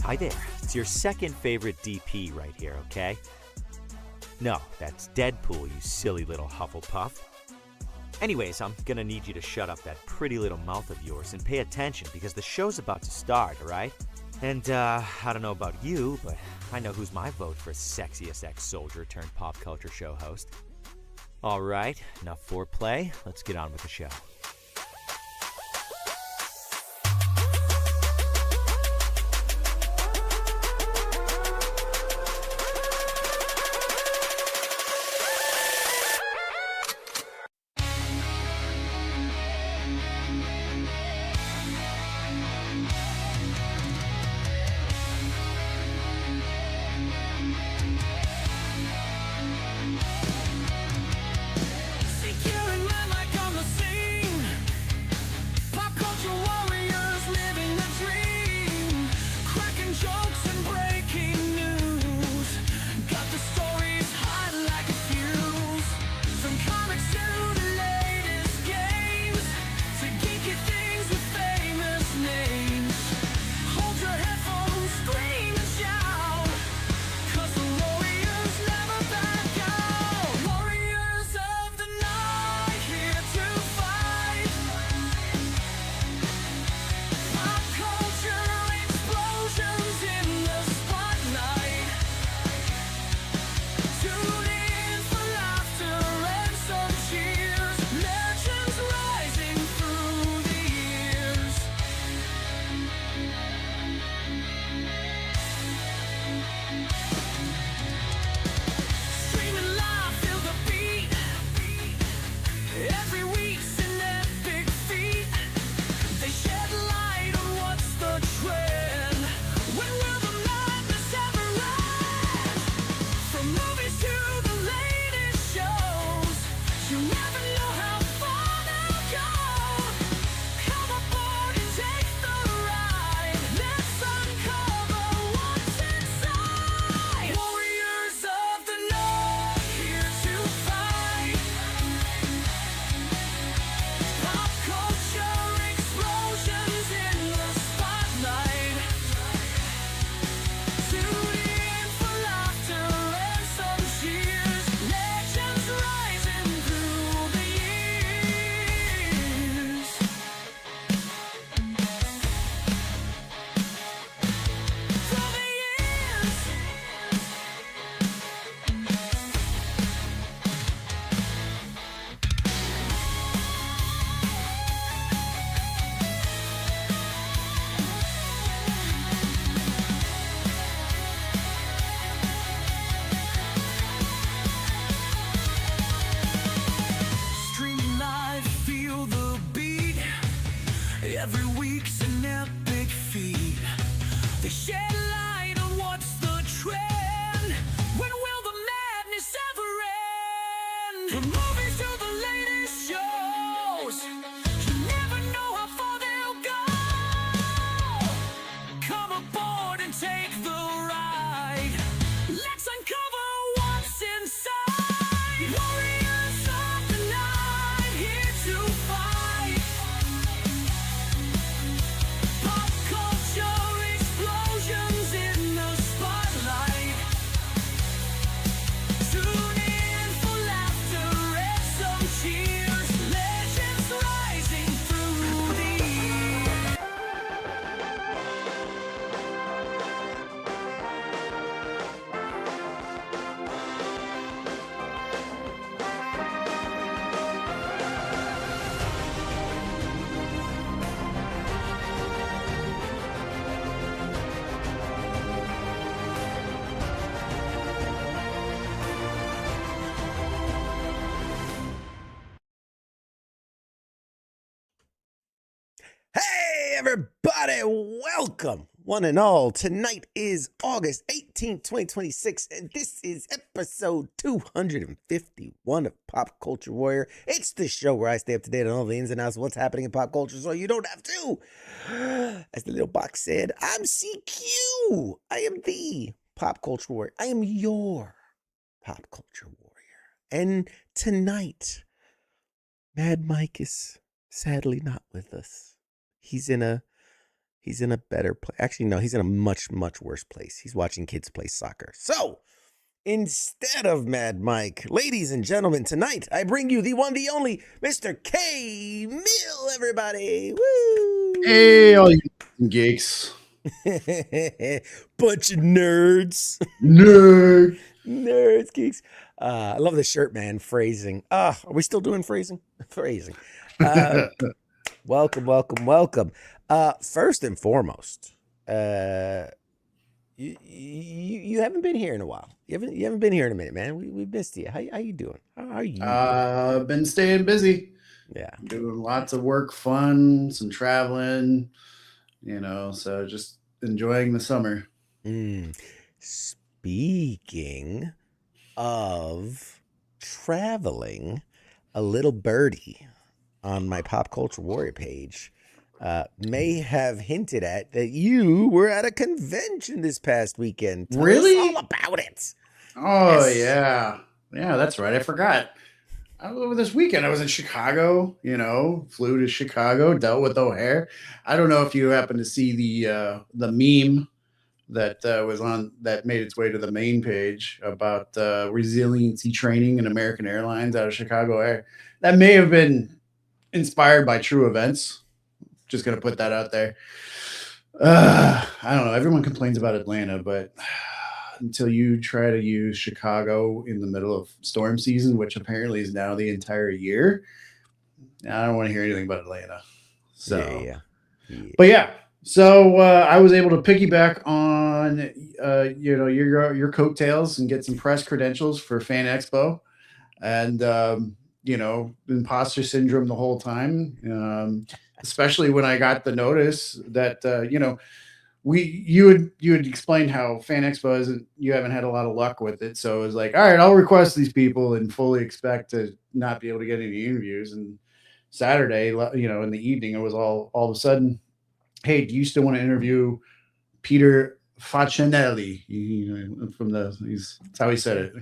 Hi there. It's your second favorite DP right here, okay? No, that's Deadpool, you silly little Hufflepuff. Anyways, I'm gonna need you to shut up that pretty little mouth of yours and pay attention because the show's about to start, alright? And, I don't know about you, but I know who's my vote for sexiest ex-soldier turned pop culture show host. Alright, enough foreplay. Let's get on with the show. Every week's an epic feat. They shed light on what's the trend. When will the madness ever end? From movies to the latest shows, you never know how far they'll go. Come aboard and take the ride. Let's uncover what's inside. Warriors of the night, here to fight. Pop culture explosions in the spotlight. Tune in for laughter and some cheers. Legends rising through the years. Hey, everybody, welcome, one and all. Tonight is August 18th, 2026, and this is episode 251 of Pop Culture Warrior. It's the show where I stay up to date on all the ins and outs of what's happening in pop culture so you don't have to. As the little box said, I'm CQ. I am the Pop Culture Warrior. I am your Pop Culture Warrior. And tonight, Mad Mike is sadly not with us. He's in a He's in a better place. Actually, no, he's in a much, much worse place. He's watching kids play soccer. So, instead of Mad Mike, ladies and gentlemen, tonight I bring you the one, the only Mr. K. Mill, everybody. Woo! Hey, all you geeks. Bunch of nerds. Nerd. Nerds, geeks. I love the shirt, man. Phrasing. Are we still doing phrasing? Phrasing. Welcome. First and foremost, you haven't been here in a while. You haven't been here in a minute, man. We missed you. How you doing? How are you? Been staying busy. Yeah. Doing lots of work, fun, some traveling, so just enjoying the summer. Speaking of traveling, a little birdie on my Pop Culture Warrior page may have hinted at that you were at a convention this past weekend. Tell Really? us all about it. Oh, Yes. yeah, that's right. I forgot. Over this weekend, I was in Chicago. Flew to Chicago, dealt with O'Hare. I don't know if you happen to see the meme that that made its way to the main page about resiliency training in American Airlines out of Chicago Air. That may have been inspired by true events. Just going to put that out there. I don't know. Everyone complains about Atlanta, but until you try to use Chicago in the middle of storm season, which apparently is now the entire year, I don't want to hear anything about Atlanta. So, Yeah. But yeah. So I was able to piggyback on your coattails and get some press credentials for Fan Expo, and imposter syndrome the whole time. Especially when I got the notice that you had explained how Fan Expo you haven't had a lot of luck with it, so it was like, all right, I'll request these people and fully expect to not be able to get any interviews. And Saturday, in the evening, it was all of a sudden, hey, do you still want to interview Peter Facinelli? That's how he said it.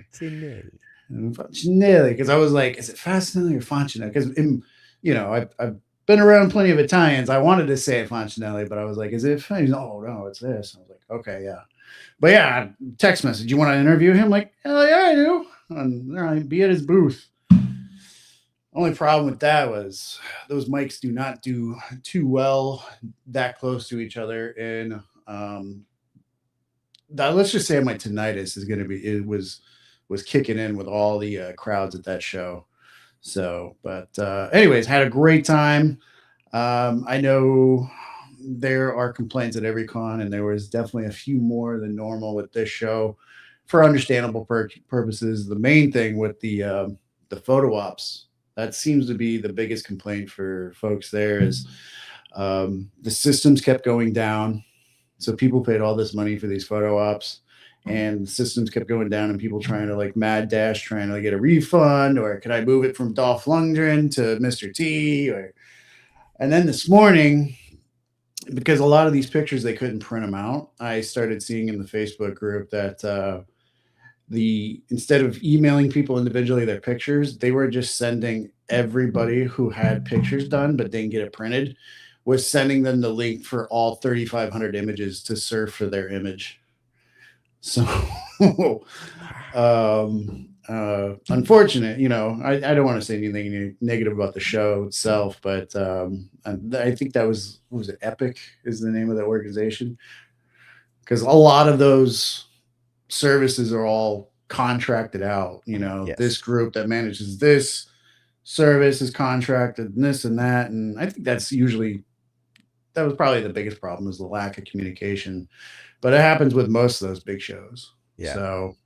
Facinelli, because I was like, is it Facinelli or Facinelli? Because I've been around plenty of Italians. I wanted to say it Facinelli, but I was like, is it? Oh no, it's this. I was like, okay, yeah. But yeah, text message. You want to interview him? Like, hell yeah, I do. And all right, be at his booth. Only problem with that was those mics do not do too well that close to each other. And let's just say my tinnitus is going to be, was kicking in with all the crowds at that show. So, but anyways, had a great time. I know there are complaints at every con, and there was definitely a few more than normal with this show for understandable purposes. The main thing with the photo ops, that seems to be the biggest complaint for folks there, is the systems kept going down. So people paid all this money for these photo ops, and the systems kept going down, and people trying to mad dash, trying to get a refund, or could I move it from Dolph Lundgren to Mr. T? And then this morning, because a lot of these pictures, they couldn't print them out, I started seeing in the Facebook group that instead of emailing people individually their pictures, they were just sending everybody who had pictures done but didn't get it printed, was sending them the link for all 3,500 images to surf for their image. So unfortunate, I don't want to say anything negative about the show itself, but I think that was it, Epic is the name of the organization, because a lot of those services are all contracted out. Yes. This group that manages this service is contracted and this and that, and I think that was probably the biggest problem, is the lack of communication. But it happens with most of those big shows. Yeah. So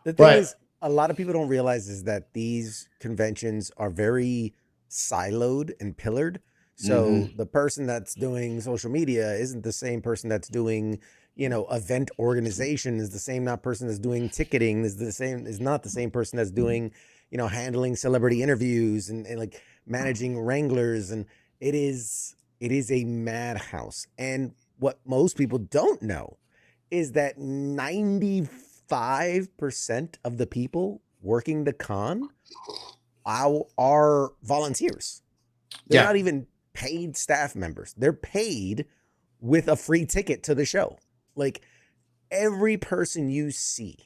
the thing is, a lot of people don't realize is that these conventions are very siloed and pillared. So the person that's doing social media isn't the same person that's doing, event organization, is the same not person that's doing ticketing, is not the same person that's doing, handling celebrity interviews and like managing wranglers. And it is a madhouse. And what most people don't know is that 95% of the people working the con are volunteers. They're not even paid staff members. They're paid with a free ticket to the show. Like every person you see,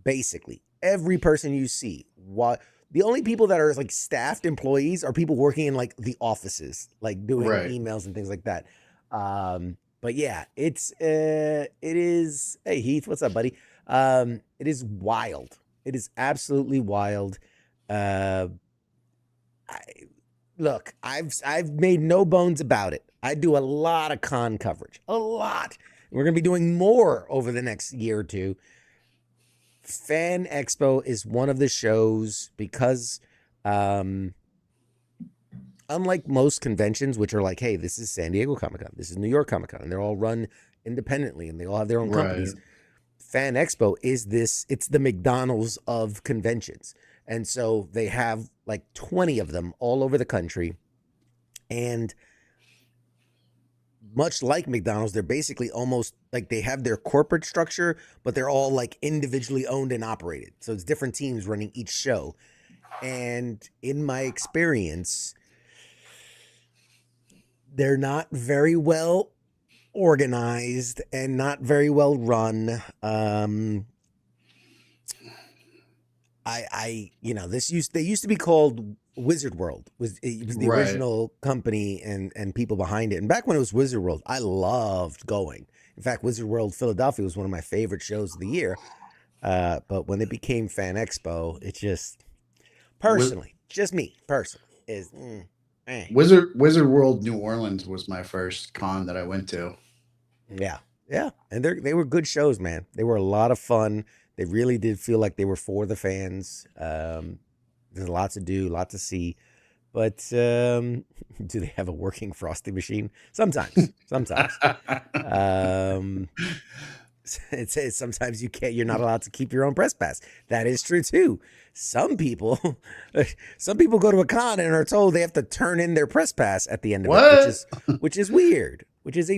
basically every person you see, what the only people that are like staffed employees are people working in like the offices, like doing Right. emails and things like that. But yeah, it is. Hey Heath, what's up, buddy? It is wild. It is absolutely wild. Uh, I, look, I've made no bones about it. I do a lot of con coverage, a lot. We're gonna be doing more over the next year or two. Fan Expo is one of the shows because, unlike most conventions, which are like, hey, this is San Diego Comic Con, this is New York Comic Con, and they're all run independently and they all have their own companies. Fan Expo is this, it's the McDonald's of conventions. And so they have like 20 of them all over the country. And much like McDonald's, they're basically almost like they have their corporate structure, but they're all like individually owned and operated. So it's different teams running each show. And in my experience, they're not very well organized and not very well run. They used to be called Wizard World. It was the original company and people behind it. And back when it was Wizard World, I loved going. In fact, Wizard World Philadelphia was one of my favorite shows of the year. But when it became Fan Expo, it just personally, is Wizard World New Orleans was my first con that I went to. Yeah. And they were good shows, man. They were a lot of fun. They really did feel like they were for the fans. There's a lot to do, a lot to see. But do they have a working frosty machine? Sometimes. It says sometimes you're not allowed to keep your own press pass. That is true too. Some people go to a con and are told they have to turn in their press pass at the end of it, which is weird. Which is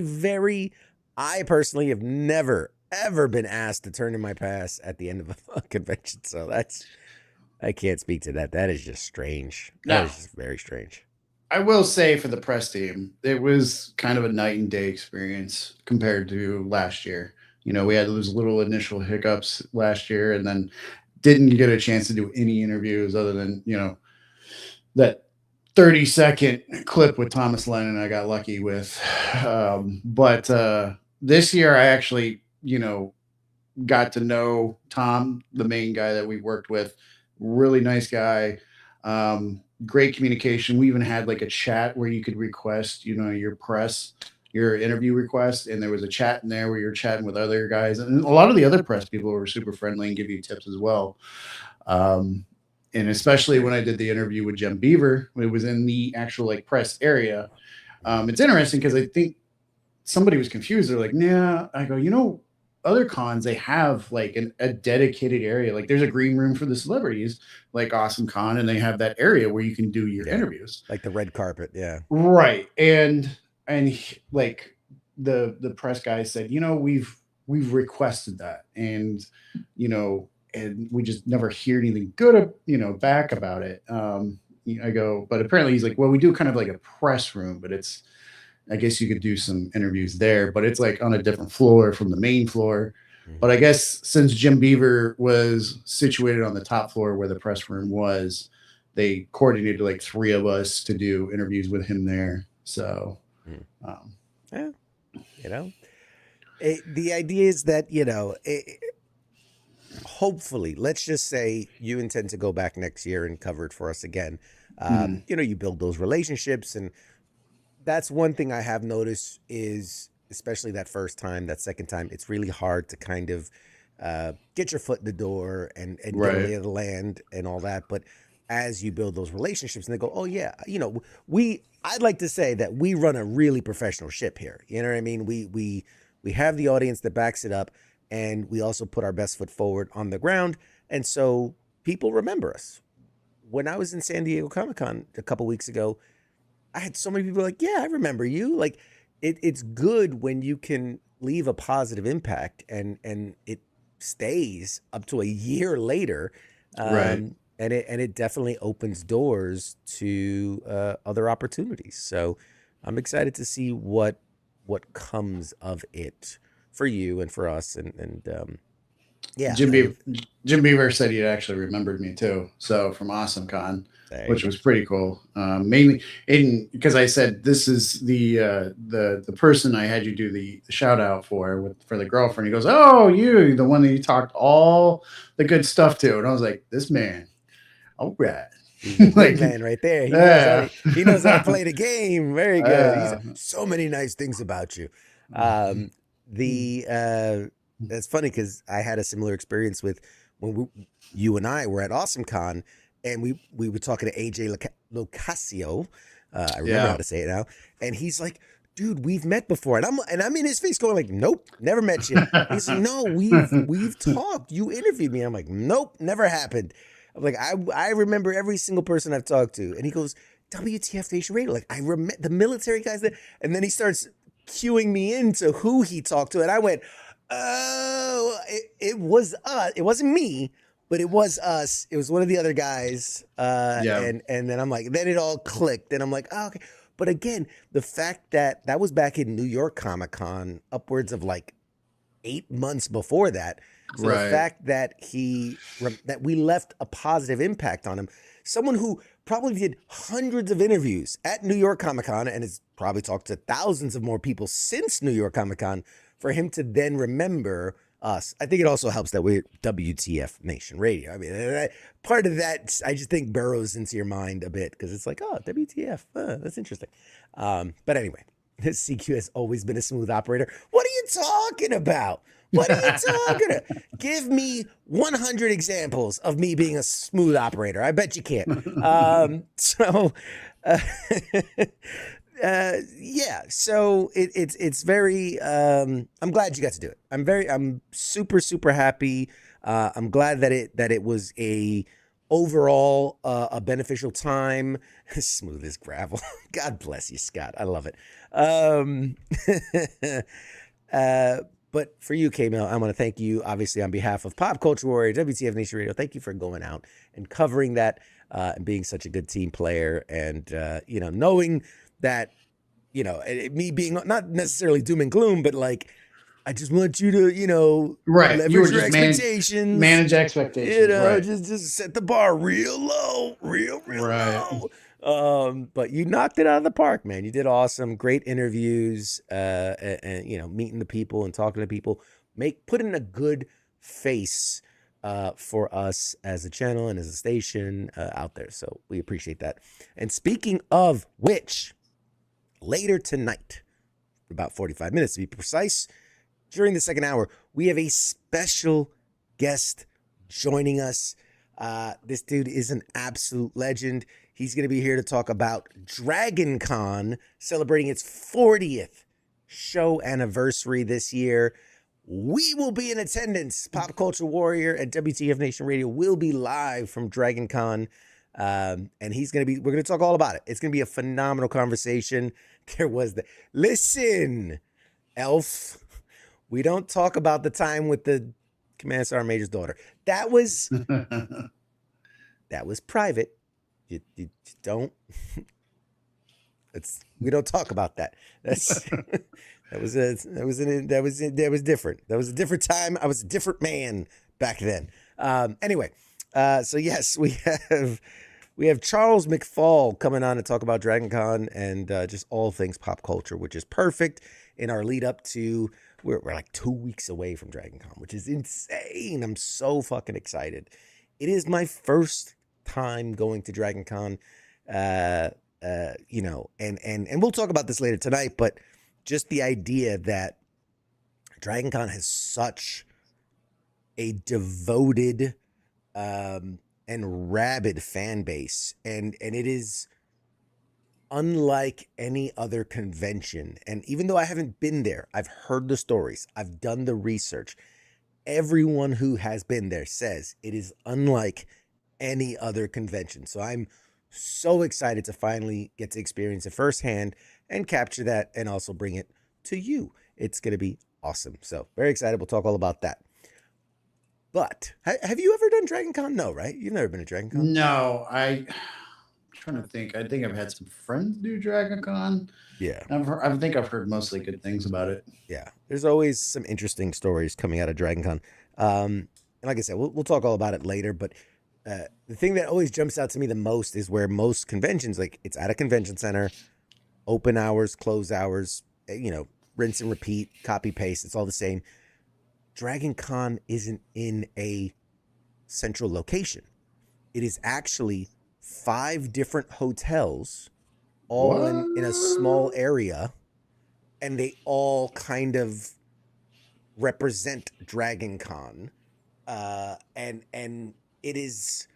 I personally have never ever been asked to turn in my pass at the end of a convention. So I can't speak to that. That is just strange. That is just very strange. I will say for the press team, it was kind of a night and day experience compared to last year. We had those little initial hiccups last year and then didn't get a chance to do any interviews other than, that 30-second clip with Thomas Lennon I got lucky with. But this year I actually, got to know Tom, the main guy that we worked with. Really nice guy. Great communication. We even had like a chat where you could request, your interview request, and there was a chat in there where you're chatting with other guys, and a lot of the other press people were super friendly and give you tips as well. And especially when I did the interview with Jim Beaver, it was in the actual like press area. It's interesting because I think somebody was confused. They're like, "Nah." I go, other cons, they have like a dedicated area. Like there's a green room for the celebrities, like Awesome Con, and they have that area where you can do your interviews, like the red carpet. Yeah, right. And like the press guy said, we've requested that, and and we just never hear anything good, back about it. I go, but apparently he's like, well, we do kind of like a press room, but I guess you could do some interviews there, but it's like on a different floor from the main floor. Mm-hmm. But I guess since Jim Beaver was situated on the top floor where the press room was, they coordinated like 3 of us to do interviews with him there. So, the idea is that, hopefully, let's just say you intend to go back next year and cover it for us again. You build those relationships, and that's one thing I have noticed is, especially that first time, that second time, it's really hard to kind of get your foot in the door and get a lay of the land and all that. But as you build those relationships and they go, oh yeah, I'd like to say that we run a really professional ship here. You know what I mean? We have the audience that backs it up, and we also put our best foot forward on the ground. And so people remember us. When I was in San Diego Comic-Con a couple weeks ago, I had so many people like, yeah, I remember you. Like it's good when you can leave a positive impact and it stays up to a year later. And it definitely opens doors to other opportunities. So I'm excited to see what what comes of it for you and for us. And yeah. Jim Beaver said he actually remembered me too. So from Awesome Con, which was pretty cool. Mainly because I said this is the person I had you do the shout out for the girlfriend. He goes, "Oh, you, the one that you talked all the good stuff to," and I was like, "This man, all right." He's the big man right there. He knows how to play the game. Very good. He's so many nice things about you. That's funny because I had a similar experience with when you and I were at Awesome Con, and we were talking to AJ Locasio. I remember how to say it now. And he's like, "Dude, we've met before." And I'm in his face going like, "Nope, never met you." He's like, "No, we've talked. You interviewed me." I'm like, "Nope, never happened." I'm like, I remember every single person I've talked to. And he goes, "WTF Nation Radio." Like, I remember the military guys there. And then he starts cueing me into who he talked to. And I went, "Oh, it was us. It wasn't me, but it was us. It was one of the other guys." And then I'm like, then it all clicked. And I'm like, "Oh, okay." But again, the fact that was back in New York Comic Con, upwards of like 8 months before that. So the fact that that we left a positive impact on him, someone who probably did hundreds of interviews at New York Comic Con and has probably talked to thousands of more people since New York Comic Con, for him to then remember us. I think it also helps that we're WTF Nation Radio. I mean, part of that, I just think burrows into your mind a bit because it's like, oh, WTF, that's interesting. But anyway, this CQ has always been a smooth operator. What are you talking about? What are you talking about? Give me 100 examples of me being a smooth operator. I bet you can't. Yeah. So it's very. I'm glad you got to do it. I'm super super happy. I'm glad that it was a overall a beneficial time. Smooth as gravel. God bless you, Scott. I love it. But for you, K-Mel, I want to thank you, obviously, on behalf of Pop Culture Warrior, WTF Nation Radio. Thank you for going out and covering that and being such a good team player. And, knowing that, me being not necessarily doom and gloom, but like, I just want you to, leverage your expectations. Manage expectations. Just set the bar real low, real low. But you knocked it out of the park, man. You did awesome. Great interviews, and meeting the people and talking to people, putting a good face for us as a channel and as a station out there. So we appreciate that. And speaking of which, later tonight, about 45 minutes to be precise, during the second hour, we have a special guest joining us. This dude is an absolute legend. He's going to be here to talk about Dragon Con, celebrating its 40th show anniversary this year. We will be in attendance. Pop Culture Warrior and WTF Nation Radio will be live from Dragon Con. And we're going to talk all about it. It's going to be a phenomenal conversation. Listen, Elf, we don't talk about the time with the Command Sergeant Major's daughter. That was private. You don't. We don't talk about that. That was different. That was a different time. I was a different man back then. Anyway, so yes, we have Charles McFall coming on to talk about Dragon Con and just all things pop culture, which is perfect in our lead up to. We're like 2 weeks away from Dragon Con, which is insane. I'm so fucking excited. It is my first time going to Dragon Con, and we'll talk about this later tonight, but just the idea that Dragon Con has such a devoted and rabid fan base, and it is unlike any other convention. And even though I haven't been there, I've heard the stories, I've done the research. Everyone who has been there says it is unlike any other convention. So I'm so excited to finally get to experience it firsthand and capture that and also bring it to you. It's going to be awesome. So very excited. We'll talk all about that. But have you ever done Dragon Con? No, right? You've never been to Dragon Con? No, trying to think. I think I've had some friends do Dragon Con. Yeah. I think I've heard mostly good things about it. Yeah. There's always some interesting stories coming out of Dragon Con. And like I said, we'll talk all about it later, but the thing that always jumps out to me the most is where most conventions, like it's at a convention center, open hours, close hours, rinse and repeat, copy paste. It's all the same. Dragon Con isn't in a central location. It is actually 5 different hotels all in a small area, and they all kind of represent Dragon Con. And it is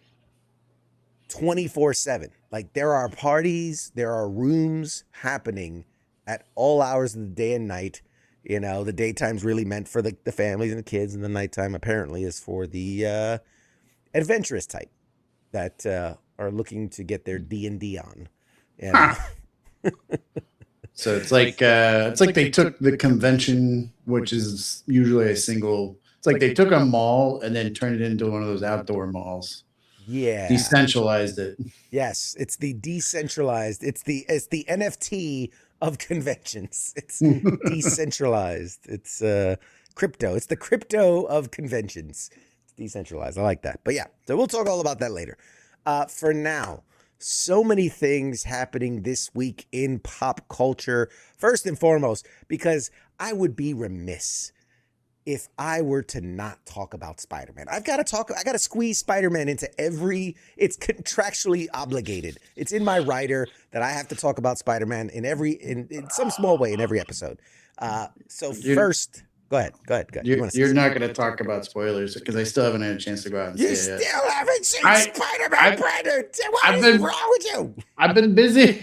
24/7. Like there are parties, there are rooms happening at all hours of the day and night. The daytime's really meant for the families and the kids, and the nighttime apparently is for the adventurous type that are looking to get their D&D on. So it's like they took the convention, which is usually a single. It's like they took a mall and then turned it into one of those outdoor malls. Yeah, decentralized it. Yes, it's the decentralized. It's the NFT of conventions. It's decentralized. It's crypto. It's the crypto of conventions. It's decentralized. I like that. But yeah, so we'll talk all about that later. For now, so many things happening this week in pop culture. First and foremost, because I would be remiss if I were to not talk about Spider-Man. I got to squeeze Spider-Man into it's contractually obligated. It's in my writer that I have to talk about Spider-Man in some small way in every episode. First, go ahead. You're not going to talk about spoilers because I still haven't had a chance to go out and see it yet. You still haven't seen Spider-Man, Brandon? What is wrong with you? I've been busy.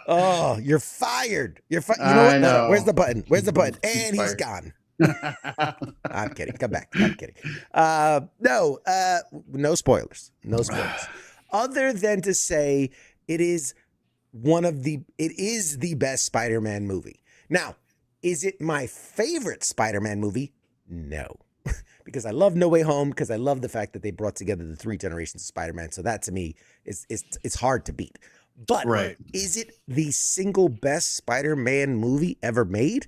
Oh, you're fired. You know what? No. Where's the button? And he's gone. I'm kidding. Come back. I'm kidding. No spoilers. No spoilers. Other than to say it is the best Spider-Man movie. Now, is it my favorite Spider-Man movie? No. Because I love No Way Home, because I love the fact that they brought together the 3 generations of Spider-Man. So that to me it's hard to beat. But Is it the single best Spider-Man movie ever made?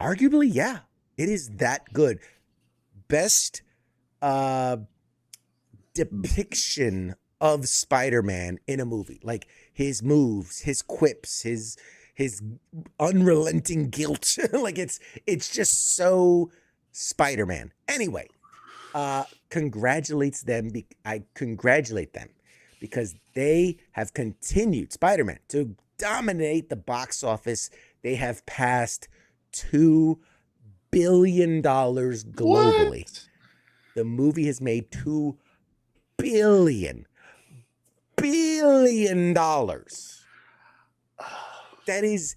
Arguably, yeah. It is that good. Best depiction of Spider-Man in a movie. Like his moves, his quips, his unrelenting guilt. Like it's just so Spider-Man. Anyway, I congratulate them because they have continued, Spider-Man, to dominate the box office. They have passed $2 billion globally. What? The movie has made $2 billion. That is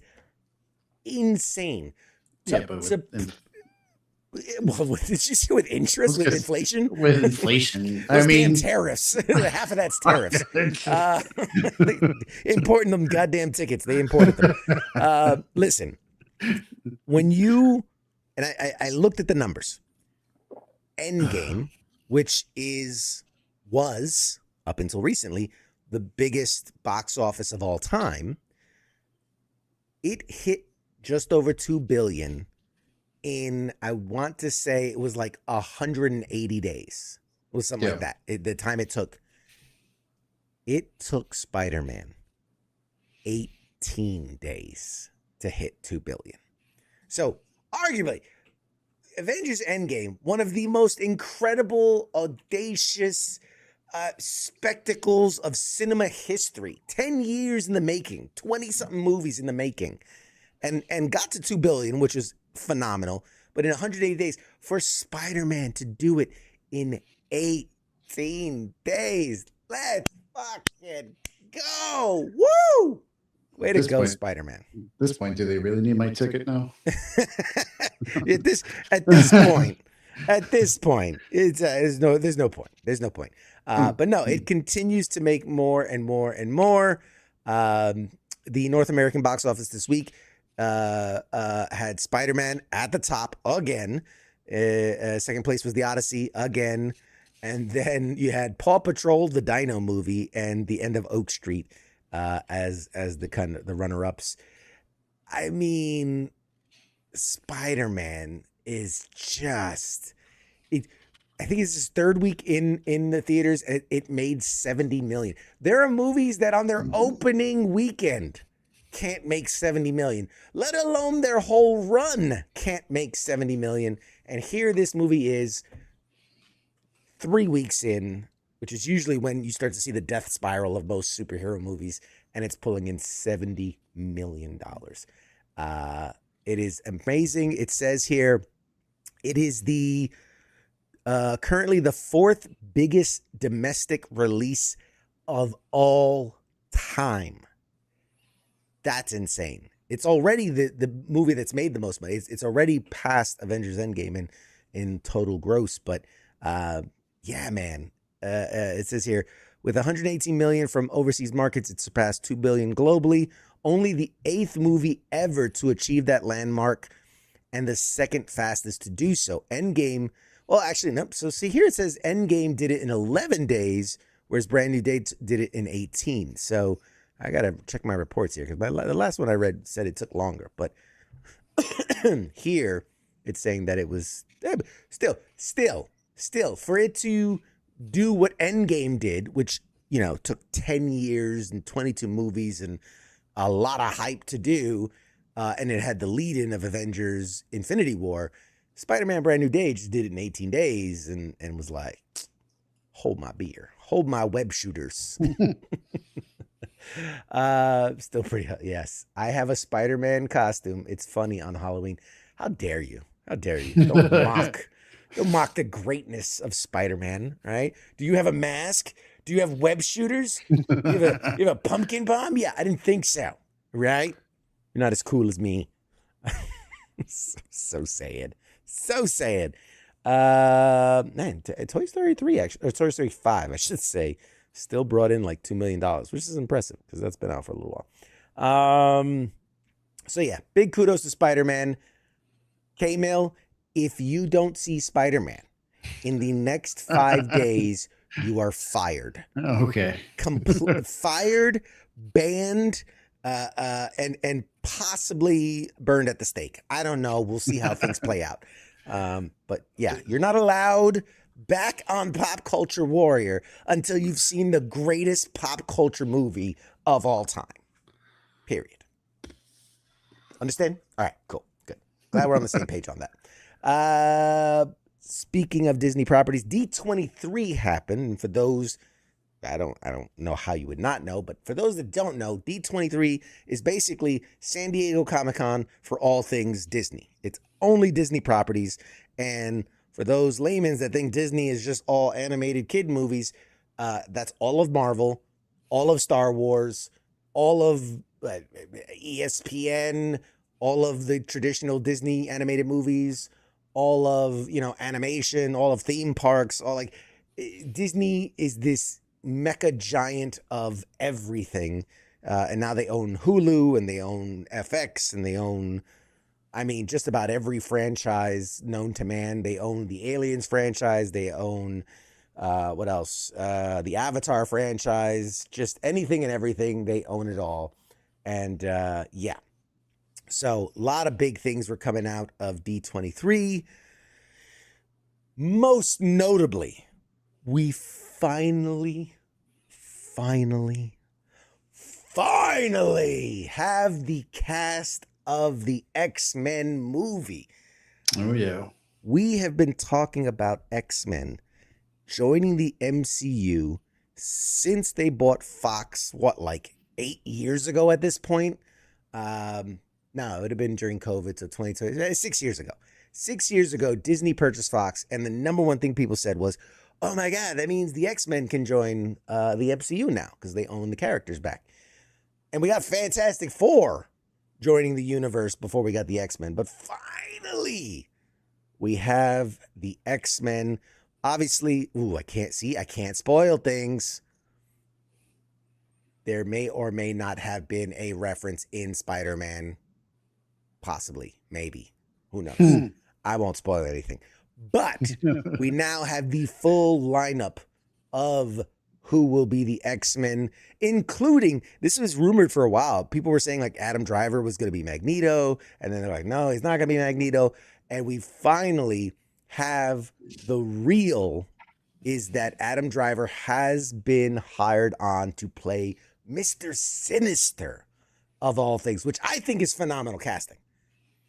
insane. What did you see with interest, with inflation? With inflation. Tariffs. Half of that's tariffs. Importing them goddamn tickets. They imported them. Listen, when I looked at the numbers, Endgame, which was up until recently the biggest box office of all time, it hit just over $2 billion in, I want to say it was like 180 days. It was something like that. The time it took Spider-Man 18 days to hit $2 billion. So arguably, Avengers Endgame, one of the most incredible, audacious spectacles of cinema history. 10 years in the making, 20-something movies in the making, and got to $2 billion, which was phenomenal. But in 180 days, for Spider-Man to do it in 18 days, let's fucking go! Woo! Way to go, Spider-Man. At this point, do they really need my ticket now? At this point, there's no point. But no, it continues to make more and more and more. The North American box office this week had Spider-Man at the top again. Second place was The Odyssey again. And then you had Paw Patrol, the Dino movie, and the end of Oak Street as the kind of the runner-ups. I mean, Spider-Man is just it. I think it's his third week in the theaters. It made 70 million. There are movies that on their opening weekend can't make 70 million, let alone their whole run can't make 70 million. And here this movie is 3 weeks in, which is usually when you start to see the death spiral of most superhero movies, and it's pulling in $70 million. It is amazing. It says here, it is the currently the fourth biggest domestic release of all time. That's insane. It's already the movie that's made the most money. It's already past Avengers Endgame in total gross. But yeah, man. It says here, with 118 million from overseas markets, it surpassed 2 billion globally. Only the 8th movie ever to achieve that landmark, and the second fastest to do so. Endgame, well, actually, no. So see here, it says Endgame did it in 11 days, whereas Brand New Day did it in 18. So I got to check my reports here, because the last one I read said it took longer. But here, it's saying that it was still, for it to do what Endgame did, which, you know, took 10 years and 22 movies and a lot of hype to do, and it had the lead-in of Avengers Infinity War. Spider-Man Brand New Day just did it in 18 days and was like, hold my beer, hold my web shooters. Still pretty, yes. I have a Spider-Man costume. It's funny on Halloween. How dare you? How dare you? Don't mock the greatness of Spider-Man, right? Do you have a mask? Do you have web shooters? You have a pumpkin bomb? Yeah, I didn't think so, right? You're not as cool as me. So sad. So sad. Man, Toy Story 3, actually, or Toy Story 5, I should say, still brought in like $2 million, which is impressive because that's been out for a little while. So yeah, big kudos to Spider-Man. K-Mill, if you don't see Spider-Man in the next 5 days, you are fired. Okay. Fired, banned, and possibly burned at the stake. I don't know. We'll see how things play out. But yeah, you're not allowed back on Pop Culture Warrior until you've seen the greatest pop culture movie of all time. Period. Understand? All right, cool. Good. Glad we're on the same page on that. Speaking of Disney properties, D23 happened. And for those, I don't know how you would not know, but for those that don't know, D23 is basically San Diego Comic-Con for all things Disney. It's only Disney properties. And for those laymen that think Disney is just all animated kid movies, that's all of Marvel, all of Star Wars, all of ESPN, all of the traditional Disney animated movies, all of, animation, all of theme parks, Disney is this mecha giant of everything. And now they own Hulu and they own FX and they own, just about every franchise known to man. They own the Aliens franchise. They own, what else? The Avatar franchise, just anything and everything. They own it all. And yeah. So a lot of big things were coming out of D23. Most notably, we finally have the cast of the X-Men movie. Oh, yeah. We have been talking about X-Men joining the MCU since they bought Fox, 8 years ago at this point? No, it would have been during COVID, so 2020, 6 years ago. 6 years ago, Disney purchased Fox, and the number one thing people said was, oh my God, that means the X-Men can join the MCU now because they own the characters back. And we got Fantastic Four joining the universe before we got the X-Men. But finally, we have the X-Men. Obviously, I can't spoil things. There may or may not have been a reference in Spider-Man. Possibly, maybe. Who knows? I won't spoil anything. But we now have the full lineup of who will be the X-Men, including, this was rumored for a while. People were saying like Adam Driver was going to be Magneto, and then they're like, no, he's not going to be Magneto. And we finally have the real is that Adam Driver has been hired on to play Mr. Sinister of all things, which I think is phenomenal casting.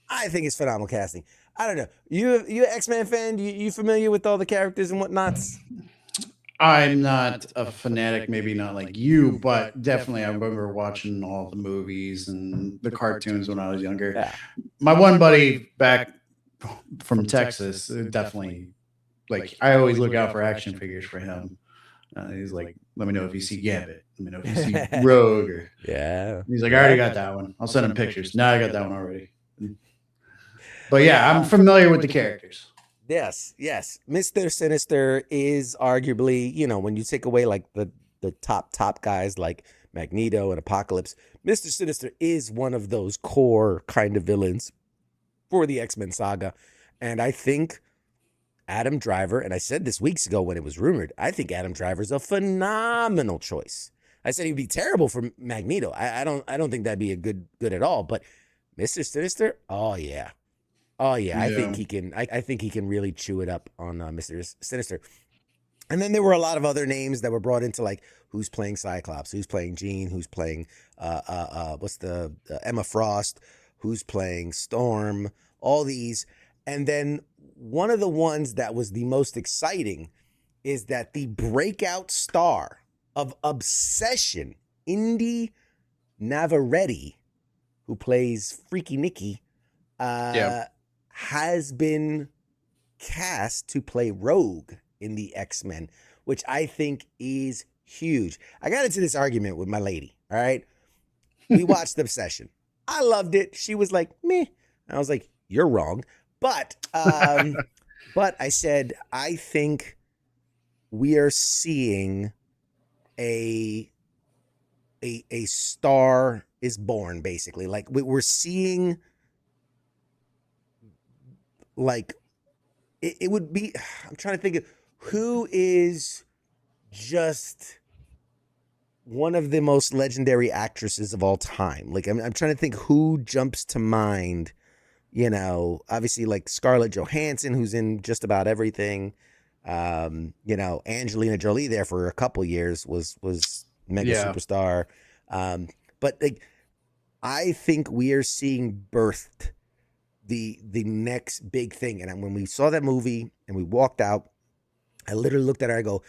I don't know. You an X-Men fan? You familiar with all the characters and whatnots? I'm not a fanatic, maybe not like you, but definitely I remember watching all the movies and the cartoons when I was younger. Yeah. My one buddy back from Texas, definitely, like, I always look out for action figures for him. He's like, let me know if you see Gambit. Let me know if you see Rogue. Or, Yeah. he's like, I already got that one. I'll send him pictures. Now I got that one already. But yeah, I'm familiar with the characters. Yes. Mr. Sinister is arguably, you know, when you take away like the top guys like Magneto and Apocalypse, Mr. Sinister is one of those core kind of villains for the X-Men saga. And I think Adam Driver, and I said this weeks ago when it was rumored, I think Adam Driver's a phenomenal choice. I said he'd be terrible for Magneto. I don't think that'd be a good at all. But Mr. Sinister, oh yeah. I think he can. I think he can really chew it up on Mr. Sinister. And then there were a lot of other names that were brought into, like who's playing Cyclops, who's playing Jean, who's playing Emma Frost, who's playing Storm, all these. And then one of the ones that was the most exciting is that the breakout star of Obsession, Indy Navarrete, who plays Freaky Nikki, has been cast to play Rogue in the X-Men, which I think is huge. I got into this argument with my lady, all right? We watched Obsession. I loved it. She was like, meh. I was like, you're wrong. But I said, I think we are seeing a star is born, basically. Like we're seeing, like, it would be, I'm trying to think of who is just one of the most legendary actresses of all time. Like, I'm trying to think who jumps to mind, you know, obviously like Scarlett Johansson, who's in just about everything. You know, Angelina Jolie there for a couple years was mega superstar. But like, I think we are seeing birthed the next big thing. And when we saw that movie and we walked out, I literally looked at her. I go,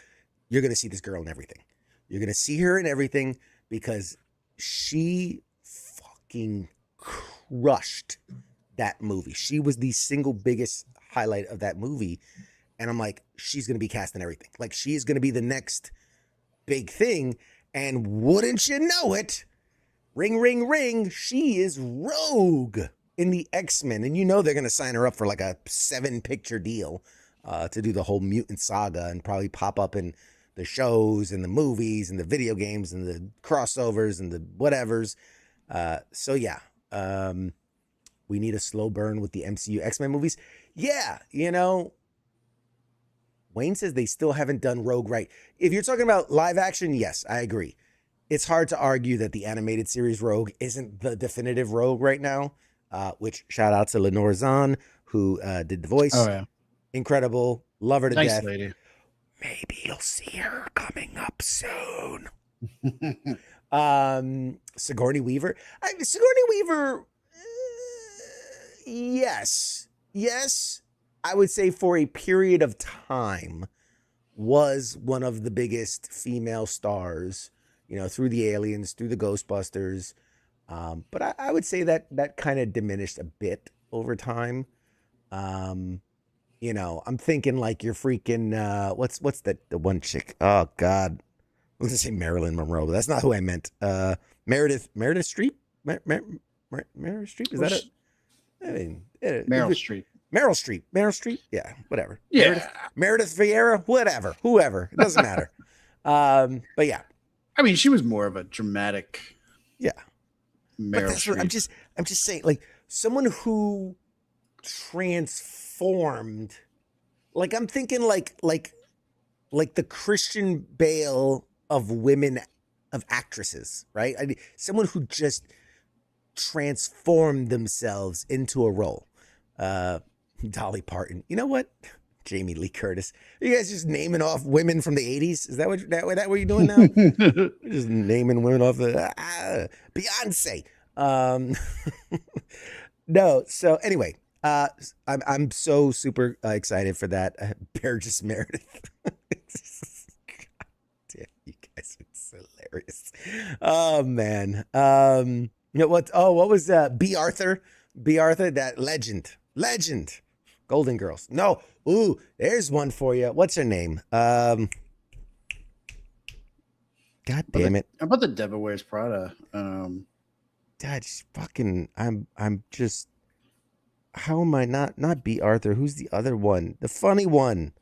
you're going to see this girl in everything. You're going to see her in everything because she fucking crushed that movie. She was the single biggest highlight of that movie. And I'm like, she's going to be cast in everything. Like, she is going to be the next big thing. And wouldn't you know it, ring, ring, ring, she is Rogue in the X-Men. And you know they're going to sign her up for like a 7-picture deal to do the whole mutant saga and probably pop up in the shows and the movies and the video games and the crossovers and the whatevers. So yeah, we need a slow burn with the MCU X-Men movies. Yeah, you know, Wayne says they still haven't done Rogue right. If you're talking about live action, yes, I agree. It's hard to argue that the animated series Rogue isn't the definitive Rogue right now, which shout out to Lenore Zahn, who did the voice. Oh, yeah. Incredible. Love her to Nice death. lady. Maybe you'll see her coming up soon. Sigourney Weaver. Sigourney Weaver, yes. I would say for a period of time was one of the biggest female stars, you know, through the Aliens, through the Ghostbusters. But I would say that kind of diminished a bit over time. You know, I'm thinking like you're freaking, what's the one chick? Oh God. I was gonna say Marilyn Monroe, but that's not who I meant. Meredith Streep? Meredith Streep? Is that it? I mean, Meryl Streep. Meryl Streep. Yeah, whatever. Yeah. Meredith Vieira, whatever, whoever. It doesn't matter. But yeah. I mean, she was more of a dramatic. Yeah. Meryl Streep. I'm just saying, like, someone who transformed Like I'm thinking like the Christian Bale of women, of actresses, right? I mean, someone who just transformed themselves into a role. Dolly Parton. You know what? Jamie Lee Curtis. Are you guys just naming off women from the 80s? Is that what you're doing now? You're just naming women off the Beyonce. No. So anyway, I'm so super excited for that. Burgess Meredith. God damn, you guys, it's hilarious. Oh man. You know what? Oh, what was B. Arthur? B. Arthur, that legend. Golden Girls. No. Ooh, there's one for you. What's her name? God damn it. How about the Devil Wears Prada? God, fucking. I'm just. How am I not B. Arthur? Who's the other one? The funny one,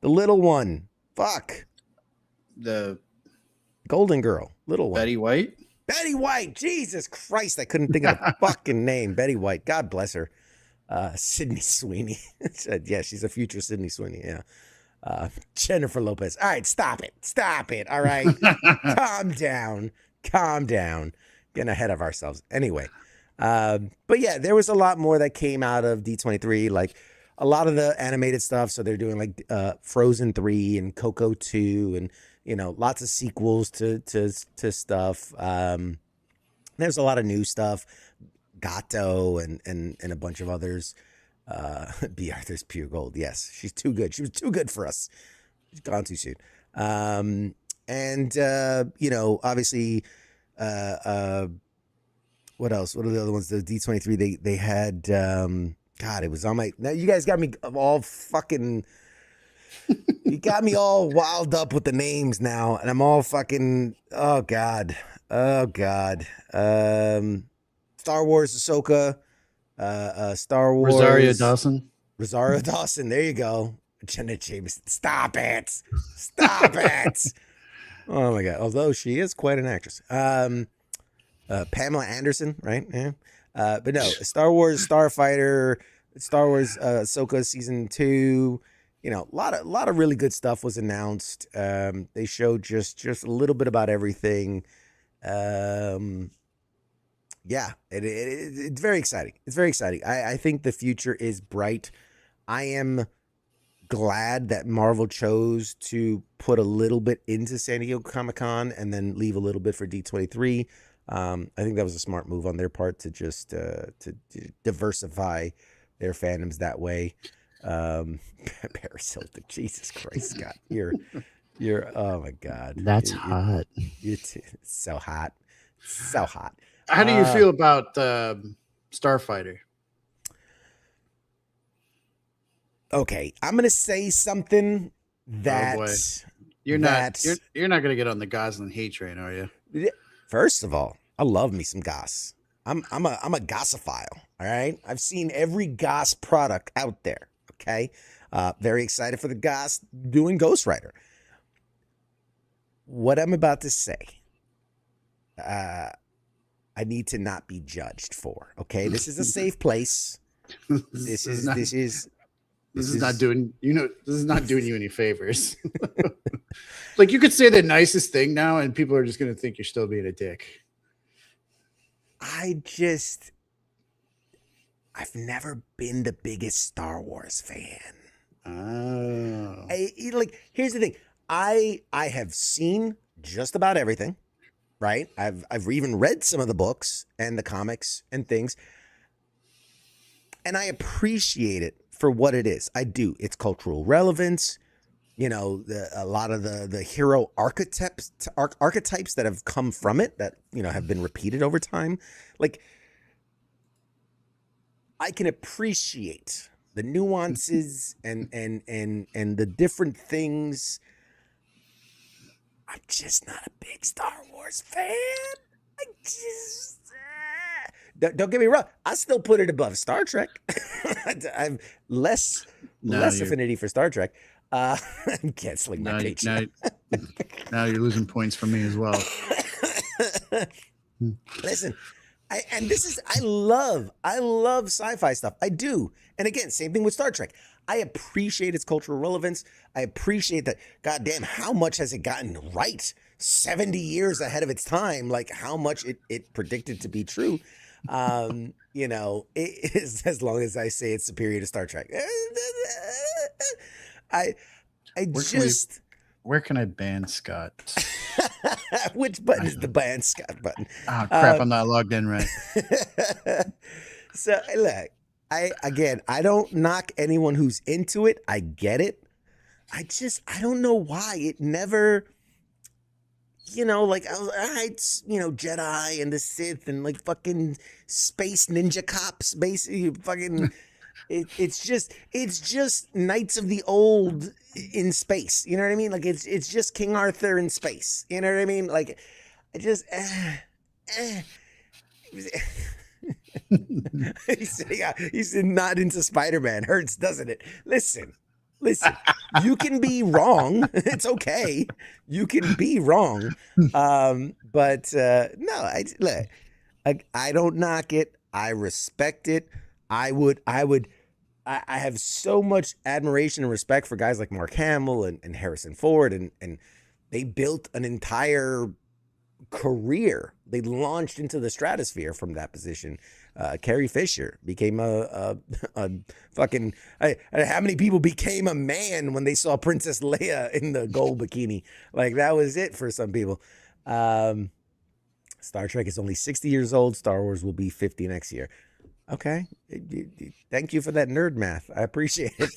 the little one. Fuck. The Golden Girl, little one. Betty White. Betty White. Jesus Christ, I couldn't think of the fucking name. Betty White. God bless her. Sydney Sweeney. Yeah, she's a future Sydney Sweeney. Yeah. Jennifer Lopez. All right, stop it. All right. Calm down. Getting ahead of ourselves. Anyway. But yeah, there was a lot more that came out of D23, like a lot of the animated stuff. So they're doing like Frozen 3 and Coco 2 and, you know, lots of sequels to stuff. There's a lot of new stuff. Gato and a bunch of others. B. Arthur's pure gold. Yes, she's too good. She was too good for us. She's gone too soon. You know, obviously, what else? What are the other ones? The D23, they had, God, it was on my, now you guys got me all fucking, you got me all wild up with the names now, and I'm all fucking, oh God. Star Wars Ahsoka, Star Wars Rosario Dawson. There you go. Jenna Jameson. Stop it. Oh my God. Although she is quite an actress. Pamela Anderson, right? Yeah. But no, Star Wars Starfighter, Star Wars Ahsoka season 2. You know, a lot of really good stuff was announced. They showed just a little bit about everything. Yeah, it's very exciting. It's very exciting. I think the future is bright. I am glad that Marvel chose to put a little bit into San Diego Comic-Con and then leave a little bit for D23. I think that was a smart move on their part to just to diversify their fandoms that way. Paris Hilton, Jesus Christ, Scott, you're oh my God, that's hot. It's so hot. How do you feel about Starfighter? Okay, I'm gonna say something that you're not gonna get on the Gosling hate train, are you? First of all, I love me some Goss. I'm a Gossophile. All right, I've seen every Goss product out there. Okay, very excited for the Goss doing Ghost Rider. What I'm about to say, I need to not be judged for. Okay, this is a safe place. This is not doing you any favors. Like, you could say the nicest thing now, and people are just going to think you're still being a dick. I've never been the biggest Star Wars fan. Oh. Here's the thing. I have seen just about everything, right? I've even read some of the books and the comics and things, and I appreciate it for what it is. I do. It's cultural relevance. You know, a lot of the hero archetypes that have come from it that, you know, have been repeated over time. Like, I can appreciate the nuances and the different things. I'm just not a big Star Wars fan. I just don't get me wrong. I still put it above Star Trek. I'm less affinity for Star Trek. I'm canceling my paycheck. Now you're losing points for me as well. Listen, I love sci-fi stuff. I do. And again, same thing with Star Trek. I appreciate its cultural relevance. I appreciate that. Goddamn, how much has it gotten right? 70 years ahead of its time. Like how much it predicted to be true. You know, it is, as long as I say it's superior to Star Trek. I just. Where can I ban Scott? Which button is the ban Scott button? Oh crap! I'm not logged in right. So look, I don't knock anyone who's into it. I get it. I don't know why it never. You know, like all right, you know, Jedi and the Sith and like fucking space ninja cops, basically fucking. It's just Knights of the Old in space. You know what I mean? Like it's just King Arthur in space. You know what I mean? Like I just he's not into Spider-Man. Hurts, doesn't it? Listen. You can be wrong. It's okay. You can be wrong. But no, I don't knock it. I respect it. I have so much admiration and respect for guys like Mark Hamill and Harrison Ford, and they built an entire career. They launched into the stratosphere from that position. Carrie Fisher became a fucking. How many people became a man when they saw Princess Leia in the gold bikini? Like that was it for some people. Star Trek is only 60 years old. Star Wars will be 50 next year. Okay. Thank you for that nerd math. I appreciate it.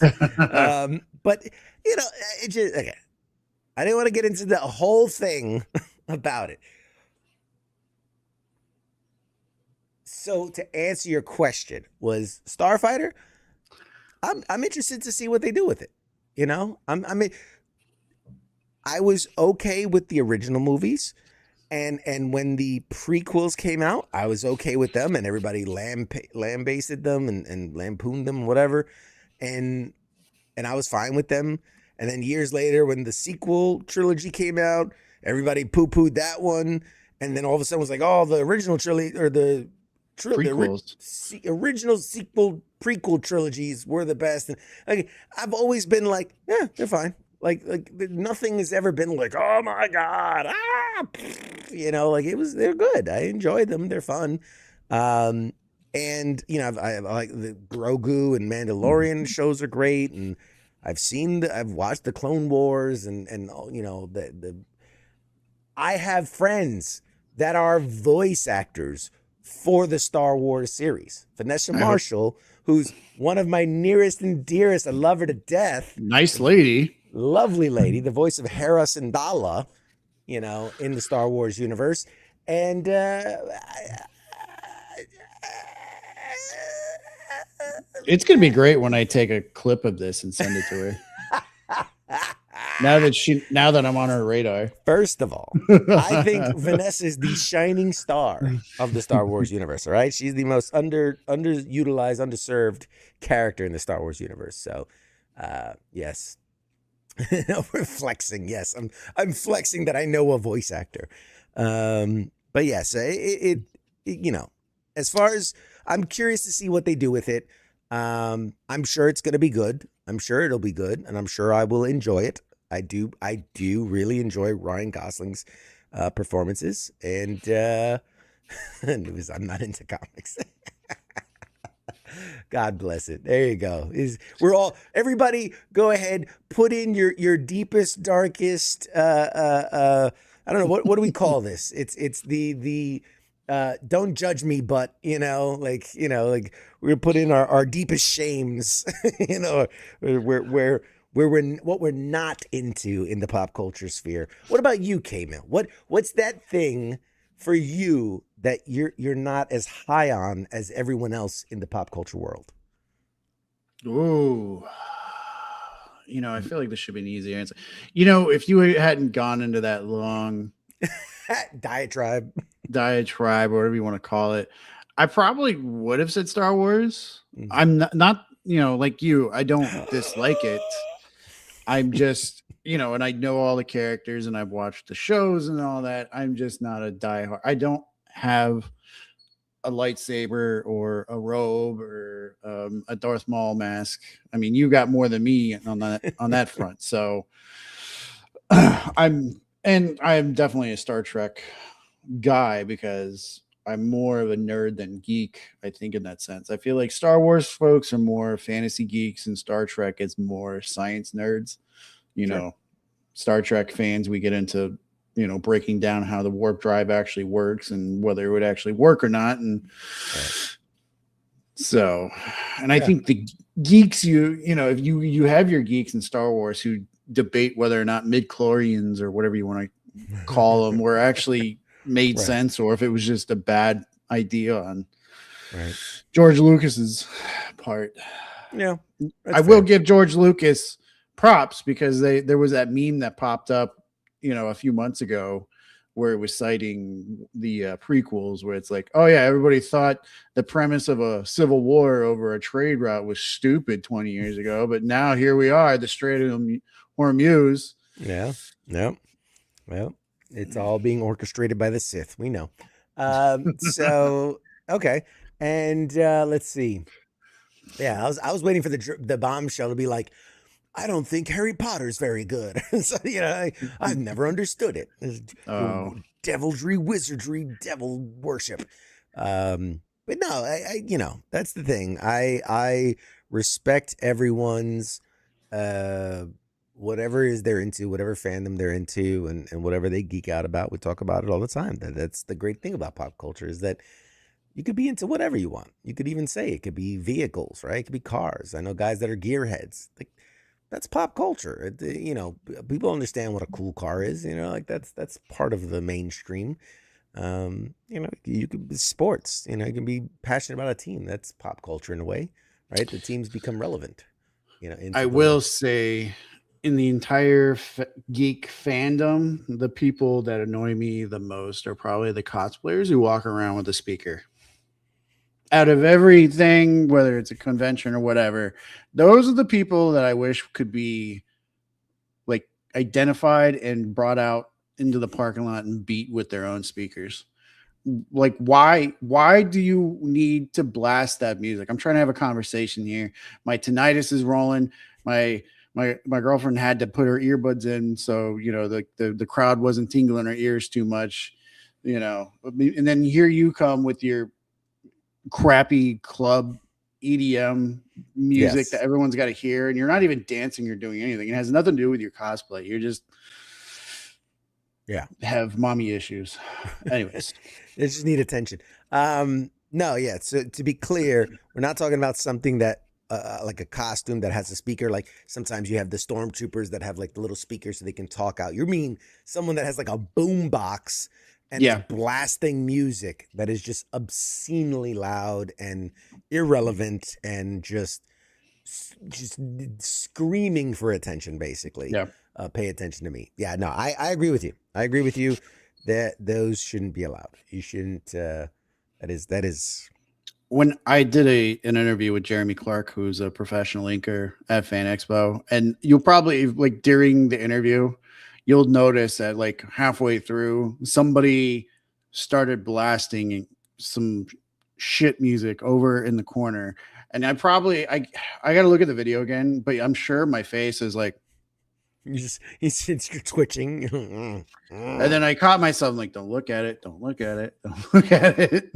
But you know, it just, okay. I didn't want to get into the whole thing about it. So to answer your question, was Starfighter? I'm interested to see what they do with it. You know, I mean, I was okay with the original movies. And when the prequels came out, I was okay with them, and everybody lambasted them and lampooned them, whatever, and I was fine with them. And then years later, when the sequel trilogy came out, everybody poo-pooed that one, and then all of a sudden was like, oh, the original trilogy or the original sequel prequel trilogies were the best. And like, I've always been like, yeah, they're fine. Like nothing has ever been like, oh my God, you know, like they're good. I enjoy them. They're fun. And you know, I like the Grogu and Mandalorian shows are great. And I've watched the Clone Wars and you know, I have friends that are voice actors for the Star Wars series. Vanessa Marshall, who's one of my nearest and dearest. I love her to death. Nice lady. Lovely lady, the voice of Hera Syndulla, you know, in the Star Wars universe. And it's going to be great when I take a clip of this and send it to her. Now that I'm on her radar. First of all, I think Vanessa is the shining star of the Star Wars universe, all right? She's the most underutilized, underserved character in the Star Wars universe. So, yes. We're flexing. Yes, I'm flexing that I know a voice actor. But yes, it you know, as far as I'm curious to see what they do with it. I'm sure it's going to be good. I'm sure it'll be good, and I'm sure I will enjoy it. I do really enjoy Ryan Gosling's performances, and I'm not into comics. God bless it. There you go. Everybody go ahead, put in your deepest, darkest, I don't know, what do we call this? It's the don't judge me, but like we're put in our deepest shames, where what we're not into in the pop culture sphere. What about you, K-Mill? What's that thing for you that you're not as high on as everyone else in the pop culture world? Ooh, I feel like this should be an easy answer. If you hadn't gone into that long diatribe, or whatever you want to call it, I probably would have said Star Wars. Mm-hmm. I'm not like you, I don't dislike it. I'm just, and I know all the characters and I've watched the shows and all that. I'm just not a diehard. I don't have a lightsaber or a robe or a Darth Maul mask. I mean, you got more than me on that front. So I'm definitely a Star Trek guy because I'm more of a nerd than geek, I think, in that sense. I feel like Star Wars folks are more fantasy geeks and Star Trek is more science nerds. You Sure. know, Star Trek fans, we get into, breaking down how the warp drive actually works and whether it would actually work or not. And so, and I think the geeks, if you have your geeks in Star Wars who debate whether or not mid-chlorians or whatever you want to call them were actually made sense or if it was just a bad idea on George Lucas's part. Yeah. I will give George Lucas props because there was that meme that popped up, a few months ago where it was citing the prequels where it's like, oh yeah, everybody thought the premise of a civil war over a trade route was stupid 20 years ago, but now here we are, the Strait of Hormuz. Yeah. Well, it's all being orchestrated by the Sith. We know. So, okay. And let's see. Yeah, I was waiting for the bombshell to be like, I don't think Harry Potter's very good. So, I've never understood it. Devilry, wizardry, devil worship. But no, I that's the thing. I respect everyone's whatever is they're into, whatever fandom they're into, and whatever they geek out about. We talk about it all the time. That's the great thing about pop culture is that you could be into whatever you want. You could even say it could be vehicles, right? It could be cars. I know guys that are gearheads. Like that's pop culture. People understand what a cool car is. That's part of the mainstream. You could be sports. You can be passionate about a team. That's pop culture in a way, right? The teams become relevant. I will say, in the entire geek fandom, the people that annoy me the most are probably the cosplayers who walk around with a speaker. Out of everything, whether it's a convention or whatever, those are the people that I wish could be like identified and brought out into the parking lot and beat with their own speakers. Like, why do you need to blast that music? I'm trying to have a conversation here. My tinnitus is rolling. My girlfriend had to put her earbuds in, so the crowd wasn't tingling her ears too much, and then here you come with your crappy club EDM music that everyone's got to hear, and you're not even dancing or doing anything. It has nothing to do with your cosplay. You're just have mommy issues. Anyways, they just need attention. So to be clear, we're not talking about something that like a costume that has a speaker. Like sometimes you have the stormtroopers that have like the little speakers so they can talk out. You mean someone that has like a boom box and is blasting music that is just obscenely loud and irrelevant and just screaming for attention, basically. Pay attention to me. Yeah, no, I agree with you. I agree with you that those shouldn't be allowed. You shouldn't. That is. When I did an interview with Jeremy Clark, who's a professional inker at Fan Expo, and you'll probably like during the interview, you'll notice that like halfway through, somebody started blasting some shit music over in the corner. And I got to look at the video again, but I'm sure my face is like, you're twitching. And then I caught myself like, don't look at it. Don't look at it. Don't look at it.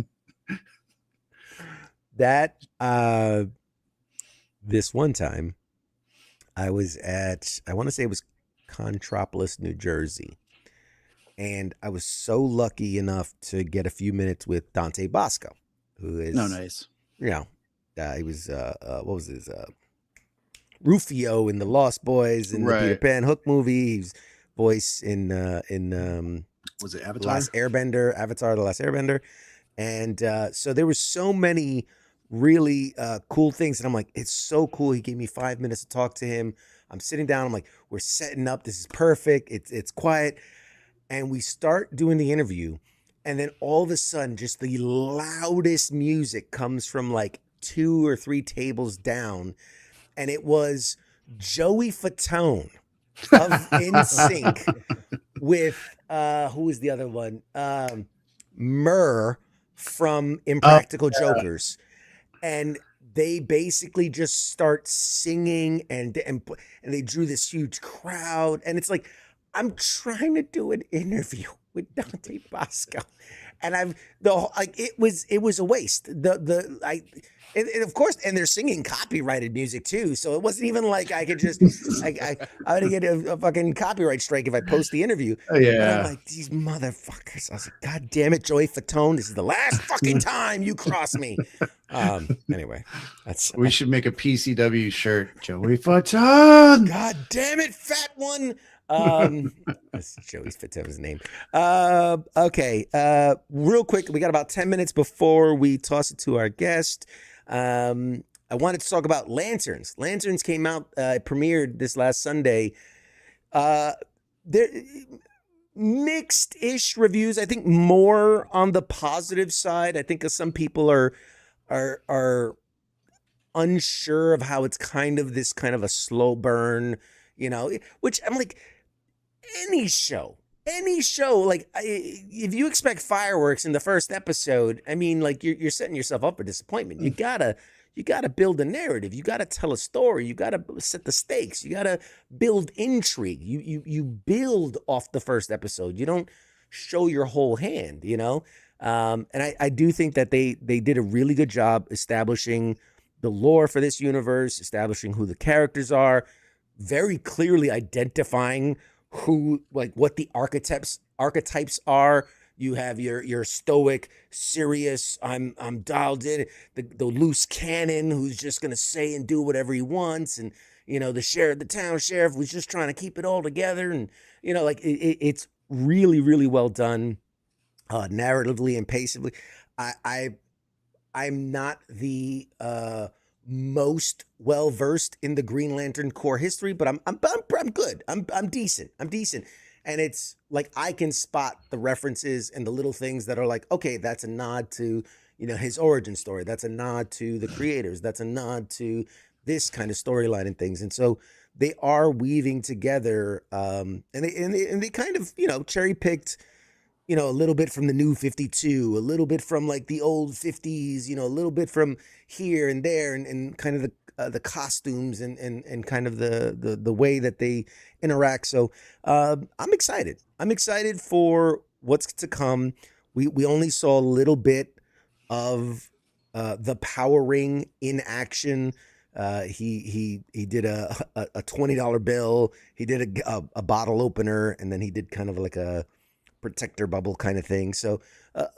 That, this one time I was I want to say it was Contropolis, New Jersey. And I was so lucky enough to get a few minutes with Dante Bosco, who is nice. He was what was his Rufio in the Lost Boys in the Peter Pan Hook movie. He's voice in was it Avatar? Avatar: The Last Airbender. And so there were so many really cool things, and I'm like, it's so cool. He gave me 5 minutes to talk to him. I'm sitting down. I'm like, we're setting up. This is perfect. It's quiet. And we start doing the interview. And then all of a sudden, just the loudest music comes from like 2 or 3 tables down. And it was Joey Fatone of NSYNC with, who was the other one? Murr from Oh, Impractical Jokers, and they basically just start singing and they drew this huge crowd, and it's like I'm trying to do an interview with Dante Bosco, and it was a waste. And of course, and they're singing copyrighted music too, so it wasn't even like I could just I would get a fucking copyright strike if I post the interview. But I'm yeah. like, these motherfuckers. I was like, God damn it, Joey Fatone, this is the last fucking time you cross me. Anyway, that's We should make a PCW shirt. Joey Fatone. God damn it, fat one. That's Joey Fatone's name. Okay. Real quick, we got about 10 minutes before we toss it to our guest. I wanted to talk about Lanterns. Lanterns came out, premiered this last Sunday. They're mixed-ish reviews. I think more on the positive side. I think some people are unsure of how it's kind of a slow burn, which I'm like, any show, like if you expect fireworks in the first episode, I mean, like you're setting yourself up for disappointment. You gotta build a narrative. You gotta tell a story. You gotta set the stakes. You gotta build intrigue. You build off the first episode. You don't show your whole hand, and I do think that they did a really good job establishing the lore for this universe, establishing who the characters are, very clearly identifying what the archetypes are. You have your stoic, serious, I'm dialed in, the loose cannon who's just gonna say and do whatever he wants, and the town sheriff was just trying to keep it all together, and it's really, really well done, narratively and pacively. I'm not the most well versed in the Green Lantern core history, but I'm good. I'm decent. And it's like I can spot the references and the little things that are like, okay, that's a nod to his origin story. That's a nod to the creators. That's a nod to this kind of storyline and things. And so they are weaving together, and they kind of cherry picked. A little bit from the new 52, a little bit from like the old 50s, a little bit from here and there, and kind of the costumes and kind of the way that they interact. So I'm excited. I'm excited for what's to come. We only saw a little bit of the Power Ring in action. He did a $20 bill. He did a bottle opener, and then he did kind of like a protector bubble kind of thing. So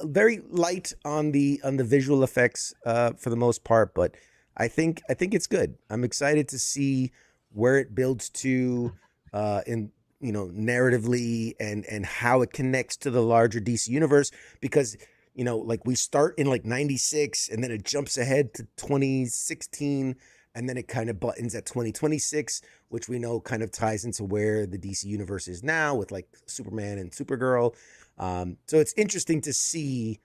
very light on the visual effects for the most part, but I think it's good. I'm excited to see where it builds to in narratively and how it connects to the larger DC universe, because like we start in like 96 and then it jumps ahead to 2016, and then it kind of buttons at 2026, which we know kind of ties into where the DC universe is now with like Superman and Supergirl. So it's interesting to see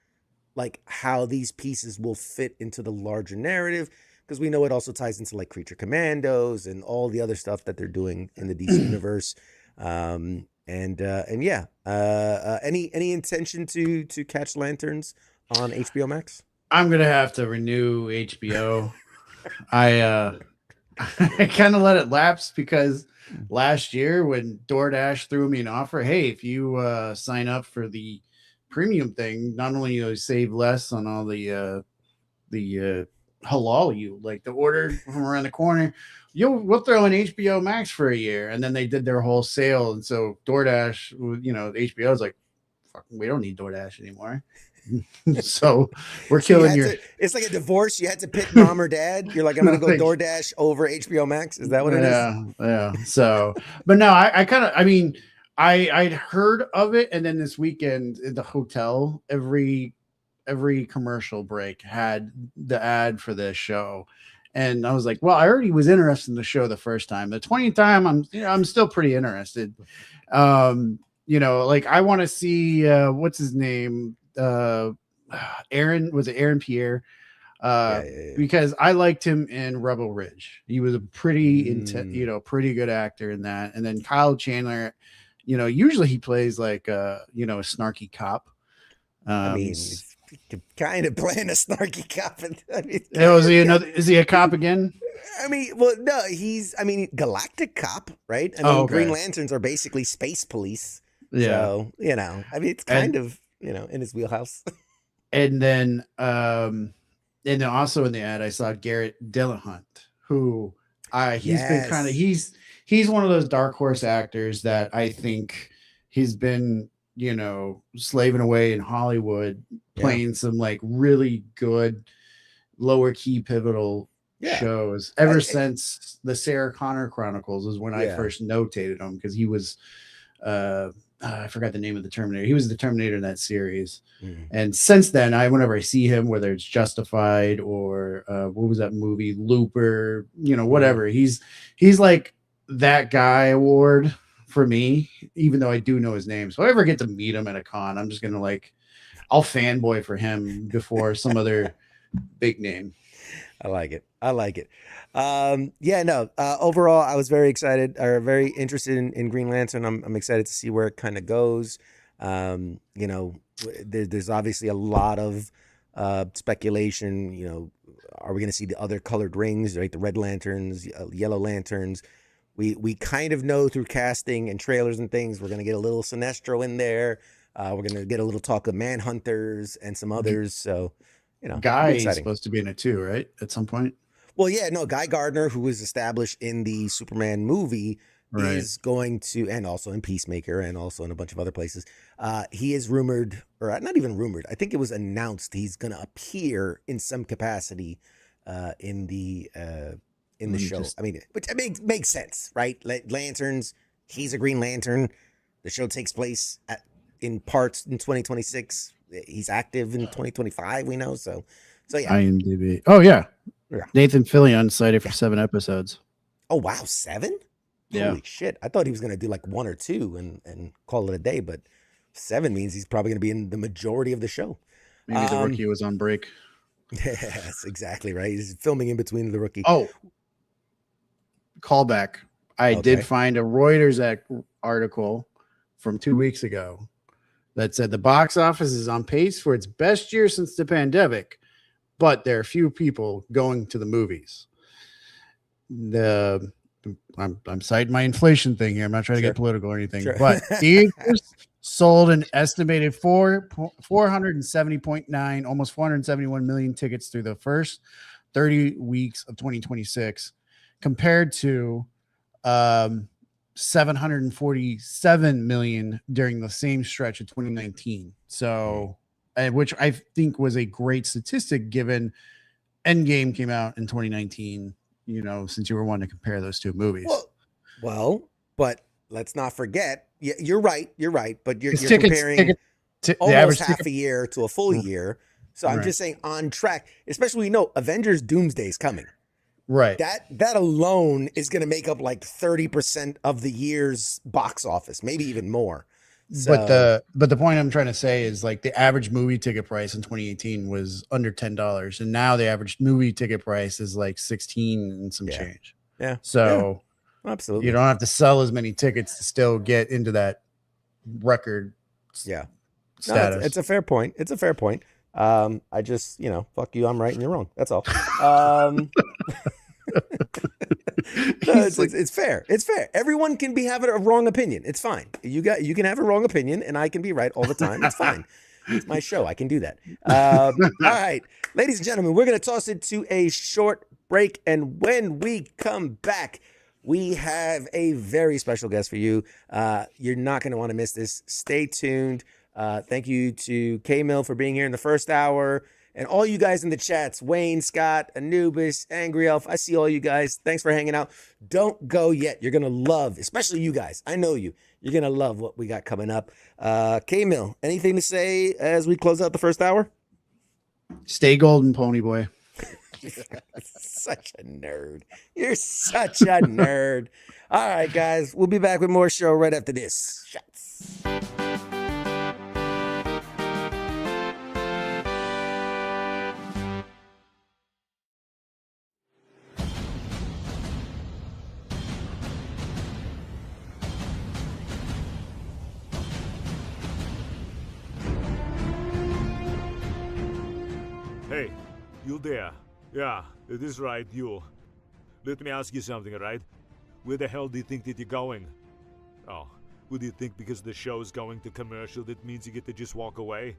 like how these pieces will fit into the larger narrative, because we know it also ties into like Creature Commandos and all the other stuff that they're doing in the DC universe. And yeah, any intention to catch Lanterns on HBO Max? I'm gonna have to renew HBO. I kind of let it lapse because last year when DoorDash threw me an offer, hey, if you sign up for the premium thing, not only save less on all the halal you like the order from around the corner, we'll throw in HBO Max for a year. And then they did their whole sale, and so DoorDash, HBO is like, fuck, we don't need DoorDash anymore. So we're killing it's like a divorce. You had to pick mom or dad. You're like, I'm gonna go DoorDash over HBO Max. Is that what it is? Yeah. So, but no, I'd heard of it, and then this weekend in the hotel, every commercial break had the ad for this show, and I was like, well, I already was interested in the show the first time. The 20th time, I'm still pretty interested. Like I want to see what's his name. Aaron Pierre? Yeah. Because I liked him in Rebel Ridge. He was a pretty pretty good actor in that. And then Kyle Chandler, usually he plays like a snarky cop. kind of playing a snarky cop. I mean, Is he a cop again? I mean, well, no, galactic cop, right? I mean, Oh, okay. Green Lanterns are basically space police. Yeah. So, I mean, it's kind of, in his wheelhouse. And then also in the ad, I saw Garrett Dillahunt, who he's one of those dark horse actors that I think he's been, slaving away in Hollywood, playing some like really good lower key pivotal shows ever since the Sarah Connor Chronicles is when I first notated him, because he was I forgot the name of the Terminator. He was the Terminator in that series. And since then, whenever I see him, whether it's Justified or what was that movie, Looper, whatever, he's like that guy award for me, even though I do know his name. So if I ever get to meet him at a con, I'm just gonna I'll fanboy for him before some other big name. I like it. Overall, I was very excited or very interested in Green Lantern. I'm excited to see where it kind of goes. There's obviously a lot of speculation. Are we going to see the other colored rings, right? The red lanterns, yellow lanterns. We kind of know through casting and trailers and things, we're going to get a little Sinestro in there. We're going to get a little talk of Manhunters and some others. So, Guy is supposed to be in it too, right? At some point. Well, Guy Gardner, who was established in the Superman movie, is going to, and also in Peacemaker and also in a bunch of other places. He is rumored, or not even rumored, I think it was announced he's going to appear in some capacity in the show. Which makes sense, right? Lanterns, he's a Green Lantern. The show takes place in parts in 2026. He's active in 2025, we know. So yeah. IMDb. Oh, yeah. Nathan Fillion cited for 7 episodes. Oh, wow. 7? Yeah. Holy shit. I thought he was going to do like 1 or 2 and call it a day, but 7 means he's probably going to be in the majority of the show. Maybe the rookie was on break. Yes, exactly right. He's filming in between the rookie. Oh, callback. I did find a Reuters article from 2 weeks ago that said the box office is on pace for its best year since the pandemic, but there are few people going to the movies. I'm citing my inflation thing here. I'm not trying to get political or anything, but theaters sold an estimated 470.9, almost 471 million tickets through the first 30 weeks of 2026, compared to 747 million during the same stretch of 2019. So, which I think was a great statistic given Endgame came out in 2019, since you were wanting to compare those two movies. Well, but let's not forget, you're right. But you're comparing almost half a year to a full year. So I'm just saying on track, especially Avengers Doomsday is coming. Right. That alone is going to make up like 30% of the year's box office, maybe even more. So, but the point I'm trying to say is like the average movie ticket price in 2018 was under $10, and now the average movie ticket price is like 16 and some change. Yeah. So absolutely, you don't have to sell as many tickets to still get into that record. Yeah. Status. No, it's a fair point. I just, fuck you. I'm right and you're wrong. That's all. It's fair. It's fair. Everyone can be having a wrong opinion. It's fine. You can have a wrong opinion and I can be right all the time. It's fine. It's my show. I can do that. All right, ladies and gentlemen, we're going to toss it to a short break. And when we come back, we have a very special guest for you. You're not going to want to miss this. Stay tuned. Thank you to K-Mill for being here in the first hour. And all you guys in the chats, Wayne, Scott, Anubis, Angry Elf, I see all you guys. Thanks for hanging out. Don't go yet. You're going to love, especially you guys. I know you. You're going to love what we got coming up. K-Mill, anything to say as we close out the first hour? Stay golden, pony boy. Such a nerd. You're such a nerd. All right, guys. We'll be back with more show right after this. Shots. You there? Yeah, it is right, you. Let me ask you something, alright? Where the hell do you think that you're going? Oh, what do you think because the show's going to commercial that means you get to just walk away?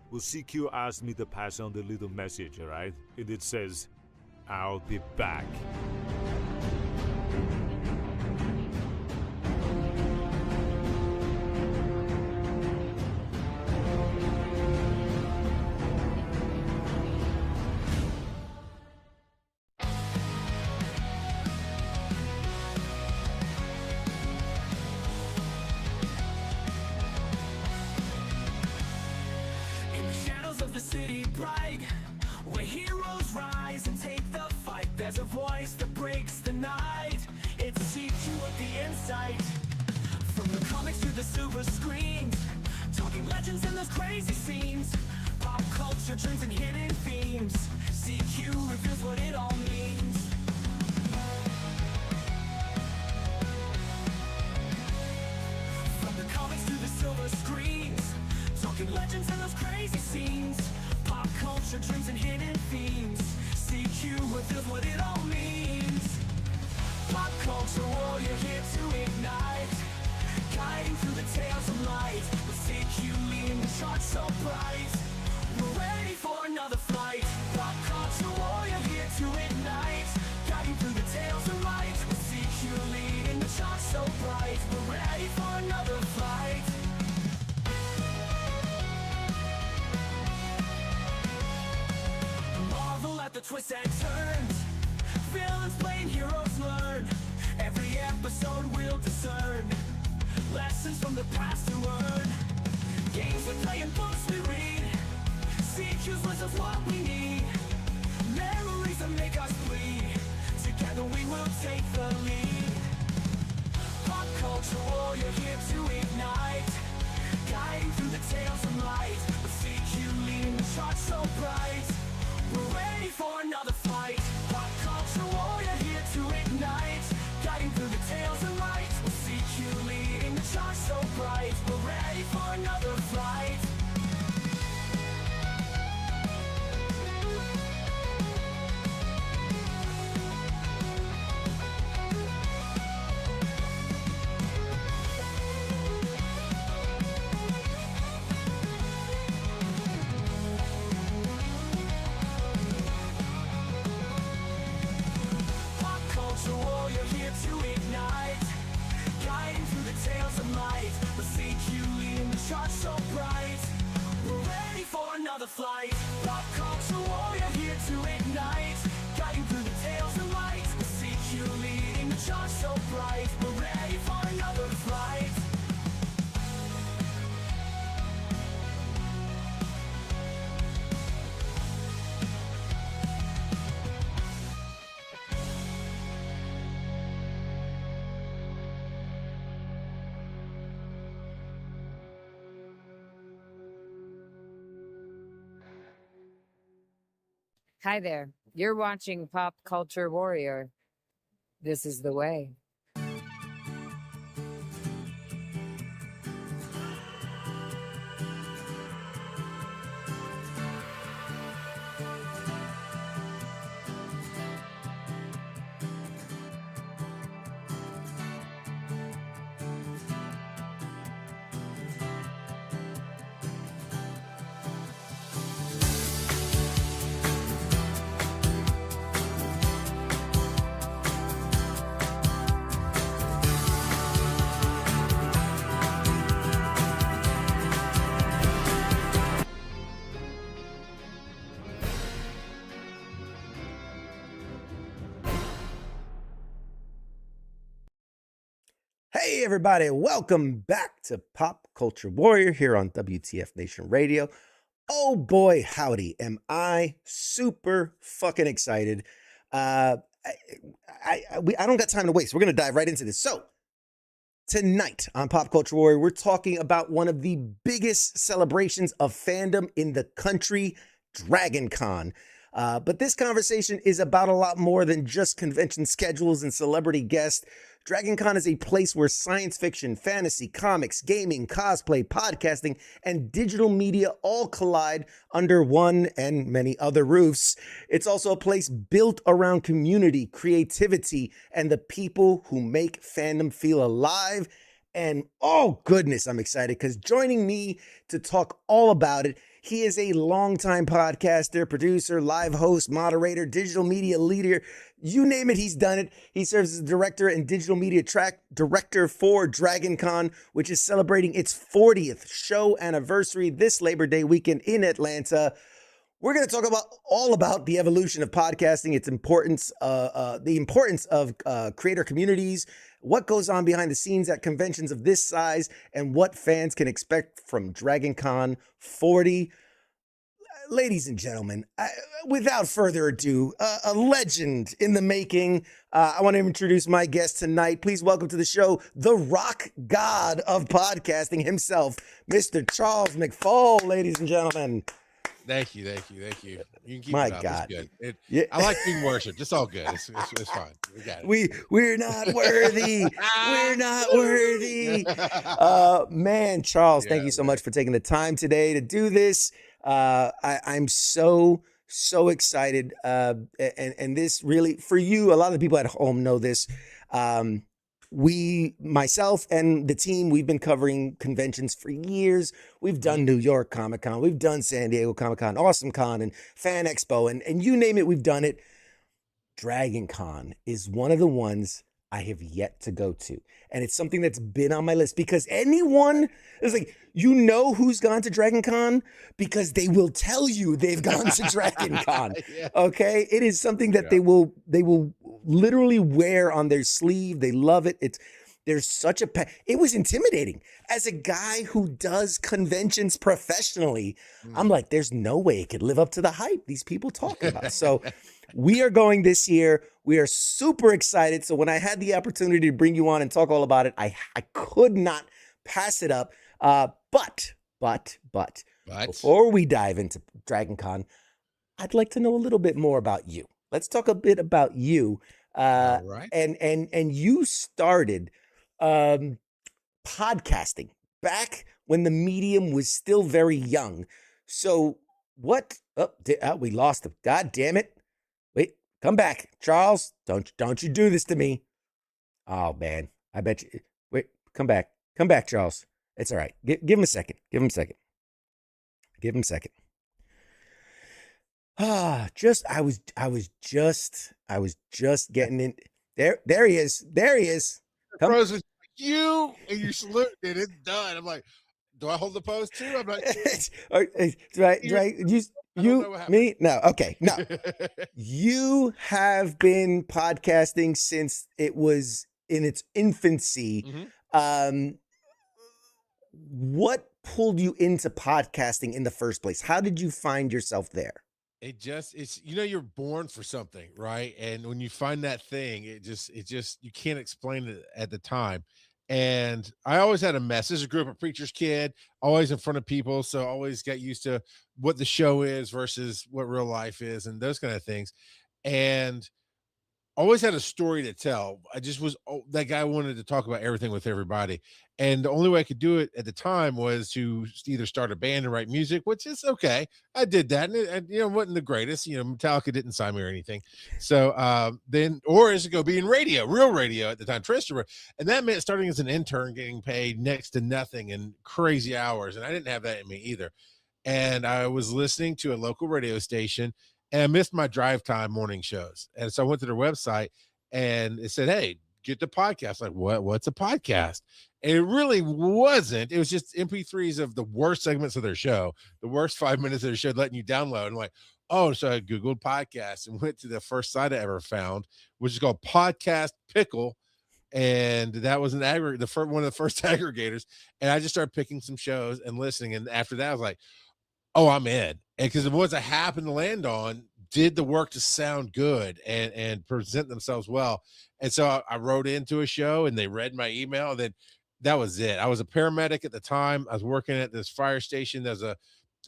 Well, CQ asked me to pass on the little message, alright? And it says, I'll be back. In the shadows of the city bright, where heroes rise and take the fight, there's a voice that breaks the night. It's CQ at the insight. From the comics to the silver screens, talking legends in those crazy scenes, pop culture trends and hidden themes. CQ reveals what it all means. From the comics to the silver screens, talking legends and those crazy scenes, pop culture trends and hidden themes. CQ reveals what it all means. Pop culture warrior here to ignite, guiding through the tales of light. With CQ leading the charts so bright, we're ready for another flight. Pop culture warrior here to ignite, guiding through the tales of light. With CQ leading the charts so bright, we're ready for another flight. Marvel at the twists and turns, villains playing heroes learn. Every episode will discern lessons from the past to learn. Games we play and books we read, CQ's list of what we need. Memories that make us bleed, together we will take the lead. Pop culture warrior here to ignite, guiding through the tales of light. With CQ leading the charts so bright, we're ready for another flight. Pop culture warrior here to ignite, guiding through the tales of light. With CQ leading the charts so bright, we're ready for another flight. Pop culture warrior here to ignite, guiding through the tales of light. With CQ leading the charts so bright, we're ready for another flight. Pop culture warrior here to ignite, guiding through the tales of light. With CQ leading the charts so bright, we're ready for another flight. Hi there. You're watching Pop Culture Warrior. This is the way. Hey, everybody, welcome back to Pop Culture Warrior here on WTF Nation Radio. Oh boy, howdy, am I super fucking excited. I don't got time to waste. We're going to dive right into this. So, tonight on Pop Culture Warrior, we're talking about one of the biggest celebrations of fandom in the country, Dragon Con. But this conversation is about a lot more than just convention schedules and celebrity guests. DragonCon is a place where science fiction, fantasy, comics, gaming, cosplay, podcasting, and digital media all collide under one and many other roofs. It's also a place built around community, creativity, and the people who make fandom feel alive. And oh goodness, I'm excited because joining me to talk all about it, he is a longtime podcaster, producer, live host, moderator, digital media leader. You name it, he's done it. He serves as director and digital media track director for DragonCon, which is celebrating its 40th show anniversary this Labor Day weekend in Atlanta. We're going to talk all about the evolution of podcasting, its importance, the importance of creator communities, what goes on behind the scenes at conventions of this size, and what fans can expect from DragonCon 40. Ladies and gentlemen, without further ado, a legend in the making. I want to introduce my guest tonight. Please welcome to the show, the rock god of podcasting himself, Mr. Charles McFall, ladies and gentlemen. Thank you. You can keep My it up. God. It's good. Yeah. I like being worshipped. It's all good. It's fine. We got it. We're not worthy. We're not worthy. Man, Charles, thank you so much for taking the time today to do this. I'm so excited. And this really, for you, a lot of the people at home know this. Myself and the team, we've been covering conventions for years. We've done New York Comic Con, we've done San Diego Comic Con, Awesome Con, and Fan Expo, and you name it, we've done it. DragonCon is one of the ones I have yet to go to. And it's something that's been on my list because anyone is like, you know who's gone to DragonCon? Because they will tell you they've gone to DragonCon. Yeah. Okay? It is something that they will literally wear on their sleeve. They love it. There's such a it was intimidating. As a guy who does conventions professionally, I'm like, there's no way it could live up to the hype these people talk about. So we are going this year. We are super excited. So when I had the opportunity to bring you on and talk all about it, I could not pass it up. But before we dive into DragonCon, I'd like to know a little bit more about you. Let's talk a bit about you. All right. And you started podcasting back when the medium was still very young. So what? We lost him. God damn it. Wait, come back. Charles, don't you do this to me. Oh, man. I bet you. Wait, come back. Come back, Charles. It's all right. Give him a second. Give him a second. I was just getting in. There he is. Come. Pros was you and you saluted it. It's done. I'm like, do I hold the pose too? I'm like, right. You, me? No. Okay. No. You have been podcasting since it was in its infancy. Mm-hmm. What pulled you into podcasting in the first place? How did you find yourself there? It's you're born for something, right? And when you find that thing, it just you can't explain it at the time. And I always had a message. I grew up a preacher's kid, always in front of people, so I always got used to what the show is versus what real life is and those kind of things. And always had a story to tell. I just was that guy wanted to talk about everything with everybody. And the only way I could do it at the time was to either start a band and write music, which is okay. I did that. And wasn't the greatest, Metallica didn't sign me or anything. So or is it go be in radio, real radio at the time, terrestrial. And that meant starting as an intern, getting paid next to nothing and crazy hours. And I didn't have that in me either. And I was listening to a local radio station and I missed my drive time morning shows. And so I went to their website and it said, hey, get the podcast. Like, what's a podcast? And it really wasn't. It was just MP3s of the worst segments of their show, the worst 5 minutes of their show, letting you download. And like, oh, so I Googled podcasts and went to the first site I ever found, which is called Podcast Pickle. And that was one of the first aggregators. And I just started picking some shows and listening. And after that, I was like, oh, I'm in. And because the ones I happened to land on did the work to sound good and present themselves well. And so I wrote into a show and they read my email. And then that was it. I was a paramedic at the time. I was working at this fire station. There's a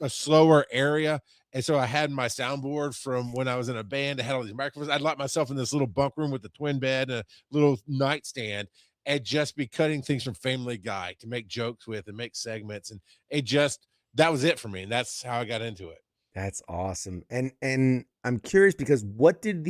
slower area. And so I had my soundboard from when I was in a band. I had all these microphones. I'd lock myself in this little bunk room with a twin bed and a little nightstand and just be cutting things from Family Guy to make jokes with and make segments. And that was it for me. And that's how I got into it. That's awesome. And I'm curious because what did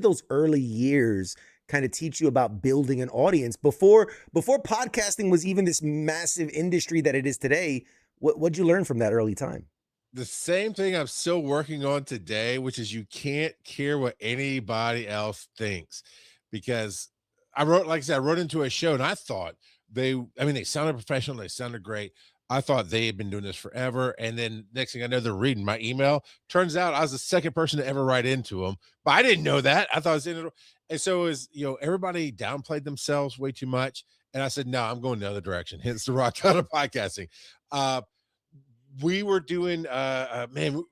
those early years kind of teach you about building an audience before podcasting was even this massive industry that it is today? What'd you learn from that early time? The same thing I'm still working on today, which is you can't care what anybody else thinks, because I wrote into a show and I thought they sounded professional. They sounded great. I thought they had been doing this forever. And then next thing I know, they're reading my email. Turns out I was the second person to ever write into them, but I didn't know that. I thought it was in it. And so it was, everybody downplayed themselves way too much. And I said, no, I'm going the other direction. Hence the rock out of podcasting. We were doing,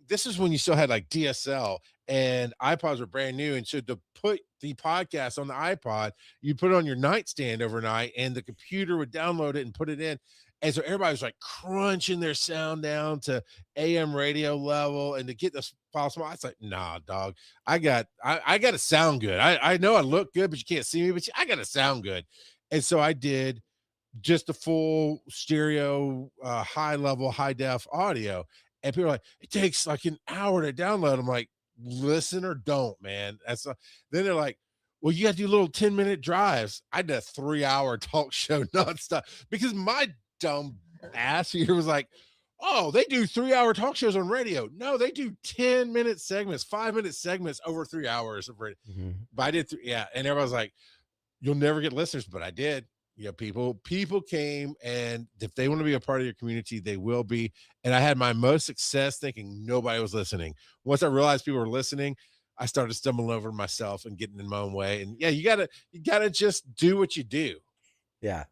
this is when you still had like DSL and iPods were brand new. And so to put the podcast on the iPod, you put it on your nightstand overnight and the computer would download it and put it in. And so everybody was like crunching their sound down to AM radio level and to get this file small. I was like, nah, dog, I got to sound good. I know I look good, but you can't see me, but I got to sound good. And so I did just the full stereo, high level, high def audio. And people are like, it takes like an hour to download. I'm like, listen or don't, man. Then they're like, well, you got to do little 10-minute drives. I did a 3-hour talk show nonstop because my dumb ass here was like, oh, they do 3-hour talk shows on radio. No, they do 10-minute segments, 5-minute segments over 3 hours of radio. Mm-hmm. But I did, and everybody's like, you'll never get listeners, but I did. People came, and if they want to be a part of your community, they will be. And I had my most success thinking nobody was listening. Once I realized people were listening, I started stumbling over myself and getting in my own way. And you gotta just do what you do. Yeah,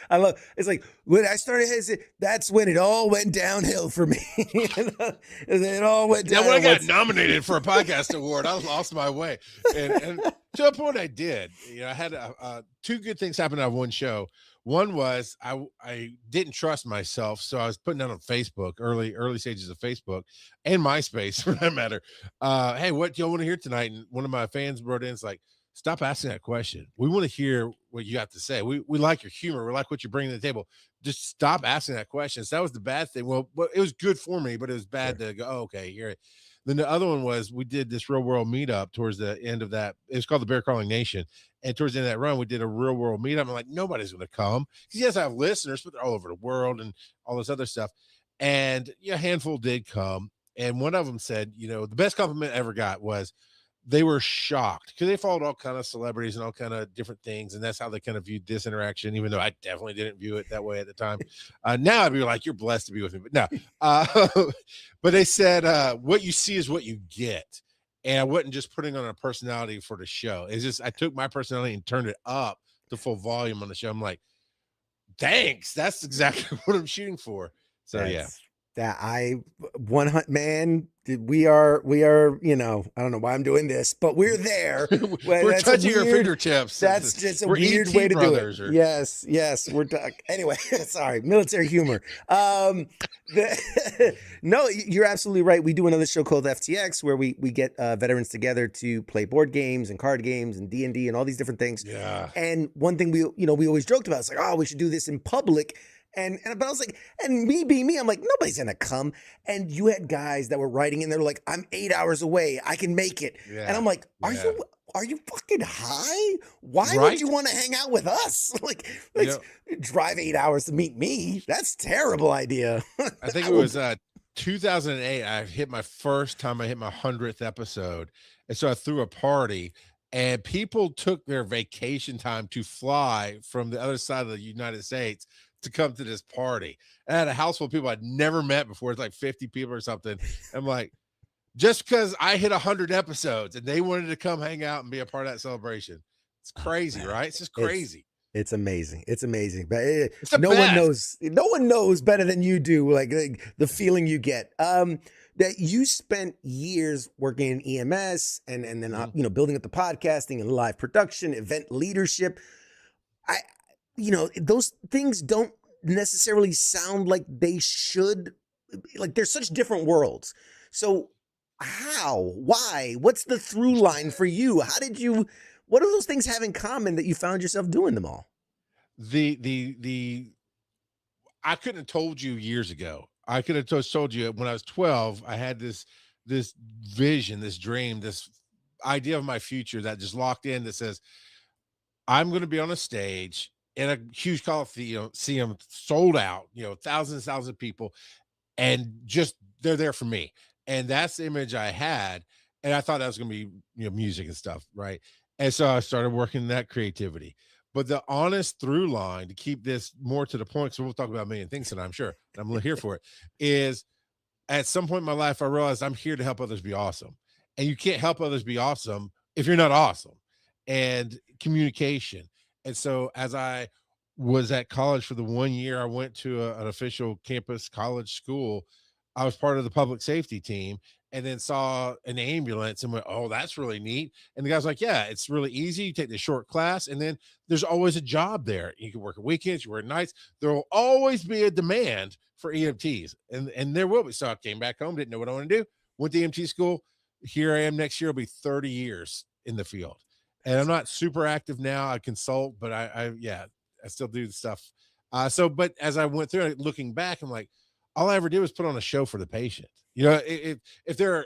I love. It's like when I started that's when it all went downhill for me. It all went down. When I got nominated for a podcast award, I lost my way, and to a point I did. I had two good things happen out of one show. One was I didn't trust myself, so I was putting out on Facebook, early stages of Facebook and MySpace for that matter. Hey, what do y'all want to hear tonight? And one of my fans wrote in, it's like, stop asking that question. We want to hear what you got to say. We like your humor. We like what you're bringing to the table. Just stop asking that question. So that was the bad thing. Well, it was good for me, but it was bad to go, oh, okay, hear it. Then the other one was we did this real world meetup towards the end of that. It was called the Bear Crawling Nation. And towards the end of that run, we did a real world meetup. I'm like, nobody's going to come. Because yes, I have listeners, but they're all over the world and all this other stuff. And a handful did come. And one of them said, the best compliment I ever got was, they were shocked because they followed all kind of celebrities and all kind of different things. And that's how they kind of viewed this interaction, even though I definitely didn't view it that way at the time. Now I'd be like, you're blessed to be with me. But no, but they said, what you see is what you get. And I wasn't just putting on a personality for the show. It's just, I took my personality and turned it up to full volume on the show. I'm like, thanks. That's exactly what I'm shooting for. So that I 100 man. We are, I don't know why I'm doing this, but we're there. We're touching your fingertips. That's just a weird way to do it. Yes. We're anyway. Sorry, military humor. No, you're absolutely right. We do another show called FTX where we get veterans together to play board games and card games and D&D and all these different things. Yeah. And one thing we always joked about is like, oh, we should do this in public. But I was like, and me being me, I'm like, nobody's gonna come. And you had guys that were writing in there like, I'm 8 hours away, I can make it. Yeah. And I'm like, are you fucking high? Why would you want to hang out with us? Drive 8 hours to meet me. That's a terrible idea. I think it was 2008. I hit my 100th episode. And so I threw a party. And people took their vacation time to fly from the other side of the United States to come to this party. I had a house full of people I'd never met before. It's like 50 people or something. I'm like, just because I hit 100 episodes and they wanted to come hang out and be a part of that celebration. It's crazy, right? It's just crazy. It's amazing. It's amazing. But no one knows better than you do, like the feeling you get. That you spent years working in EMS and then building up the podcasting and live production, event leadership. Those things don't necessarily sound like they should. Like, they're such different worlds. So how? Why? What's the through line for you? What do those things have in common that you found yourself doing them all? The I couldn't have told you years ago. I could have just told you when I was 12, I had this vision, this dream, this idea of my future that just locked in that says, I'm going to be on a stage in a huge coliseum, see them sold out, thousands of people, and just they're there for me. And that's the image I had. And I thought that was going to be, music and stuff. Right. And so I started working that creativity. But the honest through line to keep this more to the point, so we'll talk about a million things tonight, I'm sure. And I'm here for it, is at some point in my life, I realized I'm here to help others be awesome. And you can't help others be awesome if you're not awesome. And communication. And so as I was at college for the 1 year, I went to an official campus college school. I was part of the public safety team and then saw an ambulance and went, oh, that's really neat. And the guy's like, yeah, it's really easy. You take the short class and then there's always a job there. You can work at weekends, you work nights. There will always be a demand for EMTs and there will be. So I came back home, didn't know what I want to do. Went to EMT school. Here I am next year. It'll be 30 years in the field. And I'm not super active now. I consult, but I still do the stuff. But as I went through it, looking back, I'm like, all I ever did was put on a show for the patient. If they're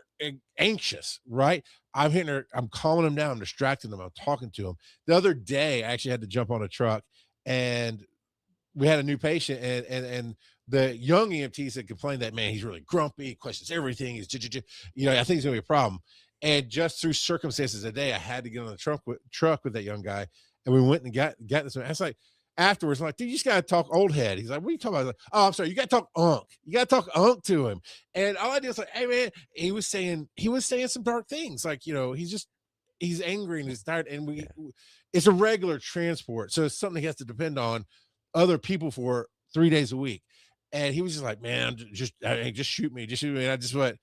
anxious, right? I'm calming them down, I'm distracting them, I'm talking to them. The other day, I actually had to jump on a truck and we had a new patient and the young EMTs had complained that, man, he's really grumpy, he questions everything. I think he's gonna be a problem. And just through circumstances today, I had to get on the truck with that young guy. And we went and got this one. I was like, afterwards, I'm like, dude, you just got to talk old head. He's like, what are you talking about? I was like, oh, I'm sorry. You got to talk unk. You got to talk unk to him. And all I did was like, hey man, he was saying some dark things. Like, he's angry and he's tired. And it's a regular transport. So it's something he has to depend on other people for 3 days a week. And he was just like, man, just shoot me. Just shoot me. And I just went,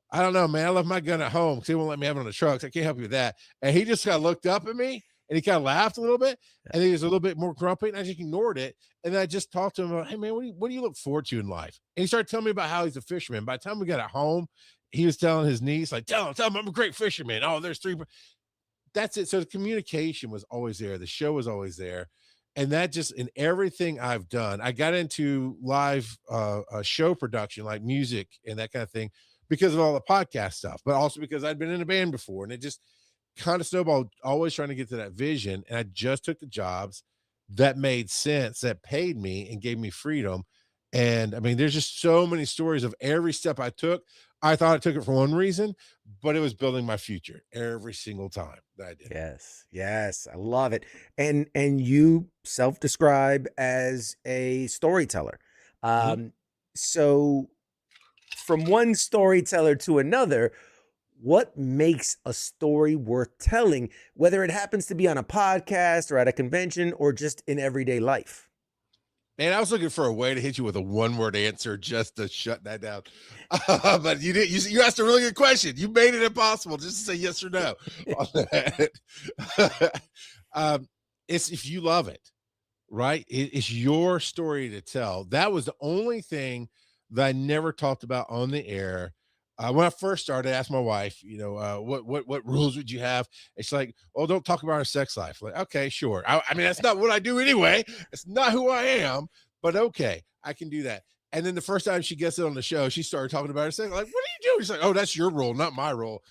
I don't know, man. I left my gun at home because they won't let me have it on the truck. So I can't help you with that. And he just kind of looked up at me and he kind of laughed a little bit. And he was a little bit more grumpy and I just ignored it. And then I just talked to him about, hey man, what do you look forward to in life? And he started telling me about how he's a fisherman. By the time we got at home, he was telling his niece, like, tell him I'm a great fisherman. Oh, there's 3. That's it. So the communication was always there. The show was always there. And that just in everything I've done, I got into live show production, like music and that kind of thing, because of all the podcast stuff, but also because I'd been in a band before and it just kind of snowballed, always trying to get to that vision. And I just took the jobs that made sense, that paid me and gave me freedom. And I mean, there's just so many stories of every step I took. I thought I took it for one reason, but it was building my future every single time that I did. Yes. I love it. And you self-describe as a storyteller. So from one storyteller to another, what makes a story worth telling, whether it happens to be on a podcast or at a convention or just in everyday life? Man, I was looking for a way to hit you with a one-word answer just to shut that down. But you did. You asked a really good question. You made it impossible just to say yes or no. It's if you love it, right? It's your story to tell. That was the only thing that I never talked about on the air. When I first started, I asked my wife, what rules would you have? It's like, oh, don't talk about our sex life. Like, okay, sure. I mean, that's not what I do anyway. It's not who I am, but okay, I can do that. And then the first time she gets it on the show, she started talking about her sex. Like, what do you do? She's like, oh, that's your rule, not my rule.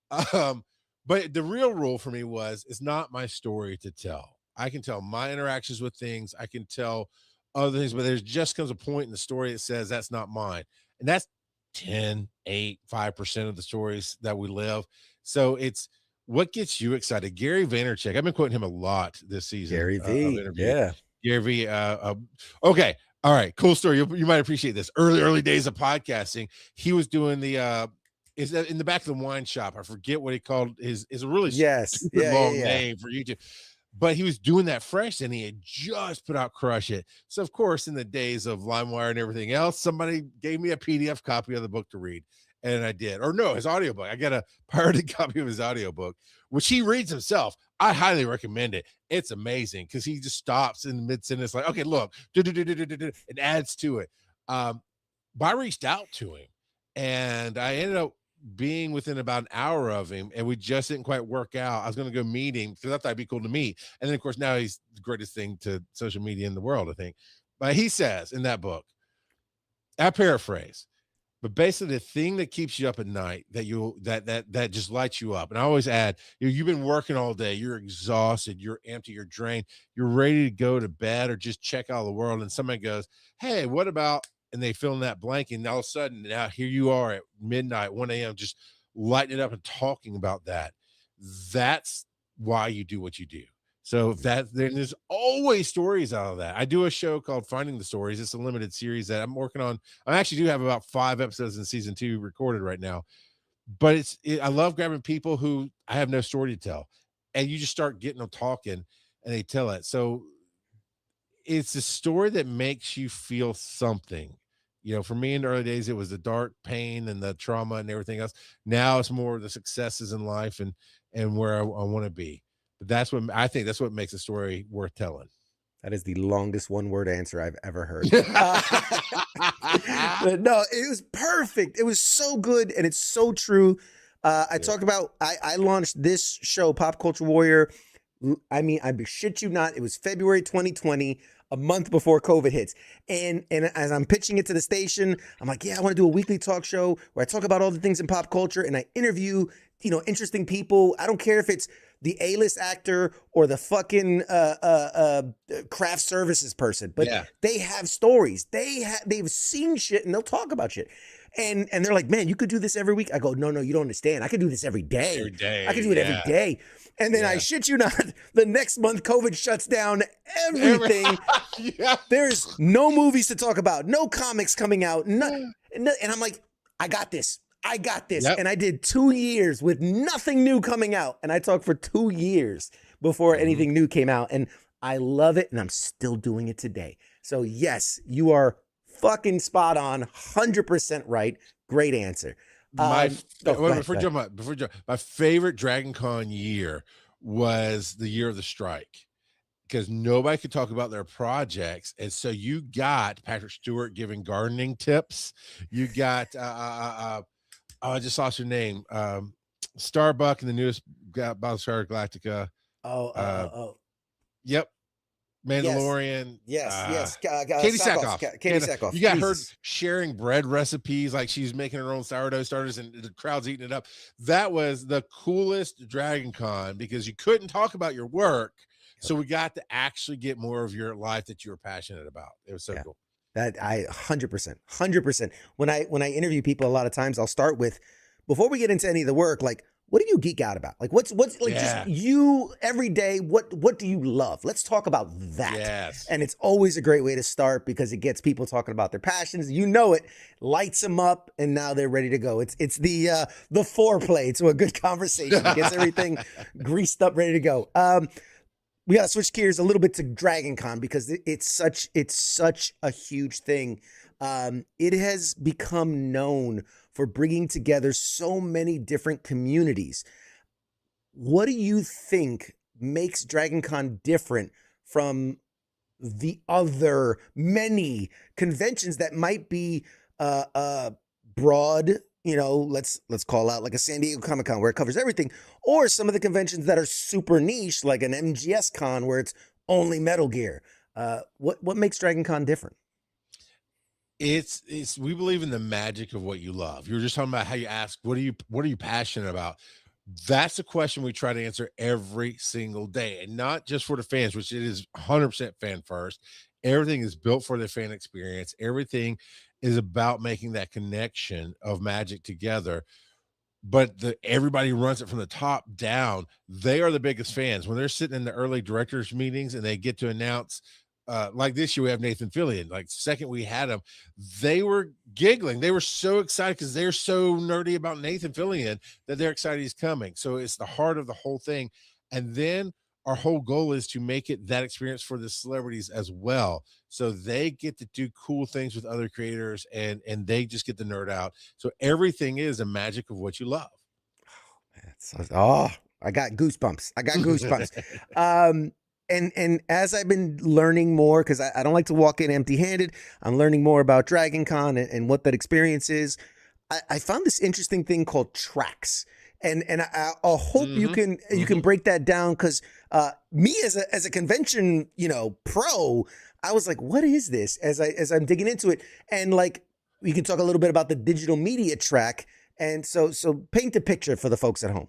But the real rule for me it's not my story to tell. I can tell my interactions with things. I can tell other things, but there just comes a point in the story that says that's not mine. And that's 10, 8, 5% of the stories that we live. So it's what gets you excited. Gary Vaynerchuk, I've been quoting him a lot this season. Gary V. Yeah. Gary V. Okay. All right. Cool story. You might appreciate this. Early days of podcasting. He was doing the is that in the back of the wine shop. I forget what he called his a really long name for YouTube. But he was doing that fresh and he had just put out Crush It. So, of course, in the days of LimeWire and everything else, somebody gave me a PDF copy of the book to read. And I did. Or no, his audiobook. I got a pirated copy of his audiobook, which he reads himself. I highly recommend it. It's amazing because he just stops in the mid-sentence like, okay, look, it adds to it. But I reached out to him and I ended up being within about an hour of him, and we just didn't quite work out. I was going to go meet him because I thought it'd be cool to meet. And then, of course, now he's the greatest thing to social media in the world, I think. But he says in that book, I paraphrase, but basically the thing that keeps you up at night that just lights you up. And I always add, you've been working all day, you're exhausted, you're empty, you're drained, you're ready to go to bed or just check out the world. And somebody goes, hey, what about, and they fill in that blank, and all of a sudden now here you are at midnight, 1 a.m., just lighting it up and talking about that. That's why you do what you do. So if that, then there's always stories out of that. I do a show called Finding the Stories. It's a limited series that I'm working on. I actually do have about 5 episodes in season 2 recorded right now. But I love grabbing people who I have no story to tell, and you just start getting them talking, and they tell it. So it's a story that makes you feel something. For me in the early days, it was the dark pain and the trauma and everything else. Now it's more of the successes in life and where I want to be. But that's what I think. That's what makes a story worth telling. That is the longest one-word answer I've ever heard. But no, it was perfect. It was so good, and it's so true. I talked about, I launched this show, Pop Culture Warrior. I mean, I shit you not, it was February 2020, a month before COVID hits. And as I'm pitching it to the station, I'm like, yeah, I want to do a weekly talk show where I talk about all the things in pop culture, and I interview, interesting people. I don't care if it's the A-list actor or the fucking craft services person, but they have stories. They've seen shit, and they'll talk about shit. And they're like, man, you could do this every week. I go, no, you don't understand. I could do this every day. Every day. I could do it every day. And then I shit you not, the next month COVID shuts down everything. There's no movies to talk about, no comics coming out. And I'm like, I got this. Yep. And I did 2 years with nothing new coming out. And I talked for 2 years before anything new came out. And I love it. And I'm still doing it today. So yes, you are fucking spot on. 100% right. Great answer. Before you jump, my favorite Dragon Con year was the year of the strike, because nobody could talk about their projects. And so you got Patrick Stewart giving gardening tips. You got, I just lost your name. Starbuck in the newest Battlestar Galactica. Yep. Mandalorian. Yes. Katie Sackhoff. Katie Sackhoff. You got her sharing bread recipes, like she's making her own sourdough starters and the crowd's eating it up. That was the coolest Dragon Con, because you couldn't talk about your work. So we got to actually get more of your life that you were passionate about. It was so cool. That I 100%. When I interview people, a lot of times I'll start with, before we get into any of the work, like, what do you geek out about? Like, what's like just you every day? What do you love? Let's talk about that. Yes. And it's always a great way to start, because it gets people talking about their passions. It lights them up, and now they're ready to go. It's the foreplay to a good conversation. It gets everything greased up, ready to go. We got to switch gears a little bit to Dragon Con, because it's such a huge thing. It has become known for bringing together so many different communities. What do you think makes Dragon Con different from the other many conventions that might be broad? Let's call out like a San Diego Comic-Con where it covers everything, or some of the conventions that are super niche, like an MGS Con where it's only Metal Gear. What makes Dragon Con different? It's we believe in the magic of what you love. You were just talking about how you ask, what are you passionate about? That's a question we try to answer every single day, and not just for the fans, which it is 100% fan first. Everything is built for the fan experience. Everything is about making that connection of magic together. But everybody runs it from the top down. They are the biggest fans. When they're sitting in the early directors meetings and they get to announce, like this year we have Nathan Fillion. Like, the second we had him, they were giggling. They were so excited because they're so nerdy about Nathan Fillion that they're excited he's coming. So it's the heart of the whole thing. And then our whole goal is to make it that experience for the celebrities as well, so they get to do cool things with other creators, and they just get the nerd out. So everything is a magic of what you love. I got goosebumps. And as I've been learning more, because I don't like to walk in empty-handed, I'm learning more about Dragon Con and what that experience is. I found this interesting thing called tracks, and I hope you Mm-hmm. can break that down, because me as a convention pro, I was like, what is this? As I'm digging into it, and like we can talk a little bit about the digital media track, and so paint the picture for the folks at home.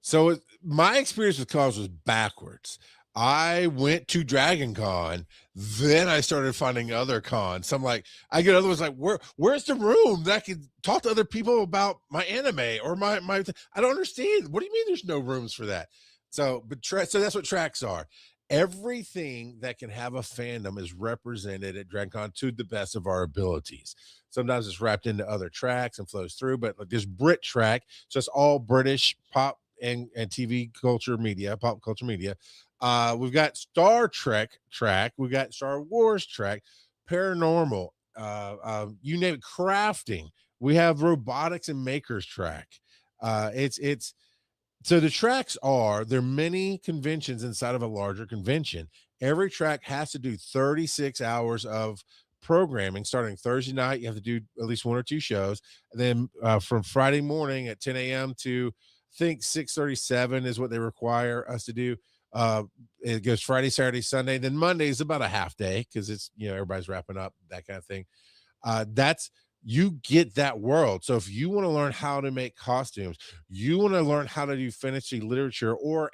So my experience with cons was backwards. I went to Dragon Con, then I started finding other cons. So I'm like, I get other ones like, where's the room that I can talk to other people about my anime or my I don't understand. What do you mean there's no rooms for that? So so that's what tracks are. Everything that can have a fandom is represented at Dragon Con to the best of our abilities. Sometimes it's wrapped into other tracks and flows through, but like this Brit track, so it's all British pop and TV culture media, pop culture media. We've got Star Trek track, we've got Star Wars track, paranormal, you name it, crafting. We have robotics and makers track. It's so the tracks there are many conventions inside of a larger convention. Every track has to do 36 hours of programming starting Thursday night. You have to do at least 1 or 2 shows. And then from Friday morning at 10 a.m. to I think 6:37 is what they require us to do. It goes Friday, Saturday, Sunday. Then Monday is about a half day because it's, everybody's wrapping up, that kind of thing. You get that world. So if you want to learn how to make costumes, you want to learn how to do fantasy literature or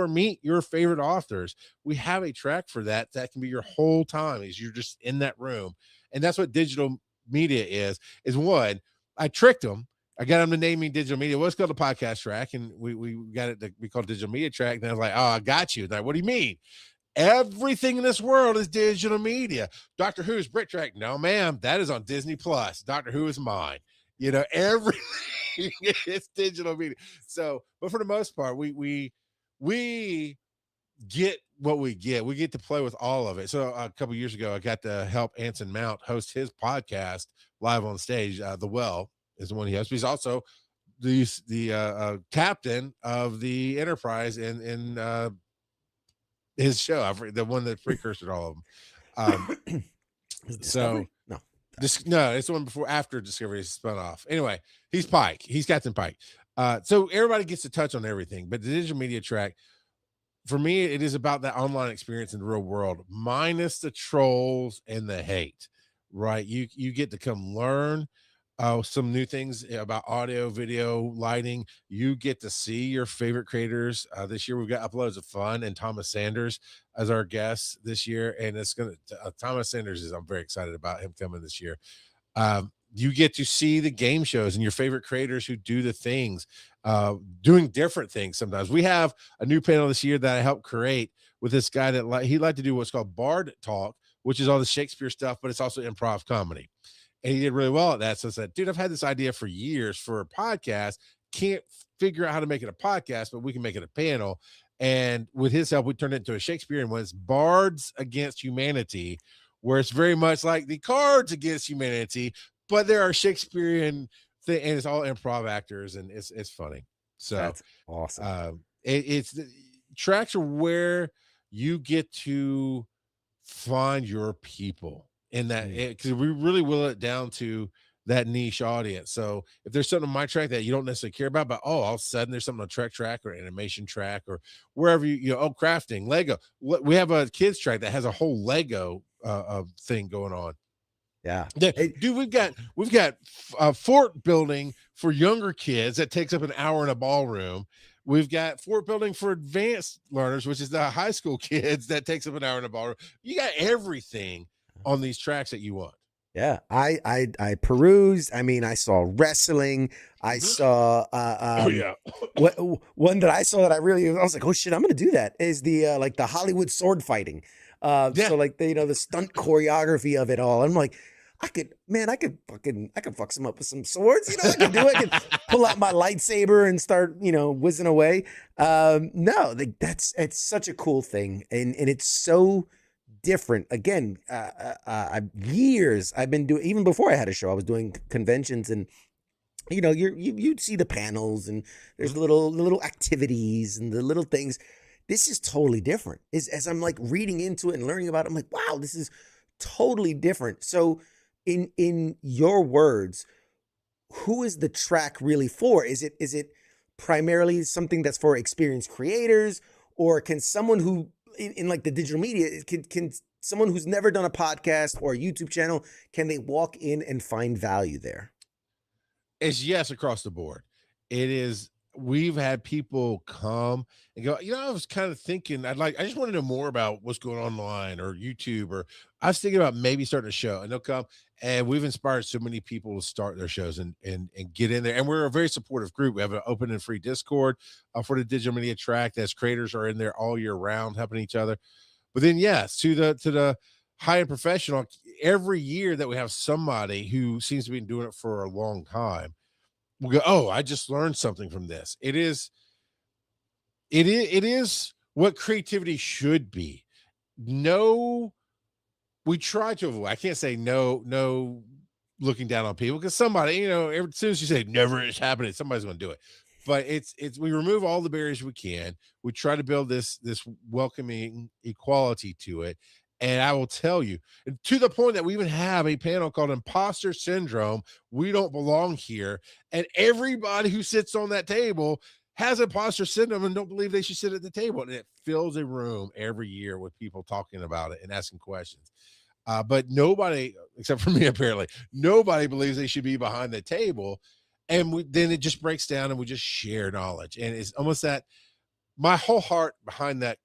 meet your favorite authors, we have a track for that. That can be your whole time is you're just in that room. And that's what digital media is one, I tricked them. I got them to name me digital media. Well, it's called the podcast track. And we got it to be called digital media track. And I was like, oh, I got you. Like, what do you mean? Everything in this world is digital media. Doctor Who's Brit track. No, ma'am, that is on Disney Plus. Doctor Who is mine. Everything is digital media. So, but for the most part, we get what we get. We get to play with all of it. So a couple years ago, I got to help Anson Mount host his podcast live on stage. The Well is the one he hosts. He's also the captain of the Enterprise in his show, the one that precursored all of them. So no, it's the one after Discovery is spun off. Anyway, he's Pike. He's Captain Pike. So everybody gets to touch on everything, but the digital media track, for me, it is about that online experience in the real world, minus the trolls and the hate. Right? You get to come learn some new things about audio, video, lighting. You get to see your favorite creators. This year we've got Uploads of Fun and Thomas Sanders as our guest this year, and it's gonna Thomas Sanders I'm very excited about him coming this year. You get to see the game shows and your favorite creators who do the things, doing different things. Sometimes we have a new panel this year that I helped create with this guy that he liked to do what's called Bard Talk, which is all the Shakespeare stuff, but it's also improv comedy. And he did really well at that. So I said, dude, I've had this idea for years for a podcast. Can't figure out how to make it a podcast, but we can make it a panel. And with his help, we turned it into a Shakespearean one. It's Bards Against Humanity, where it's very much like the Cards Against Humanity, but there are Shakespearean thing, and it's all improv actors, and it's funny. So that's awesome. It's tracks are where you get to find your people. In that, because we really will it down to that niche audience. So if there's something on my track that you don't necessarily care about, but all of a sudden there's something on track or animation track or wherever crafting, Lego. We have a kids track that has a whole Lego thing going on. Yeah, dude, we've got fort building for younger kids that takes up an hour in a ballroom. We've got fort building for advanced learners, which is the high school kids that takes up an hour in a ballroom. You got everything on these tracks that you want. Yeah, I perused. I mean, I saw wrestling. I saw one that I saw that I was like, oh shit, I'm gonna do that. Is the like the Hollywood sword fighting. So like the stunt choreography of it all. I'm like, I could fuck some up with some swords. I could do it. I could pull out my lightsaber and start whizzing away. No, it's such a cool thing, and it's so different. Again, years I've been doing, even before I had a show, I was doing conventions, and you'd see the panels, and there's the little activities and the little things. This is totally different. As I'm like reading into it and learning about it, I'm like, wow, this is totally different. So in your words, who is the track really for? Is it primarily something that's for experienced creators, or can someone who in like the digital media, can someone who's never done a podcast or a YouTube channel, can they walk in and find value there? It's yes across the board. It is. We've had people come and go, I was kind of thinking I just want to know more about what's going on online or YouTube, or I was thinking about maybe starting a show, and they'll come, and we've inspired so many people to start their shows and get in there. And we're a very supportive group. We have an open and free Discord for the digital media track. As creators are in there all year round, helping each other. But then, yes, to the high-end professional, every year that we have somebody who seems to be doing it for a long time, we go, oh, I just learned something from this. It is what creativity should be. No, we try to avoid. I can't say no looking down on people, because somebody, as soon as you say never is happening, somebody's going to do it. But it's we remove all the barriers we can. We try to build this welcoming equality to it. And I will tell you, to the point that we even have a panel called Imposter Syndrome. We don't belong here. And everybody who sits on that table has imposter syndrome and don't believe they should sit at the table. And it fills a room every year with people talking about it and asking questions. But nobody, except for me, apparently, nobody believes they should be behind the table. And then it just breaks down and we just share knowledge. And it's almost that my whole heart behind that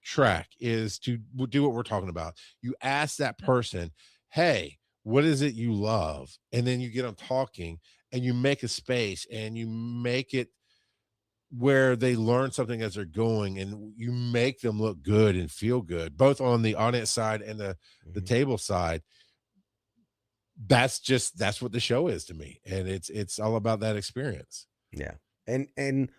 track is to do what we're talking about. You ask that person, hey, what is it you love? And then you get them talking, and you make a space, and you make it where they learn something as they're going, and you make them look good and feel good, both on the audience side and the table side. That's what the show is to me. And it's all about that experience. Yeah. And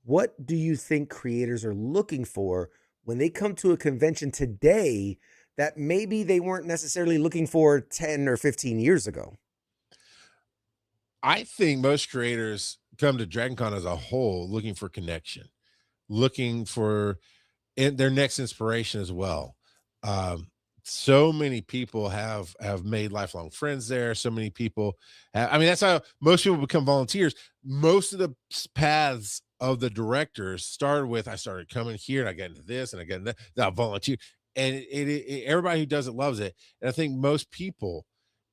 what do you think creators are looking for when they come to a convention today that maybe they weren't necessarily looking for 10 or 15 years ago? I think most creators come to DragonCon as a whole looking for connection, looking for their next inspiration as well. So many people have made lifelong friends there. So many people that's how most people become volunteers. Most of the paths of the directors started with, I started coming here and I got into this and I got into that, I volunteer. And everybody who does it loves it. And I think most people,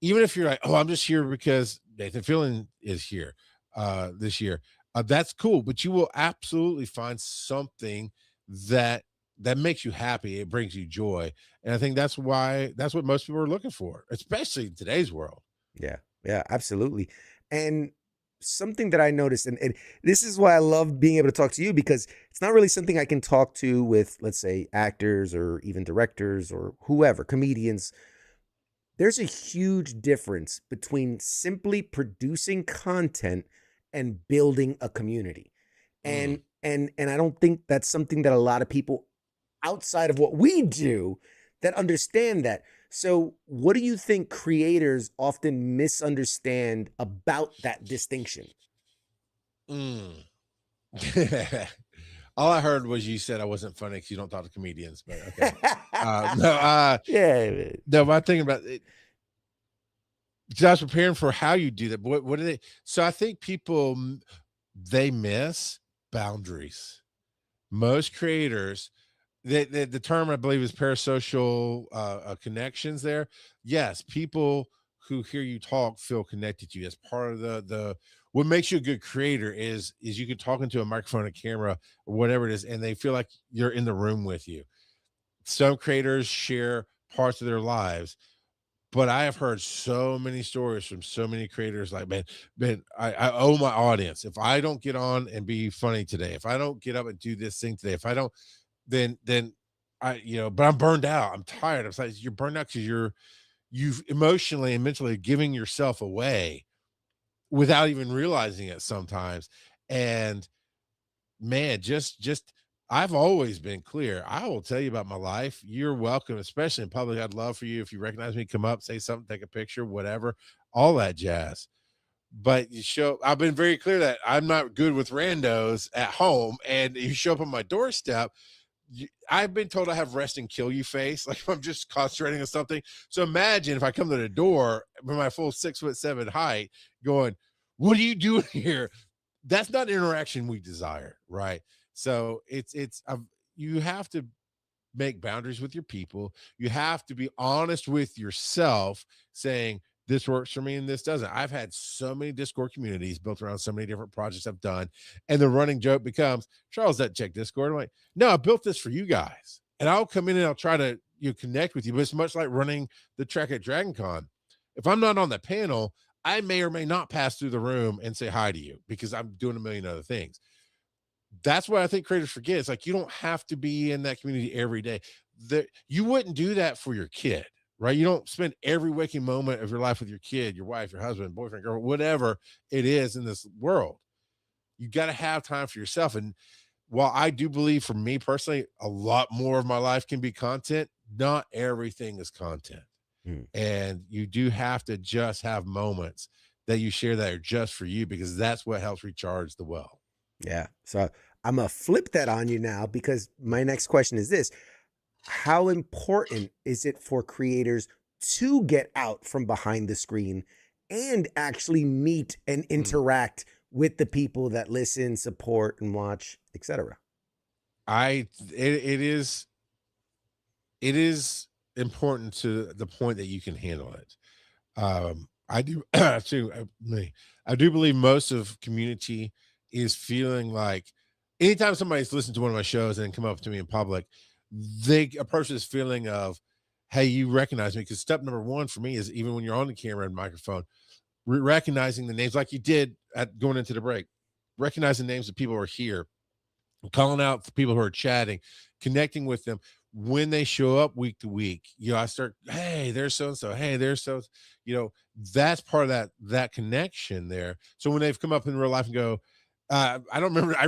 even if you're like, oh, I'm just here because Nathan Fillion is here this year, that's cool. But you will absolutely find something that makes you happy. It brings you joy. And I think that's what most people are looking for, especially in today's world. Yeah, absolutely. And something that I noticed, and this is why I love being able to talk to you, because it's not really something I can talk to with, let's say, actors or even directors or whoever, comedians. There's a huge difference between simply producing content and building a community. And I don't think that's something that a lot of people outside of what we do that understand that. So what do you think creators often misunderstand about that distinction? All I heard was you said I wasn't funny because you don't talk to comedians, but okay. No, I'm thinking about it. Because I was preparing for how you do that. But what do they? So I think people, they miss boundaries. Most creators, the term I believe is parasocial connections there. Yes, people who hear you talk feel connected to you. As part of the what makes you a good creator is you can talk into a microphone, a camera, or whatever it is, and they feel like you're in the room with you. Some creators share parts of their lives, but I have heard so many stories from so many creators like, man, I owe my audience. If I don't get on and be funny today, if I don't get up and do this thing today, if I don't, then I, but I'm burned out. I'm tired. I'm like, you're burned out because you've emotionally and mentally giving yourself away without even realizing it sometimes. And man, just I've always been clear. I will tell you about my life. You're welcome, especially in public. I'd love for you, if you recognize me, come up, say something, take a picture, whatever, all that jazz. But I've been very clear that I'm not good with randos at home. And you show up on my doorstep, I've been told I have rest and kill you face. Like if I'm just concentrating on something. So imagine if I come to the door with my full 6'7" height going, what are you doing here? That's not interaction we desire, right? So you have to make boundaries with your people. You have to be honest with yourself, saying this works for me and this doesn't. I've had so many Discord communities built around so many different projects I've done, and the running joke becomes, Charles doesn't check Discord. I'm like, no, I built this for you guys, and I'll come in and I'll try to connect with you. But it's much like running the Trek at Dragon Con. If I'm not on the panel, I may or may not pass through the room and say hi to you because I'm doing a million other things. That's what I think creators forget. It's like, you don't have to be in that community every day. You wouldn't do that for your kid, right? You don't spend every waking moment of your life with your kid, your wife, your husband, boyfriend, girl, whatever it is in this world. You got to have time for yourself. And while I do believe, for me personally, a lot more of my life can be content, not everything is content. And you do have to just have moments that you share that are just for you, because that's what helps recharge the well. Yeah. So I'm going to flip that on you now, because my next question is this: how important is it for creators to get out from behind the screen and actually meet and interact with the people that listen, support, and watch, etc.? It is important to the point that you can handle it. I do too. I do believe most of community is feeling like, anytime somebody's listened to one of my shows and come up to me in public, they approach this feeling of, hey, you recognize me. Because step number one for me is, even when you're on the camera and microphone, recognizing the names, like you did at going into the break, recognize the names of people who are here, calling out the people who are chatting, connecting with them. When they show up week to week, I start, hey, there's so-and-so, hey, there's so, that's part of that connection there. So when they've come up in real life and go, I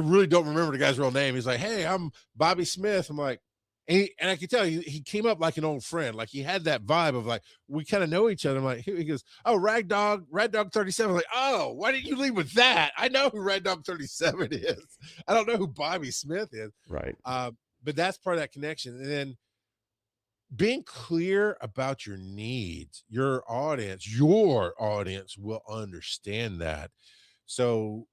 really don't remember the guy's real name. He's like, hey, I'm Bobby Smith. I'm like, and I can tell he came up like an old friend. Like, he had that vibe of like, we kind of know each other. I'm like, he goes, oh, Rad Dog 37. I'm like, oh, why didn't you lead with that? I know who Rad Dog 37 is. I don't know who Bobby Smith is. Right. But that's part of that connection. And then being clear about your needs, your audience will understand that. So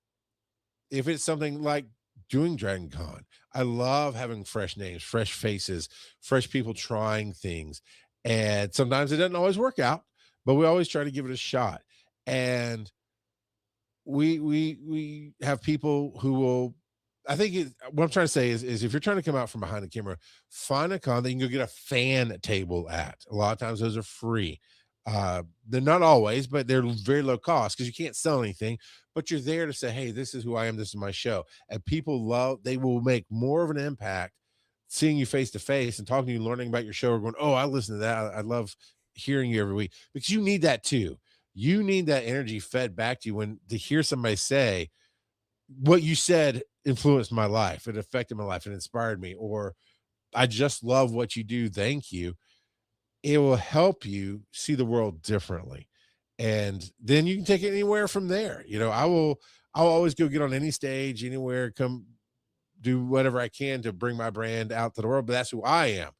if it's something like doing Dragon Con, I love having fresh names, fresh faces, fresh people trying things. And sometimes it doesn't always work out, but we always try to give it a shot. And we have people who will, I think what I'm trying to say is if you're trying to come out from behind the camera, find a con that you can go get a fan table at. A lot of times those are free. They're not always, but they're very low cost, because you can't sell anything, but you're there to say, hey, this is who I am. This is my show. And people they will make more of an impact seeing you face to face and talking to you, learning about your show, or going, oh, I listen to that. I love hearing you every week, because you need that too. You need that energy fed back to you to hear somebody say, what you said influenced my life, it affected my life, it inspired me, or I just love what you do, thank you. It will help you see the world differently, and then you can take it anywhere from there. I'll always go get on any stage, anywhere, come do whatever I can to bring my brand out to the world, but that's who I am.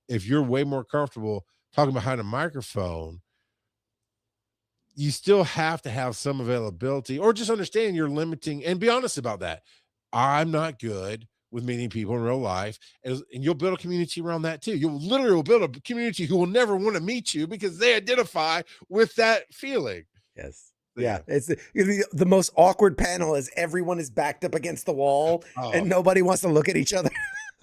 If you're way more comfortable talking behind a microphone, you still have to have some availability, or just understand you're limiting, and be honest about that. I'm not good with meeting people in real life, and you'll build a community around that too. You'll literally build a community who will never want to meet you because they identify with that feeling. Yes. Yeah. It's the most awkward panel is everyone is backed up against the wall and nobody wants to look at each other.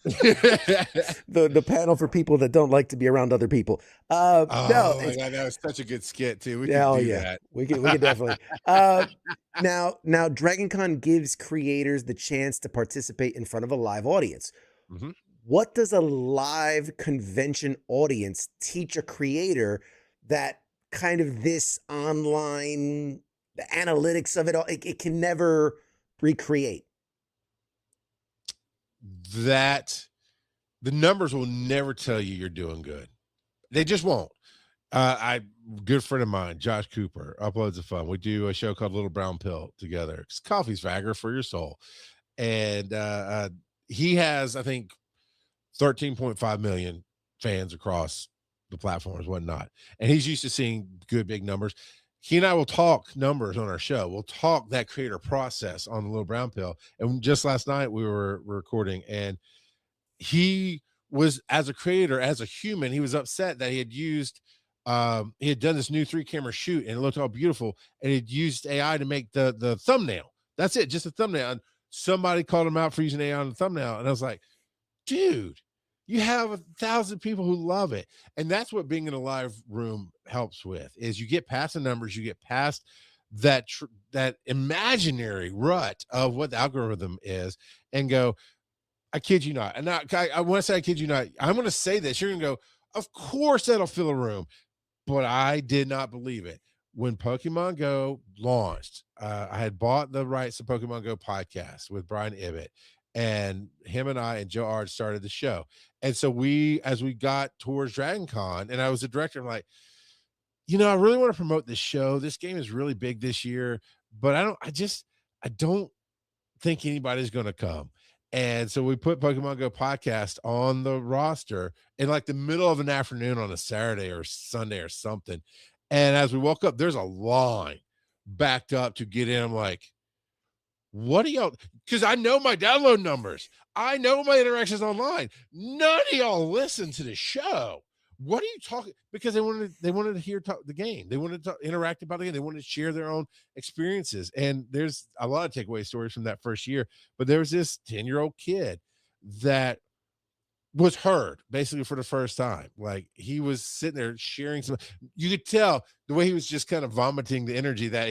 the panel for people that don't like to be around other people. No, my God, that was such a good skit too. We can do that. We can definitely. Now Dragon Con gives creators the chance to participate in front of a live audience. Mm-hmm. What does a live convention audience teach a creator that kind of this online, the analytics of it all, it can never recreate? That the numbers will never tell you you're doing good. They just won't. Good friend of mine, Josh Cooper, Uploads of Fun. We do a show called Little Brown Pill together. It's coffee's Viagra for your soul. And he has, I think, 13.5 million fans across the platforms, whatnot. And he's used to seeing good big numbers. he and I will talk numbers on our show. We'll talk that creator process on the Little Brown Pill. And just last night we were recording, and he was, as a creator, as a human, he was upset that he had done this new 3-camera shoot and it looked all beautiful, and he'd used AI to make the thumbnail. That's it, just a thumbnail. And somebody called him out for using AI on the thumbnail. And I was like, dude, you have 1,000 people who love it. And that's what being in a live room helps with, is you get past the numbers, you get past that imaginary rut of what the algorithm is, and go, I kid you not. And I want to say, I kid you not. I'm going to say this. You're going to go, of course that'll fill a room. But I did not believe it. When Pokemon Go launched, I had bought the rights to Pokemon Go podcast with Brian Ibbett, and him and I and Joe Ard started the show. And so as we got towards Dragon Con, and I was the director, I'm like, I really want to promote this show. This game is really big this year, but I don't think anybody's going to come. And so we put Pokemon Go podcast on the roster in like the middle of an afternoon on a Saturday or Sunday or something. And as we woke up, there's a line backed up to get in. I'm like, what are y'all? Because I know my download numbers. I know my interactions online. None of y'all listen to the show. What are you talking? Because they wanted to hear the game. They wanted to interact about the game. They wanted to share their own experiences. And there's a lot of takeaway stories from that first year. But there was this 10-year-old kid that was heard basically for the first time. Like, he was sitting there sharing some. You could tell the way he was just kind of vomiting the energy that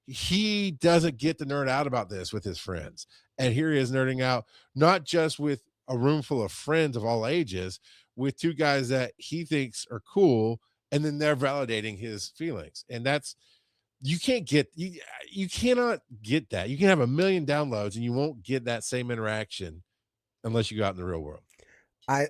he doesn't get to nerd out about this with his friends. And here he is nerding out, not just with a room full of friends of all ages, with two guys that he thinks are cool, and then they're validating his feelings. And that's, you cannot get that. You can have 1 million downloads and you won't get that same interaction unless you go out in the real world. I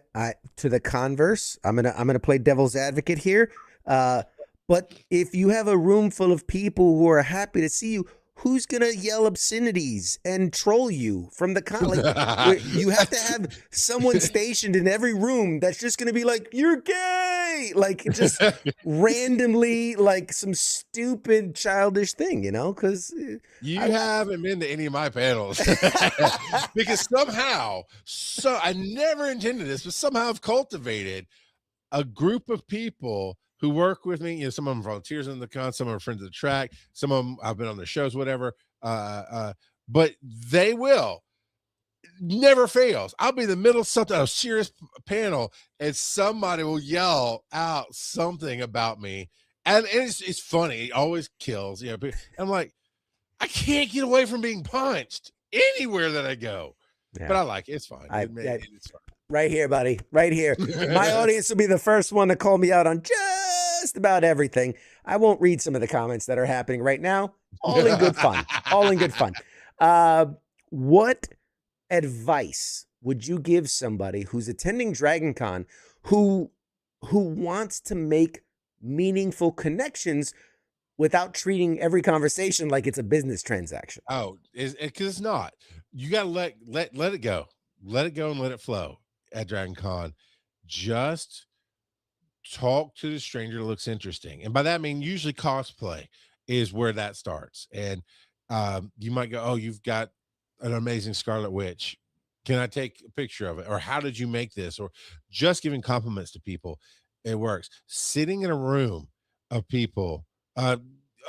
to the converse, I'm gonna play devil's advocate here. But if you have a room full of people who are happy to see you, who's gonna yell obscenities and troll you from the like, you have to have someone stationed in every room that's just gonna be like, you're gay, like, just randomly, like some stupid childish thing, because you haven't been to any of my panels. Because I never intended this, but somehow I've cultivated a group of people who work with me. Some of them volunteers in the con, some are friends of the track, some of them I've been on their shows, whatever. But they will never fails. I'll be in the middle of something, a serious panel, and somebody will yell out something about me. And it's funny. It always kills. I'm like, I can't get away from being punched anywhere that I go. Yeah. But I like it. It's fine. It's fine. Right here, buddy. Right here. My audience will be the first one to call me out on just about everything. I won't read some of the comments that are happening right now. All in good fun. All in good fun. What advice would you give somebody who's attending Dragon Con who wants to make meaningful connections without treating every conversation like it's a business transaction? Oh, because it's not. You got to let it go. Let it go and let it flow at Dragon Con. Just talk to the stranger that looks interesting. And by that I mean usually cosplay is where that starts. And you might go, oh, you've got an amazing Scarlet Witch. Can I take a picture of it? Or how did you make this? Or just giving compliments to people. It works. Sitting in a room of people,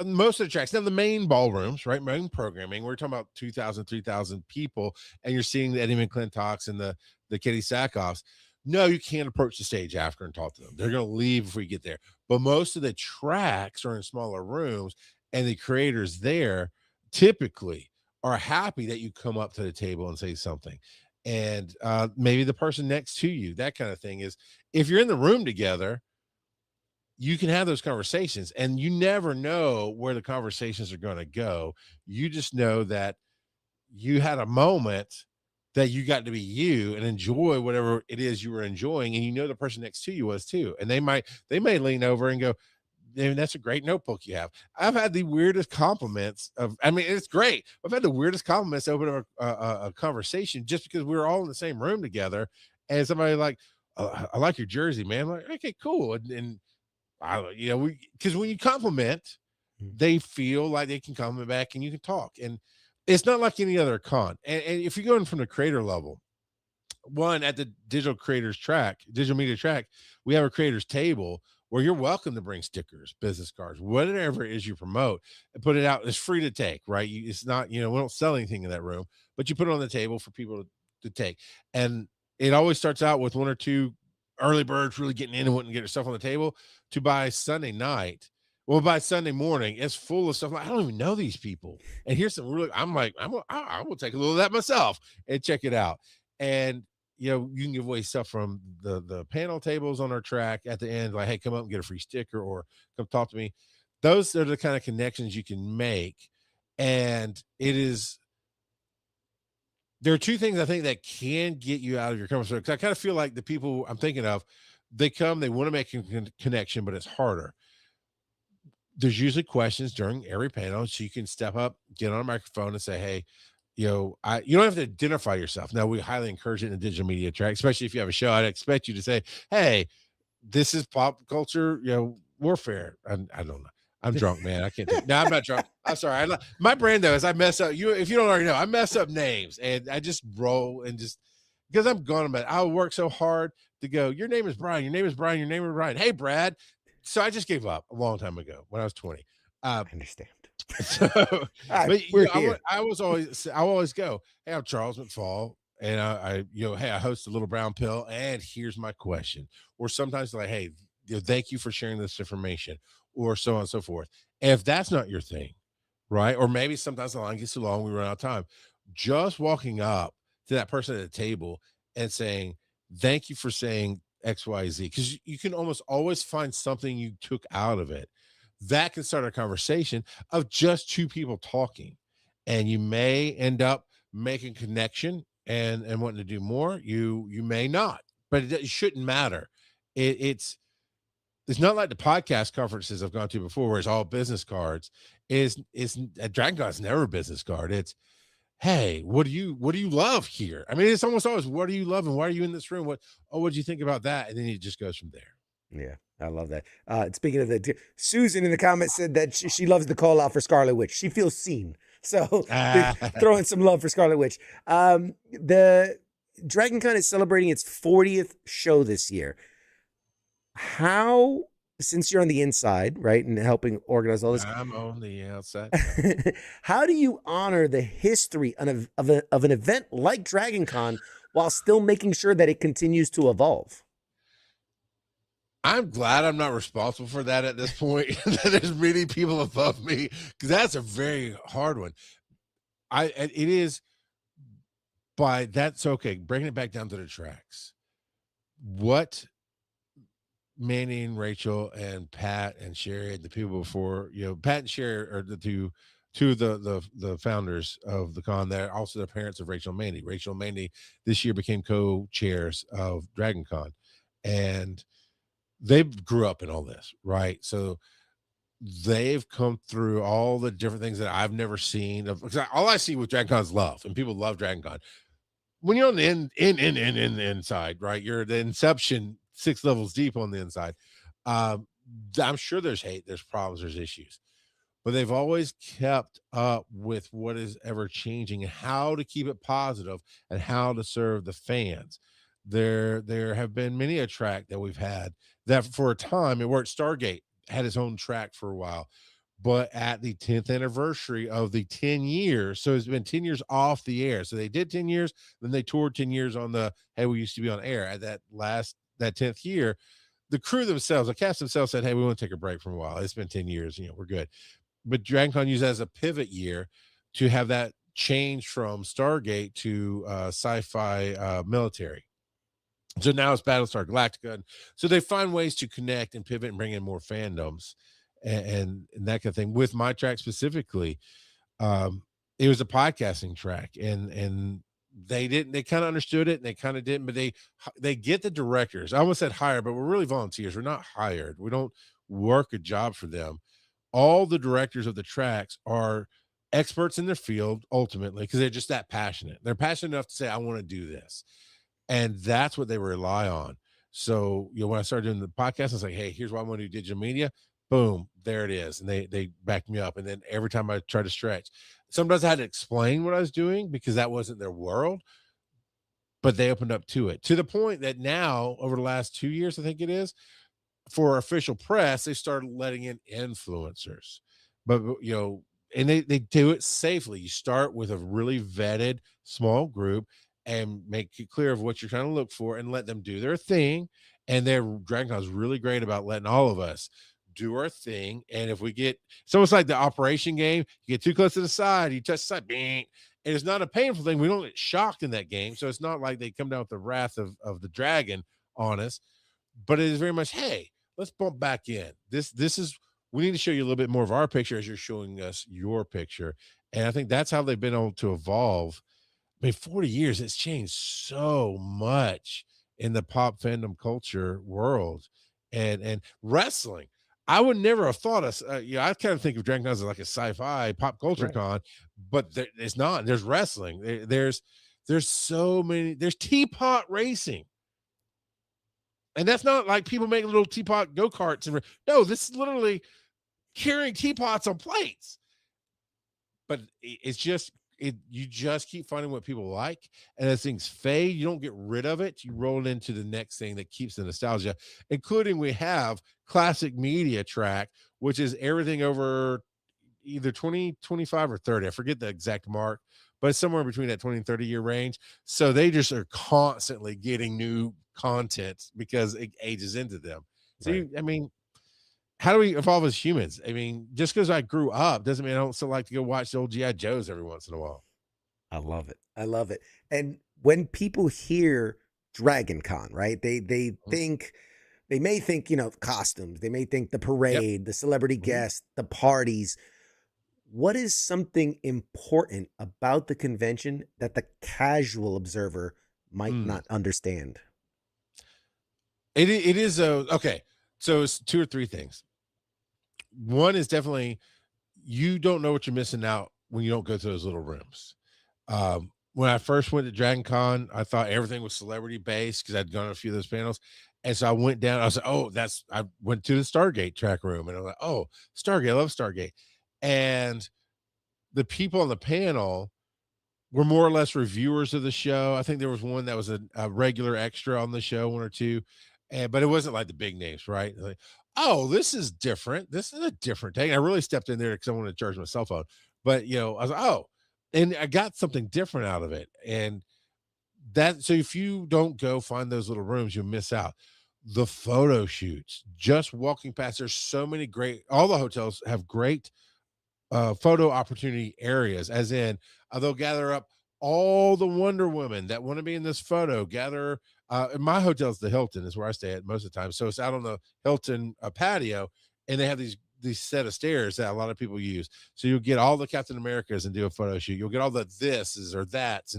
most of the tracks, now the main ballrooms, right? Main programming, we're talking about 2,000, 3,000 people, and you're seeing the Eddie McClintocks and the Katie Sackhoffs. No, you can't approach the stage after and talk to them. They're going to leave before you get there. But most of the tracks are in smaller rooms, and the creators there typically are happy that you come up to the table and say something. And maybe the person next to you, that kind of thing. Is if you're in the room together, you can have those conversations, and you never know where the conversations are going to go. You just know that you had a moment that you got to be you and enjoy whatever it is you were enjoying. And the person next to you was too. And they may lean over and go, that's a great notebook you have. I've had the weirdest compliments it's great. I've had the weirdest compliments over a conversation just because we were all in the same room together. And somebody like, I like your jersey, man. I'm like, okay, cool. And because when you compliment, they feel like they can come back and you can talk. And it's not like any other con. And if you're going from the creator level, one at the digital media track, we have a creators table where you're welcome to bring stickers, business cards, whatever it is you promote, and put it out. It's free to take, right? It's not, we don't sell anything in that room, but you put it on the table for people to take. And it always starts out with one or two early birds really getting in and wanting to get their stuff on the table to by Sunday night. Well, by Sunday morning, it's full of stuff. Like, I don't even know these people. And here's some really, I will take a little of that myself and check it out. And you can give away stuff from the panel tables on our track at the end, like, hey, come up and get a free sticker or come talk to me. Those are the kind of connections you can make. And there are two things I think that can get you out of your comfort zone. Because I kind of feel like the people I'm thinking of, they want to make a connection, but it's harder. There's usually questions during every panel, so you can step up, get on a microphone and say, hey, you don't have to identify yourself. Now, we highly encourage it in the digital media track, especially if you have a show. I'd expect you to say, hey, this is pop culture, warfare. I don't know. I'm drunk, man. I can't do it. No, I'm not drunk. I'm sorry. My brand, though, is I mess up. If you don't already know, I mess up names, and I just roll and just because I'm gone about it. I work so hard to go, your name is Brian. Your name is Brian. Your name is Brian. Hey, Brad. So I just gave up a long time ago when I was 20. I understand. So, but I always go, hey, I'm Charles McFall, and I host a Little Brown Pill, and here's my question. Or sometimes like, hey, thank you for sharing this information, or so on and so forth. And if that's not your thing, right? Or maybe sometimes the line gets too long, we run out of time. Just walking up to that person at the table and saying, thank you for saying XYZ, because you can almost always find something you took out of it that can start a conversation of just two people talking, and you may end up making connection and wanting to do more. You may not, but it shouldn't matter. It's not like the podcast conferences I've gone to before where it's all business cards. Is Dragon Con's never a business card. It's, hey, what do you love here? I mean, it's almost always, what do you love and why are you in this room? What did you think about that? And then it just goes from there. Yeah, I love that. Speaking of that, Susan in the comments said that she loves the call out for Scarlet Witch. She feels seen. So throwing some love for Scarlet Witch. The Dragon Con is celebrating its 40th show this year. How, since you're on the inside, right, and helping organize all this, I'm on the outside. How do you honor the history of an event like Dragon Con while still making sure that it continues to evolve? I'm glad I'm not responsible for that at this point. There's many people above me, because that's a very hard one. It is, but that's okay. Bringing it back down to the tracks. What Manny and Rachel and Pat and Sherry and the people before, Pat and Sherry are the two of the founders of the con. They're also the parents of Rachel and Mandy. Rachel and Mandy this year became co-chairs of Dragon Con, and they grew up in all this, right? So they've come through all the different things that I've never seen. All I see with Dragon Con is love, and people love Dragon Con. When you're on the inside, right? You're the inception 6 levels deep on the inside. I'm sure there's hate, there's problems, there's issues, but they've always kept up with what is ever changing and how to keep it positive and how to serve the fans. There have been many a track that we've had that for a time, it worked. Stargate had its own track for a while, but at the 10th anniversary of the 10 years, so it's been 10 years off the air. So they did 10 years, then they toured 10 years on the, hey, we used to be on air. At that 10th year, the crew themselves, the cast themselves said, hey, we want to take a break for a while. It's been 10 years, we're good. But Dragon Con used that as a pivot year to have that change from Stargate to sci-fi military. So now it's Battlestar Galactica. And so they find ways to connect and pivot and bring in more fandoms and that kind of thing. With my track specifically, it was a podcasting track, and they kind of understood it and they kind of didn't, but they get the directors. I almost said hired, but we're really volunteers. We're not hired. We don't work a job for them. All the directors of the tracks are experts in their field ultimately, because they're just that passionate. They're passionate enough to say, I want to do this. And that's what they rely on. So, when I started doing the podcast, I was like, hey, here's why I want to do digital media. boom, there it is. And they backed me up. And then every time I try to stretch, sometimes I had to explain what I was doing because that wasn't their world, but they opened up to it, to the point that now over the last 2 years, I think it is, for official press, they started letting in influencers. But and they do it safely. You start with a really vetted small group and make it clear of what you're trying to look for and let them do their thing. And their DragonCon is really great about letting all of us do our thing. And if we get, it's almost like the operation game, you get too close to the side, you touch the side, bing, and it's not a painful thing. We don't get shocked in that game. So it's not like they come down with the wrath of the dragon on us, but it is very much, hey, let's bump back in. This is, we need to show you a little bit more of our picture as you're showing us your picture. And I think that's how they've been able to evolve. I mean, 40 years, it's changed so much in the pop fandom culture world and wrestling. I would never have thought us, I kind of think of Dragon Con as like a sci-fi pop culture con, but it's not. There's wrestling. There's so many, there's teapot racing. And that's not like people make little teapot go-karts. No, this is literally carrying teapots on plates. But it's just, you just keep finding what people like. And as things fade, you don't get rid of it. You roll it into the next thing that keeps the nostalgia, including we have classic media track, which is everything over either 20, 25, or 30. I forget the exact mark, but it's somewhere between that 20 and 30 year range. So they just are constantly getting new content because it ages into them. So, I mean, how do we evolve as humans? I mean, just because I grew up doesn't mean I don't still like to go watch the old G.I. Joes every once in a while. I love it. I love it. And when people hear Dragon Con, right, they think, they may think, costumes, they may think the parade, the celebrity guests, the parties. What is something important about the convention that the casual observer might not understand? It is okay. So it's 2 or 3 things. One is definitely, you don't know what you're missing out when you don't go to those little rooms. When I first went to Dragon Con, I thought everything was celebrity based because I'd gone to a few of those panels. And so I went down, I was like, I went to the Stargate track room and I'm like, oh, Stargate, I love Stargate. And the people on the panel were more or less reviewers of the show. I think there was one that was a regular extra on the show, 1 or 2. But it wasn't like the big names, right? Like, oh, this is different. This is a different take. I really stepped in there because I wanted to charge my cell phone. But, I was like, oh, and I got something different out of it. And so if you don't go find those little rooms, you'll miss out. The photo shoots, just walking past, there's so many great, all the hotels have great photo opportunity areas, as in they'll gather up all the Wonder Women that want to be in this photo, gather. My hotel's the Hilton, is where I stay at most of the time. So it's out on the Hilton patio, and they have these set of stairs that a lot of people use. So you'll get all the Captain Americas and do a photo shoot. You'll get all the thises or that's,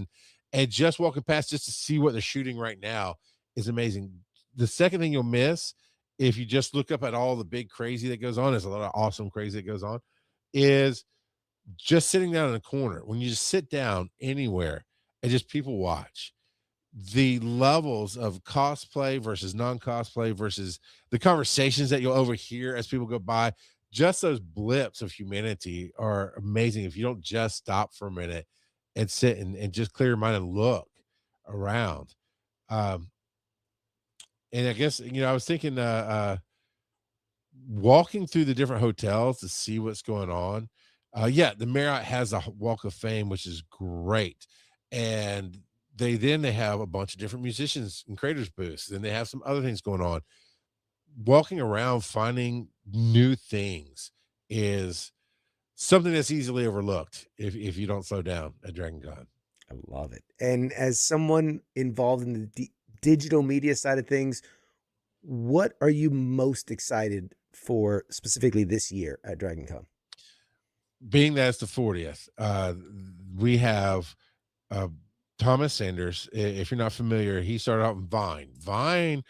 and just walking past just to see what they're shooting right now is amazing. The second thing you'll miss, if you just look up at all the big crazy that goes on, there's a lot of awesome crazy that goes on, is just sitting down in a corner. When you just sit down anywhere and just people watch, the levels of cosplay versus non-cosplay versus the conversations that you'll overhear as people go by, just those blips of humanity are amazing if you don't just stop for a minute and sit and just clear your mind and look around. And I guess, I was thinking walking through the different hotels to see what's going on. The Marriott has a Walk of Fame, which is great. And they have a bunch of different musicians and creators booths. Then they have some other things going on. Walking around, finding new things is something that's easily overlooked if you don't slow down at Dragon Con. I love it. And as someone involved in the digital media side of things, what are you most excited for specifically this year at Dragon Con? Being that it's the 40th, we have Thomas Sanders. If you're not familiar, he started out in Vine. Vine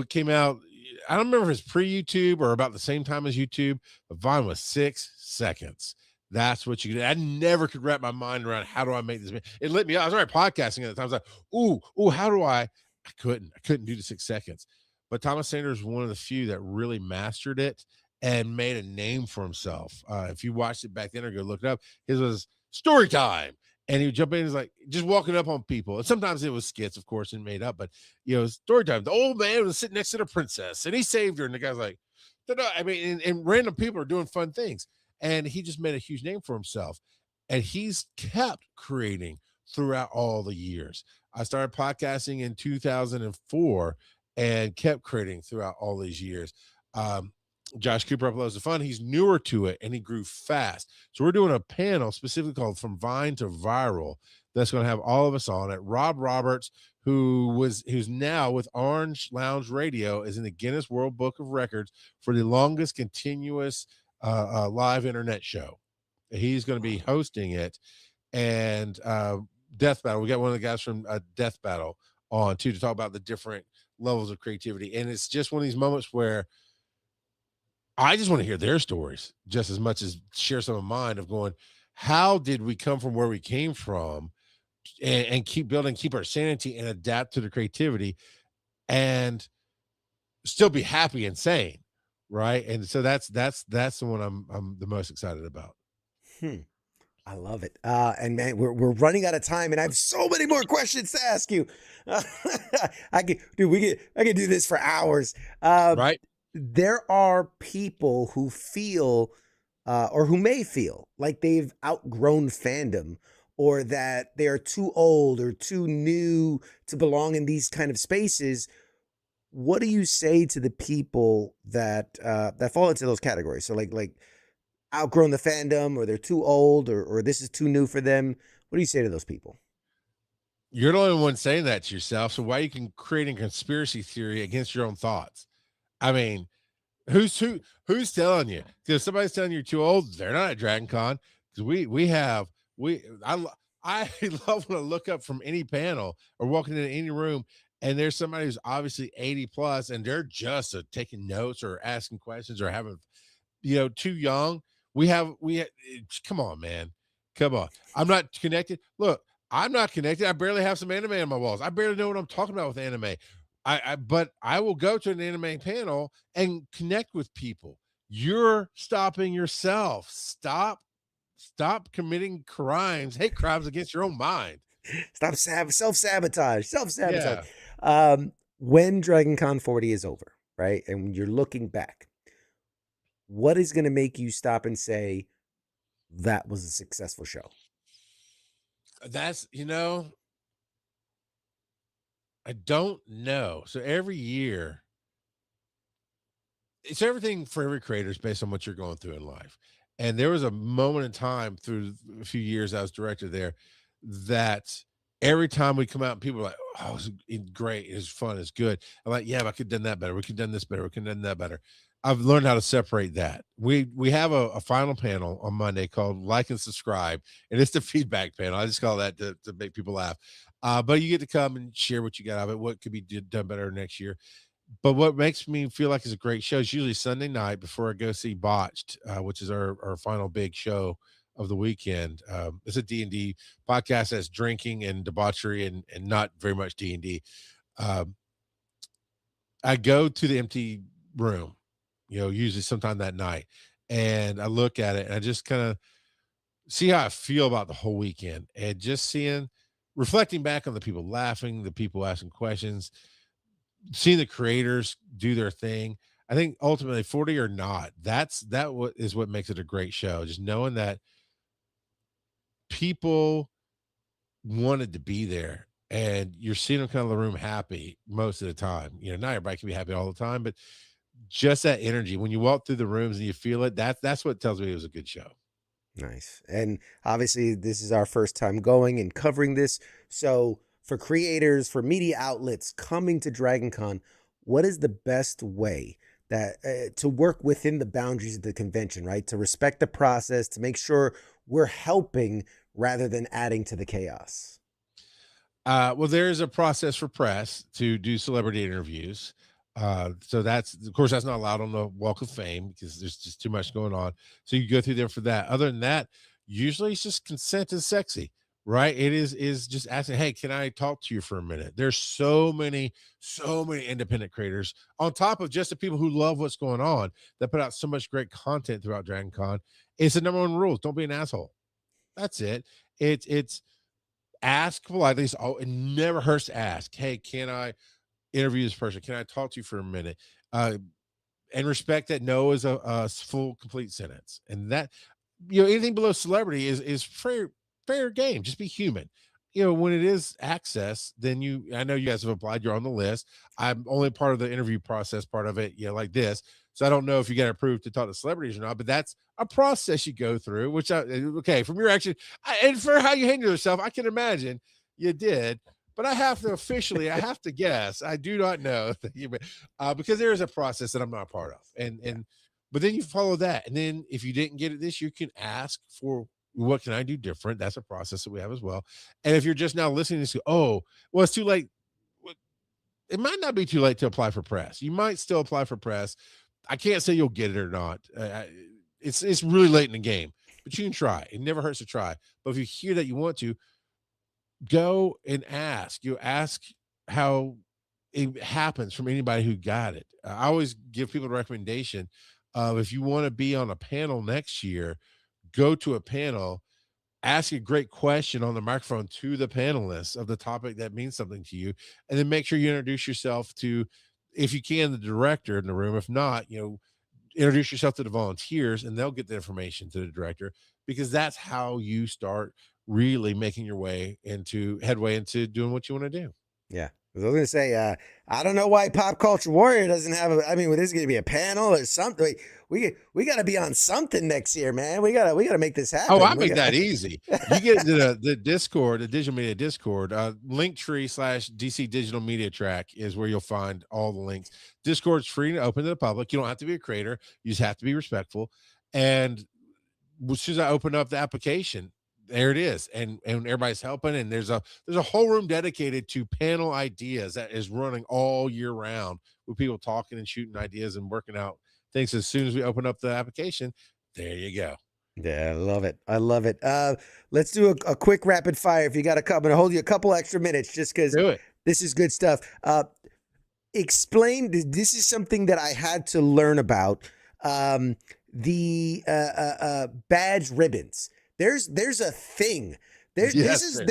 came out, I don't remember if it's pre-YouTube or about the same time as YouTube, but Vine was 6 seconds. That's what you could. I never could wrap my mind around how do I make this. It lit me up. I was already podcasting at the time. I was like, ooh, how do I couldn't do the 6 seconds. But Thomas Sanders was one of the few that really mastered it. and made a name for himself. If you watched it back then or go look it up, his was story time. And he would jump in, he's like just walking up on people. And sometimes it was skits, of course, and made up, but story time. The old man was sitting next to the princess and he saved her. And the guy's like, I mean, and random people are doing fun things. And he just made a huge name for himself. And he's kept creating throughout all the years. I started podcasting in 2004 and kept creating throughout all these years. Josh Cooper uploads the fun. He's newer to it and he grew fast. So we're doing a panel specifically called From Vine to Viral that's going to have all of us on it. Rob Roberts, who's now with Orange Lounge Radio, is in the Guinness World Book of Records for the longest continuous live internet show. He's going to be hosting it. And Death Battle, we got one of the guys from Death Battle on too to talk about the different levels of creativity. And it's just one of these moments where I just want to hear their stories just as much as share some of mine of going, how did we come from where we came from and keep building, keep our sanity and adapt to the creativity and still be happy and sane. Right. And so that's the one I'm the most excited about. I love it. And man, we're running out of time and I have so many more questions to ask you. I can do this for hours. Right. There are people who feel or who may feel like they've outgrown fandom or that they're too old or too new to belong in these kind of spaces. What do you say to the people that fall into those categories? So like outgrown the fandom or they're too old or this is too new for them. What do you say to those people? You're the only one saying that to yourself. So why are you creating conspiracy theory against your own thoughts? I mean, who's telling you? Because somebody's telling you're too old, they're not at Dragon Con. Because I love when I look up from any panel or walking into any room and there's somebody who's obviously 80 plus and they're just taking notes or asking questions or having, too young. We have come on, man. Come on. I'm not connected. Look, I'm not connected. I barely have some anime on my walls. I barely know what I'm talking about with anime. But I will go to an anime panel and connect with people. You're stopping yourself. Stop committing hate crimes against your own mind. Stop self-sabotage. Yeah. When Dragon Con 40 is over, right? And when you're looking back, what is going to make you stop and say that was a successful show? That's, I don't know. So every year, it's everything for every creator is based on what you're going through in life. And there was a moment in time through a few years I was director there that every time we come out and people are like, oh, it's great, it's fun, it's good. I'm like, yeah, but I could have done that better. We could have done this better. We could have done that better. I've learned how to separate that. We have a final panel on Monday called Like and Subscribe, and it's the feedback panel. I just call that to make people laugh. But you get to come and share what you got out of it, what could be done better next year. But what makes me feel like it's a great show is usually Sunday night before I go see Botched, which is our final big show of the weekend. It's a D&D podcast that's drinking and debauchery and not very much D&D. I go to the empty room, usually sometime that night, and I look at it and I just kind of see how I feel about the whole weekend and just reflecting back on the people laughing, the people asking questions, seeing the creators do their thing. I think ultimately 40 or not, that is what makes it a great show. Just knowing that people wanted to be there and you're seeing them come in the room happy most of the time. Not everybody can be happy all the time, but just that energy when you walk through the rooms and you feel it, that's what tells me it was a good show. Nice. And obviously this is our first time going and covering this. So for creators, for media outlets coming to Dragon Con, what is the best way that to work within the boundaries of the convention, right? To respect the process, to make sure we're helping rather than adding to the chaos? Well, there's a process for press to do celebrity interviews. So that's not allowed on the Walk of Fame because there's just too much going on. So you go through there for that. Other than that, usually it's just consent is sexy. right? It is just asking, hey, can I talk to you for a minute? There's so many independent creators on top of just the people who love what's going on that put out so much great content throughout Dragon Con. It's the number one rule: don't be an asshole. That's it. It's ask politely. Oh, it never hurts to ask. Hey, can I interview this person? Can I talk to you for a minute? And respect that no is a full complete sentence, and that, anything below celebrity is fair game. Just be human. When it is access, then I know you guys have applied, you're on the list. I'm only part of the interview process, part of it, like this. So I don't know if you get approved to talk to celebrities or not, but that's a process you go through, okay, from your action and for how you handle yourself, I can imagine you did. But I have to guess. I do not know because there is a process that I'm not a part of. But then you follow that. And then if you didn't get it this, you can ask for, what can I do different? That's a process that we have as well. And if you're just now listening to, well, it's too late. It might not be too late to apply for press. You might still apply for press. I can't say you'll get it or not. It's really late in the game, but you can try. It never hurts to try. But if you hear that you want to, go and ask. You ask how it happens from anybody who got it. I always give people a recommendation of, if you want to be on a panel next year, go to a panel, ask a great question on the microphone to the panelists of the topic that means something to you, and then make sure you introduce yourself to, if you can, the director in the room. If not, introduce yourself to the volunteers, and they'll get the information to the director, because that's how you start really making your headway into doing what you want to do. Yeah. I was going to say, I don't know why Pop Culture Warrior doesn't have this is going to be a panel or something. We got to be on something next year, man. We got to make this happen. Oh, I make that easy. You get into the Discord, the digital media Discord, Linktree/DC digital media track is where you'll find all the links. Discord's free and open to the public. You don't have to be a creator. You just have to be respectful. And as soon as I open up the application, there it is, and everybody's helping, and there's a whole room dedicated to panel ideas that is running all year round, with people talking and shooting ideas and working out things. As soon as we open up the application, there you go. Yeah, I love it. Let's do a quick rapid fire. If you got a couple, I'm gonna hold you a couple extra minutes just because this is good stuff. Explain. This is something that I had to learn about. The badge ribbons. There's a thing. There's a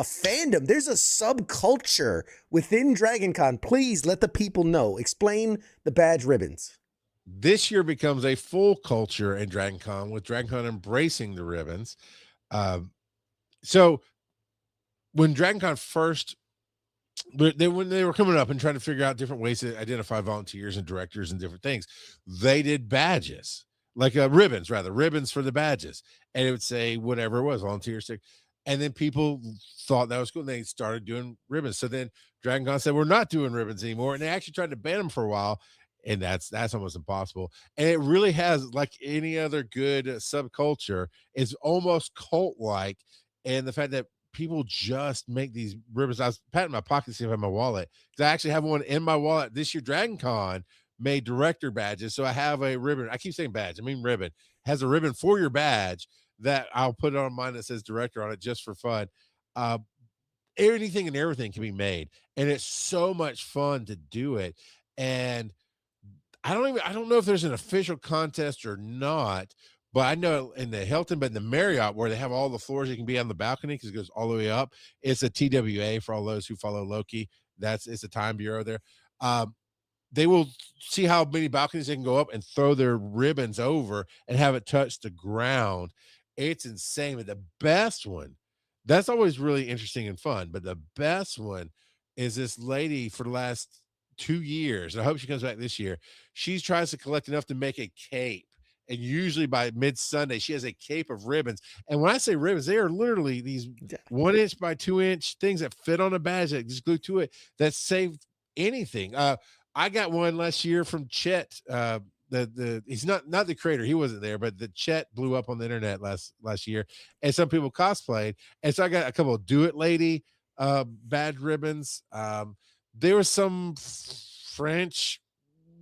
fandom. There's a subculture within Dragon Con. Please let the people know. Explain the badge ribbons. This year becomes a full culture in Dragon Con, with Dragon Con embracing the ribbons. So when Dragon Con when they were coming up and trying to figure out different ways to identify volunteers and directors and different things, they did badges. Like ribbons for the badges, and it would say whatever it was, volunteers. And then people thought that was cool, and they started doing ribbons. So then Dragon Con said, we're not doing ribbons anymore, and they actually tried to ban them for a while, and that's almost impossible. And it really has, like any other good subculture, it's almost cult-like, and the fact that people just make these ribbons. I was patting my pocket to see if I have my wallet, because I actually have one in my wallet. This year Dragon Con made director badges, so I have a ribbon. I keep saying badge, I mean ribbon. Has a ribbon for your badge that I'll put on mine that says director on it, just for fun. Anything and everything can be made, and it's so much fun to do it. And I don't know if there's an official contest or not, but I know in the Hilton, but in the Marriott, where they have all the floors, you can be on the balcony because it goes all the way up. It's a TWA for all those who follow Loki. It's a time bureau there. They will see how many balconies they can go up and throw their ribbons over and have it touch the ground. It's insane. But the best one, that's always really interesting and fun, but the best one is this lady for the last 2 years. And I hope she comes back this year. She tries to collect enough to make a cape. And usually by mid-Sunday, she has a cape of ribbons. And when I say ribbons, they are literally these 1 inch by 2 inch things that fit on a badge that just glue to it that save anything. I got one last year from Chet. He's not the creator, he wasn't there, but the Chet blew up on the internet last year, and some people cosplayed. And so I got a couple of Do It Lady badge ribbons. There was some French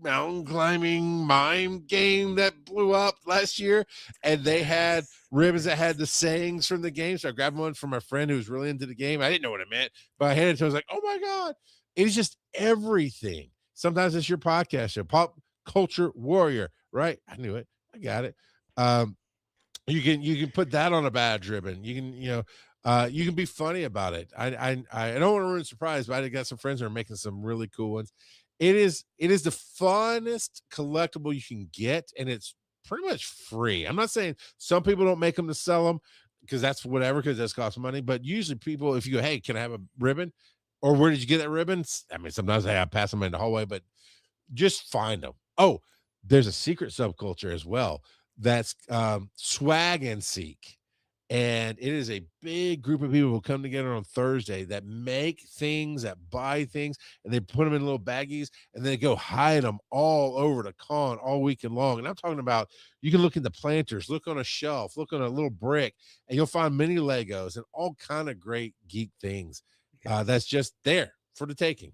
mountain climbing mime game that blew up last year, and they had ribbons that had the sayings from the game. So I grabbed one from my friend who was really into the game. I didn't know what it meant, but I handed it to him. I was like, oh my God. It's just everything. Sometimes it's your podcast show, Pop Culture Warrior, right? I knew it. I got it. You can put that on a badge ribbon. You can, you can be funny about it. I don't want to ruin surprise, but I got some friends who are making some really cool ones. It is the funnest collectible you can get, and it's pretty much free. I'm not saying some people don't make them to sell them because that's whatever, because that's cost money. But usually people, if you go, hey, can I have a ribbon? Or where did you get that ribbon? I mean, sometimes I pass them in the hallway, but just find them. Oh, there's a secret subculture as well. That's swag and seek. And it is a big group of people who come together on Thursday that make things, that buy things, and they put them in little baggies, and they go hide them all over the con all weekend long. And I'm talking about, you can look in the planters, look on a shelf, look on a little brick, and you'll find mini Legos and all kind of great geek things that's just there for the taking.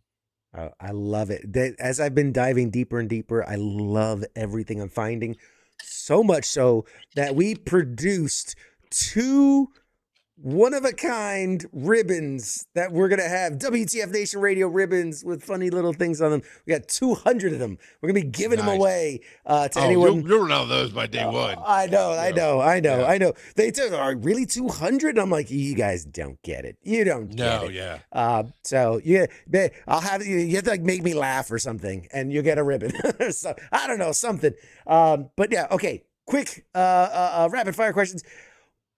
I love it. As I've been diving deeper and deeper, I love everything I'm finding. So much so that we produced 2 one-of-a-kind ribbons that we're going to have, WTF Nation Radio ribbons with funny little things on them. We got 200 of them. We're going to be giving them away to anyone. You'll run out of those by day one. I know. They took, are really 200? I'm like, you guys don't get it. You don't get it. Yeah. So, yeah, I'll have you have to like make me laugh or something, and you'll get a ribbon. So, I don't know, something. But yeah, okay. Quick rapid fire questions.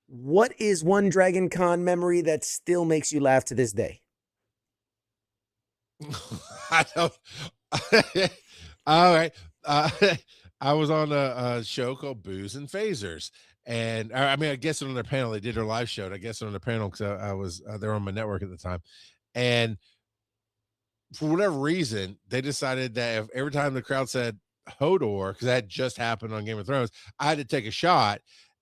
What is one Dragon Con memory that still makes you laugh to this day? I don't. All right. I was on a show called Booze and Phasers, and I mean, I guess on their panel, they did their live show. And I guess on their panel because I was there on my network at the time, and for whatever reason, they decided that if every time the crowd said Hodor, because that just happened on Game of Thrones, I had to take a shot,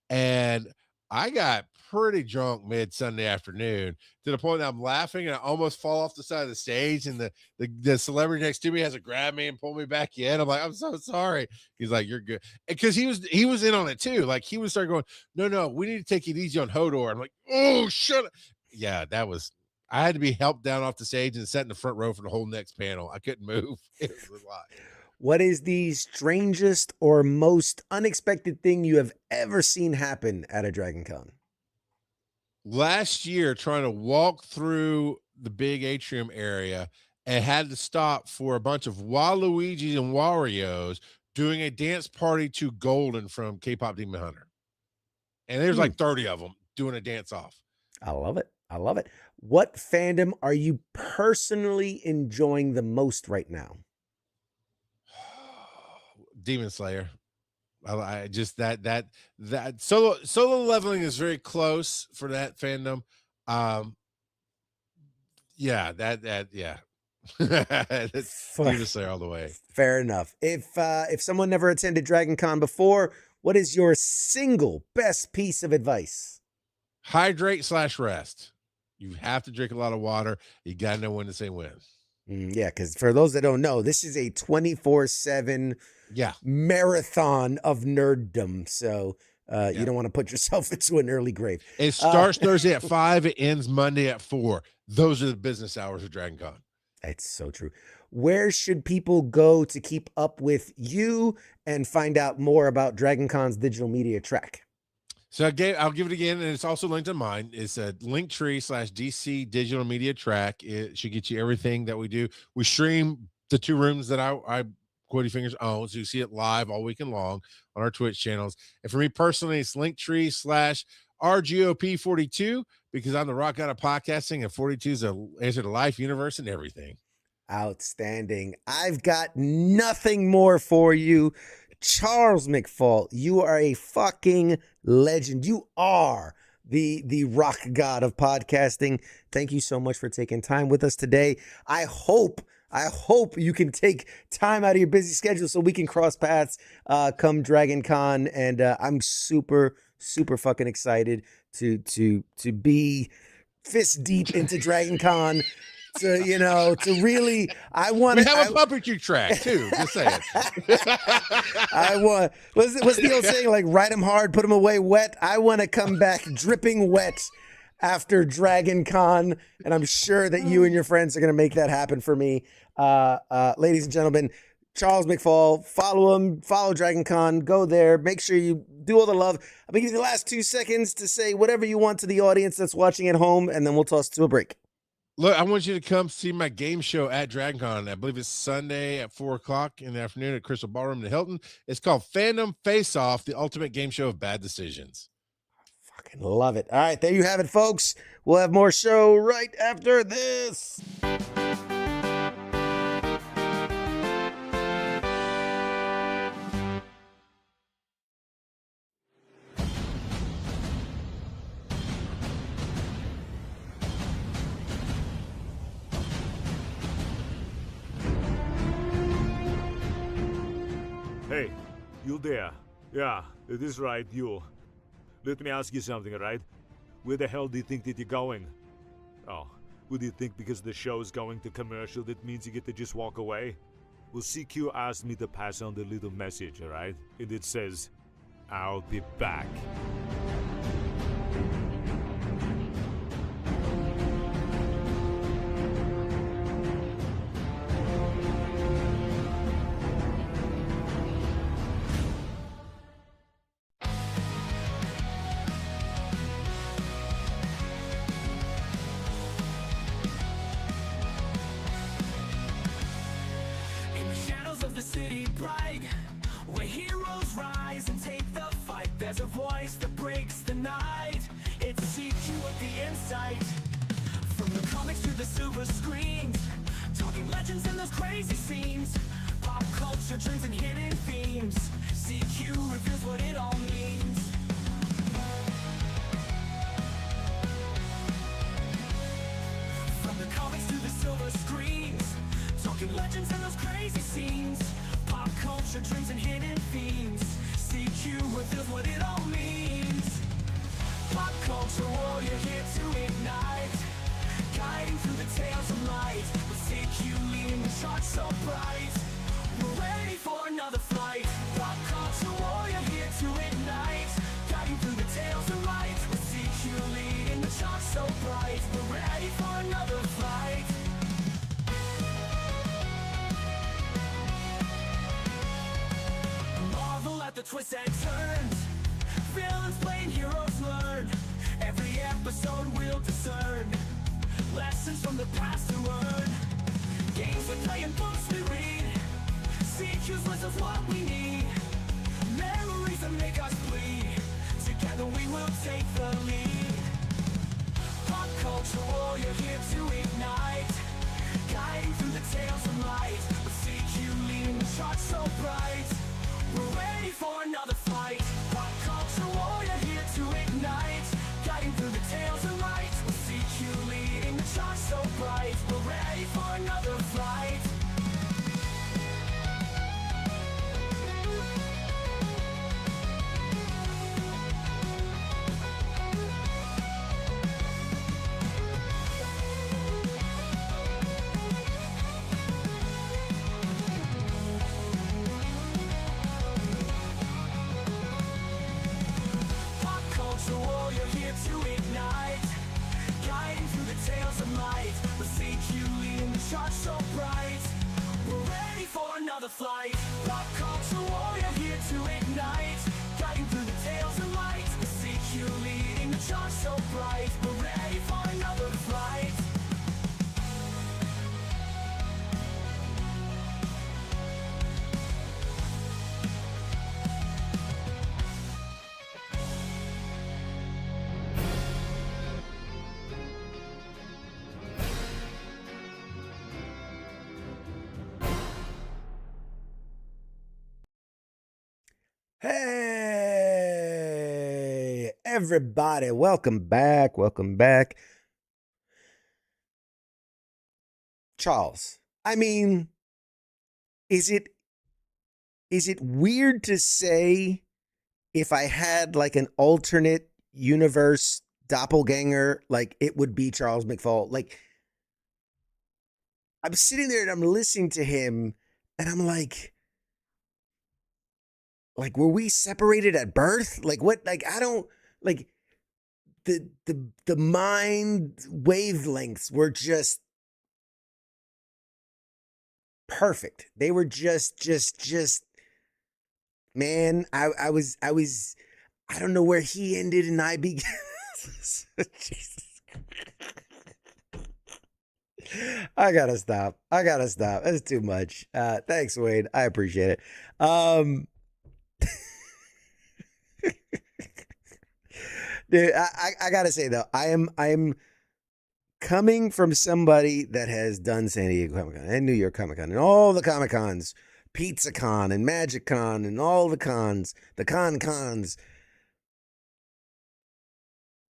and I got pretty drunk mid Sunday afternoon to the point that I'm laughing and I almost fall off the side of the stage, and the celebrity next to me has to grab me and pull me back in. I'm like, I'm so sorry. He's like, you're good. Because he was in on it too. Like he was starting going, no, we need to take it easy on Hodor. I'm like, oh, shut up. Yeah, I had to be helped down off the stage and sat in the front row for the whole next panel. I couldn't move. It was a lot. What is the strangest or most unexpected thing you have ever seen happen at a Dragon Con? Last year, trying to walk through the big atrium area and had to stop for a bunch of Waluigis and Wario's doing a dance party to Golden from K-Pop Demon Hunter. And there's like 30 of them doing a dance off. I love it. What fandom are you personally enjoying the most right now? Demon Slayer. I just that solo leveling is very close for that fandom. Yeah. Demon Slayer all the way. Fair enough. If someone never attended Dragon Con before, what is your single best piece of advice? Hydrate/rest. You have to drink a lot of water. You got to know when to say when. Yeah, because for those that don't know, this is a 24/7 marathon of nerddom. So you don't want to put yourself into an early grave. It starts Thursday at 5. It ends Monday at 4. Those are the business hours of Dragon Con. It's so true. Where should people go to keep up with you and find out more about Dragon Con's digital media track? So I'll give it again, and it's also linked to mine. It's a Linktree/DC digital media track. It should get you everything that we do. We stream the 2 rooms that I Quody Fingers owns, so you see it live all weekend long on our Twitch channels. And for me personally, it's Linktree/RGOP42 because I'm the rock god of podcasting, and 42 is the answer to life, universe, and everything. Outstanding. I've got nothing more for you. Charles McFall, you are a fucking legend. You are the rock god of podcasting. Thank you so much for taking time with us today. I hope you can take time out of your busy schedule so we can cross paths come Dragon Con. And I'm super fucking excited to be fist deep into Dragon Con. to really, I want We to. have a puppetry track too. Just saying. I want. What's the old saying? Like, ride them hard, put them away wet. I want to come back dripping wet after Dragon Con, and I'm sure that you and your friends are going to make that happen for me. Ladies and gentlemen, Charles McFall, follow him, follow Dragon Con, go there, make sure you do all the love. I'm going to give you the last 2 seconds to say whatever you want to the audience that's watching at home, and then we'll toss to a break. Look, I want you to come see my game show at DragonCon. I believe it's Sunday at 4:00 in the afternoon at Crystal Ballroom in the Hilton. It's called Fandom Face Off, the ultimate game show of bad decisions. Fucking love it. All right, there you have it, folks. We'll have more show right after this. Hey, you there? Yeah, it is right, you. Let me ask you something, alright? Where the hell do you think that you're going? Oh, would you think because the show is going to commercial that means you get to just walk away? Well, CQ asked me to pass on the little message, alright? And it says, I'll be back. In the shadows of the city bright, where heroes rise and take the fight, there's a voice that breaks the night. It's CQ at the insight. From the comics to the silver screens, talking legends and those crazy scenes, pop culture trends and hidden themes. CQ reveals what it all means. From the comics to the silver screens, talking legends and those crazy scenes, pop culture trends and hidden themes. CQ reveals what it all means. Pop culture warrior here to ignite, guiding through the tales of light, with CQ leading the charge so bright. We're ready for another flight. Pop culture warrior here to ignite, guiding through the tales of light, with CQ leading the charge so bright. We're ready for another flight. Marvel at the twists and turns, villains playing heroes learn. Every episode we'll discern lessons from the past to learn. Games we play and books we read, CQ's list of what we need. Memories that make us bleed, together we will take the lead. Pop culture warrior here to ignite, guiding through the tales of light, with CQ leading the charge so bright. We're ready for another flight. Pop culture warrior here to ignite, guiding through the tales of light, with CQ leading the charge so bright. We're ready for another flight. Pop culture warrior here to ignite, guiding through the tales of light, with CQ leading the charge so bright. We're ready for another flight. Pop culture warrior here to ignite, guiding through the tales of light, with CQ leading the charge so bright. We're ready for another flight. Hey, everybody. Welcome back. Welcome back. Charles, I mean, is it weird to say if I had like an alternate universe doppelganger, like it would be Charles McFall? Like, I'm sitting there and I'm listening to him, and I'm like, were we separated at birth? Like, what? Like, I don't like the mind wavelengths were just perfect. They were just man. I don't know where he ended and I began. Jesus. I gotta stop. That's too much. Thanks, Wade. I appreciate it. Dude, I gotta say though, I'm coming from somebody that has done San Diego Comic Con and New York Comic Con and all the Comic Cons, Pizza Con and Magic Con and all the cons, the cons.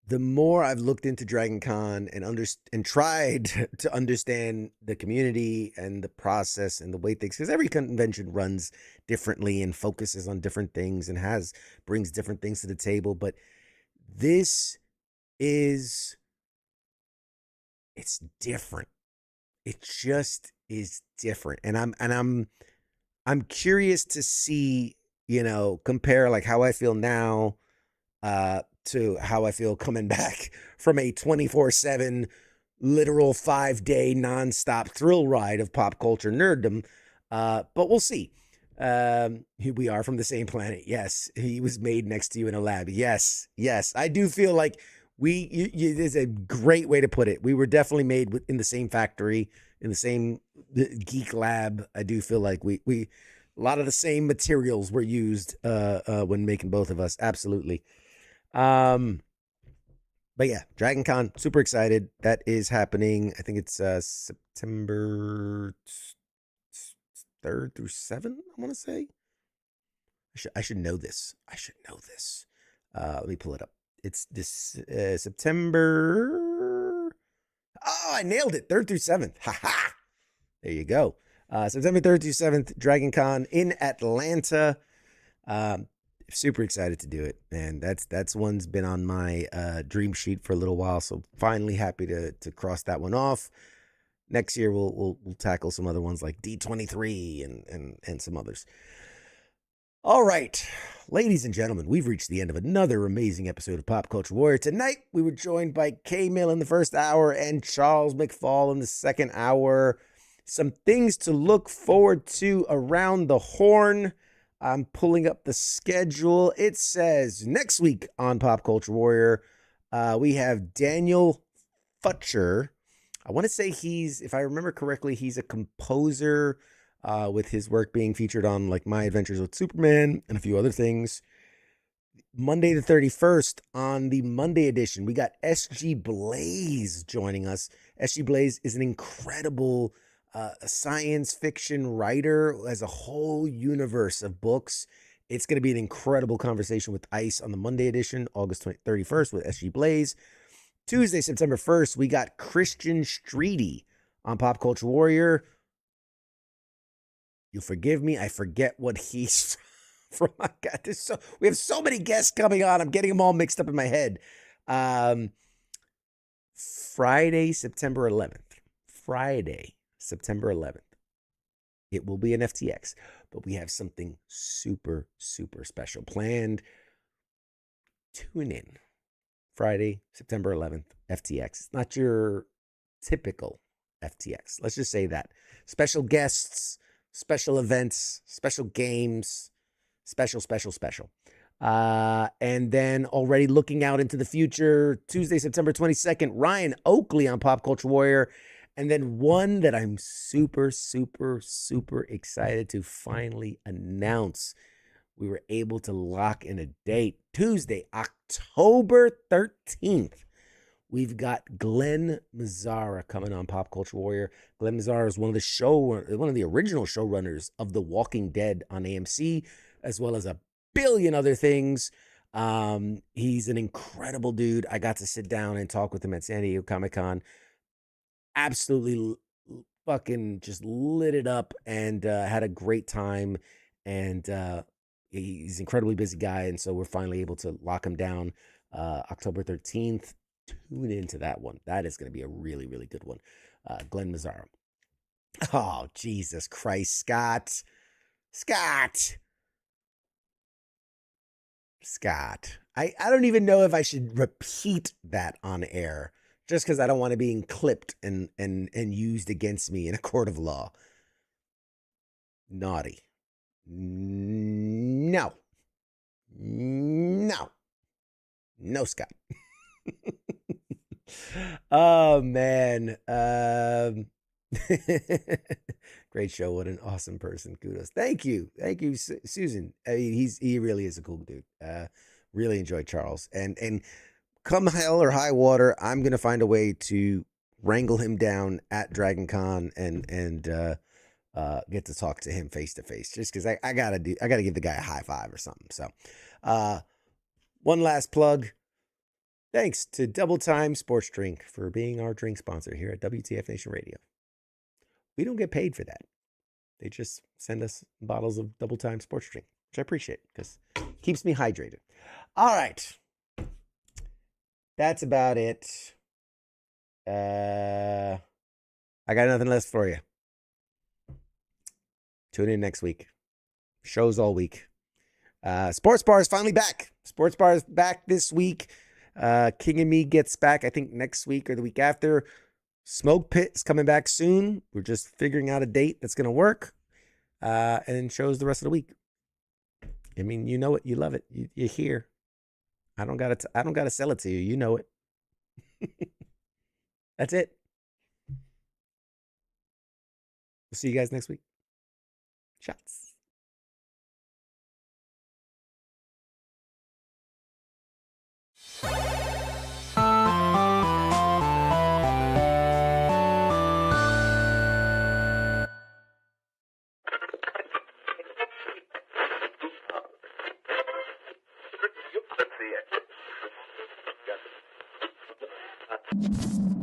The more I've looked into Dragon Con and tried to understand the community and the process and the way things, because every convention runs differently and focuses on different things and brings different things to the table, but this it's different. It just is different. And I'm curious to see, compare like how I feel now to how I feel coming back from a 24/7 literal 5-day nonstop thrill ride of pop culture nerddom. But we'll see. We are from the same planet. Yes, he was made next to you in a lab. Yes. I do feel like there's a great way to put it. We were definitely made in the same factory, in the same geek lab. I do feel like we a lot of the same materials were used when making both of us. Absolutely. But yeah, Dragon Con, super excited. That is happening. I think it's September 3rd through 7th, I want to say. I should know this. Let me pull it up. It's this September. Oh, I nailed it. 3rd through 7th. Ha. There you go. September 3rd through 7th, Dragon Con in Atlanta. Super excited to do it, and that's one's been on my dream sheet for a little while. So finally happy to cross that one off. Next year we'll tackle some other ones like D23 and some others. All right, ladies and gentlemen, we've reached the end of another amazing episode of Pop Culture Warrior. Tonight we were joined by K-Mill in the first hour and Charles McFall in the second hour. Some things to look forward to around the horn. I'm pulling up the schedule. It says next week on Pop Culture Warrior, we have Daniel Futcher. I want to say if I remember correctly, he's a composer with his work being featured on like My Adventures with Superman and a few other things. Monday the 31st on the Monday edition, we got S.G. Blaze joining us. S.G. Blaze is an incredible science fiction writer who has a whole universe of books. It's going to be an incredible conversation with Ice on the Monday edition, August 31st with S.G. Blaze. Tuesday, September 1st, we got Christian Streety on Pop Culture Warrior. You'll forgive me, I forget what he's from. My God, we have so many guests coming on. I'm getting them all mixed up in my head. Friday, September 11th. It will be an FTX, but we have something super, super special planned. Tune in. Friday, September 11th, FTX. It's not your typical FTX. Let's just say that. Special guests, special events, special games, special. And then already looking out into the future, Tuesday, September 22nd, Ryan Oakley on Pop Culture Warrior. And then one that I'm super, super, super excited to finally announce. We were able to lock in a date. Tuesday, October 13th. We've got Glenn Mazzara coming on Pop Culture Warrior. Glenn Mazzara is one of the original showrunners of The Walking Dead on AMC, as well as a billion other things. He's an incredible dude. I got to sit down and talk with him at San Diego Comic Con. Absolutely fucking just lit it up and had a great time. And he's an incredibly busy guy. And so we're finally able to lock him down October 13th. Tune into that one. That is going to be a really, really good one. Glenn Mazzara. Oh, Jesus Christ, Scott. Scott. I don't even know if I should repeat that on air just because I don't want it being clipped and used against me in a court of law. Naughty. No. No. No, Scott. Oh, man. Great show. What an awesome person. Kudos. Thank you. Thank you, Susan. I mean, he really is a cool dude. Really enjoyed Charles. And come hell or high water, I'm going to find a way to wrangle him down at Dragon Con and get to talk to him face to face, just because I gotta give the guy a high five or something. So one last plug. Thanks to Double Time Sports Drink for being our drink sponsor here at WTF Nation Radio. We don't get paid for that. They just send us bottles of Double Time Sports Drink, which I appreciate because it keeps me hydrated. All right. That's about it. I got nothing less for you. Tune in next week. Shows all week. Sports Bar is finally back. Sports Bar is back this week. King and Me gets back, I think, next week or the week after. Smoke Pit is coming back soon. We're just figuring out a date that's going to work. And shows the rest of the week. I mean, you know it. You love it. You're here. I don't gotta sell it to you. You know it. That's it. We'll see you guys next week. Shots. Let's see it.